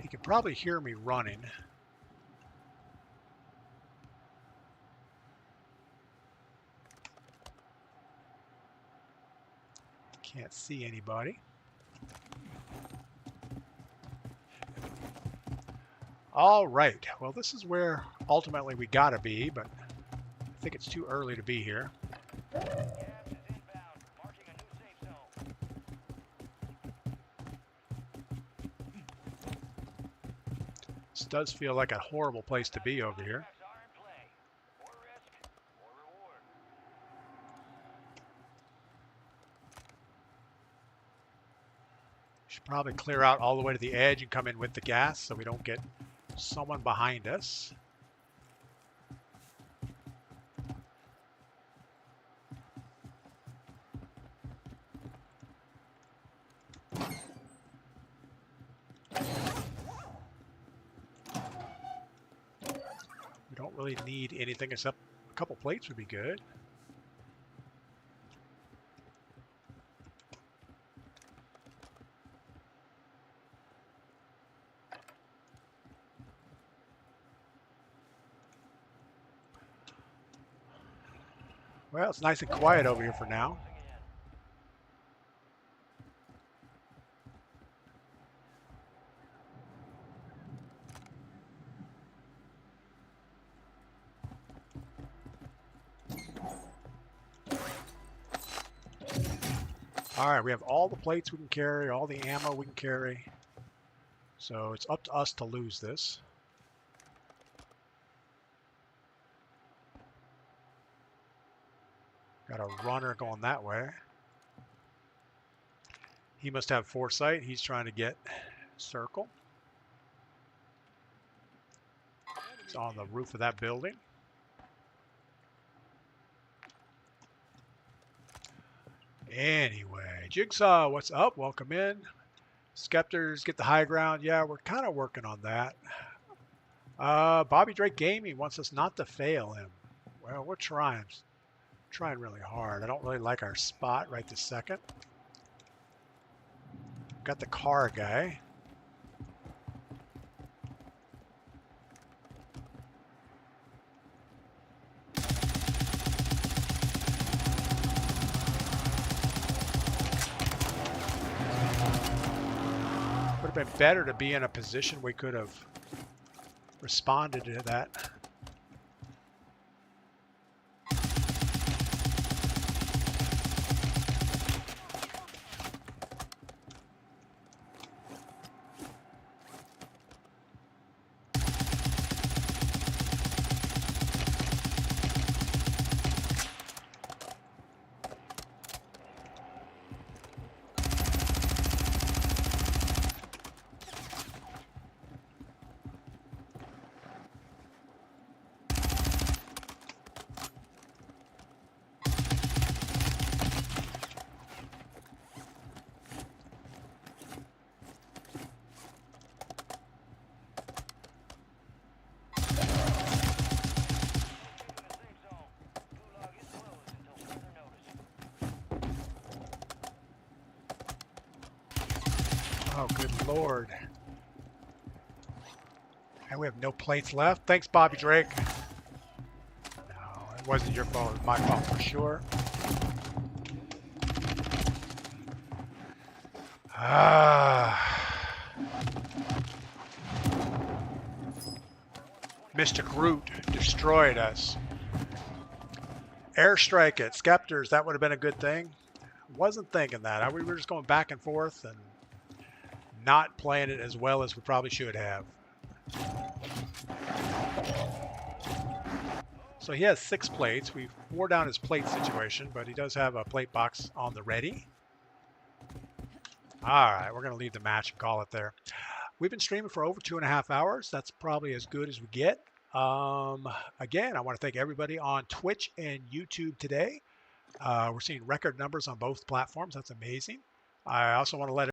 He can probably hear me running. Can't see anybody. All right, well, this is where ultimately we gotta be, but I think it's too early to be here. Gas is inbound, marking a new safe zone. This does feel like a horrible place to be over here. Contracts are in play. More risk, more reward. Should probably clear out all the way to the edge and come in with the gas so we don't get someone behind us. Don't really need anything except a couple plates would be good. Well, it's nice and quiet over here for now. All right, we have all the plates we can carry, all the ammo we can carry. So it's up to us to lose this. Got a runner going that way. He must have foresight. He's trying to get circle. It's on the roof of that building. Anyway, Jigsaw, what's up? Welcome in. Skeptors get the high ground. Yeah, we're kind of working on that. Bobby Drake Gaming wants us not to fail him. Well, we're trying really hard. I don't really like our spot right this second. Got the car guy. Would have been better to be in a position we could have responded to that. Oh, good Lord. And we have no plates left. Thanks, Bobby Drake. No, it wasn't your fault. It was my fault for sure. Mr. Groot destroyed us. Airstrike it. Skeptors, that would have been a good thing. Wasn't thinking that. We were just going back and forth and not playing it as well as we probably should have. So he has 6 plates. We wore down his plate situation, but he does have a plate box on the ready. All right, we're going to leave the match and call it there. We've been streaming for over 2.5 hours. That's probably as good as we get. Again, I want to thank everybody on Twitch and YouTube today. We're seeing record numbers on both platforms. That's amazing. I also want to let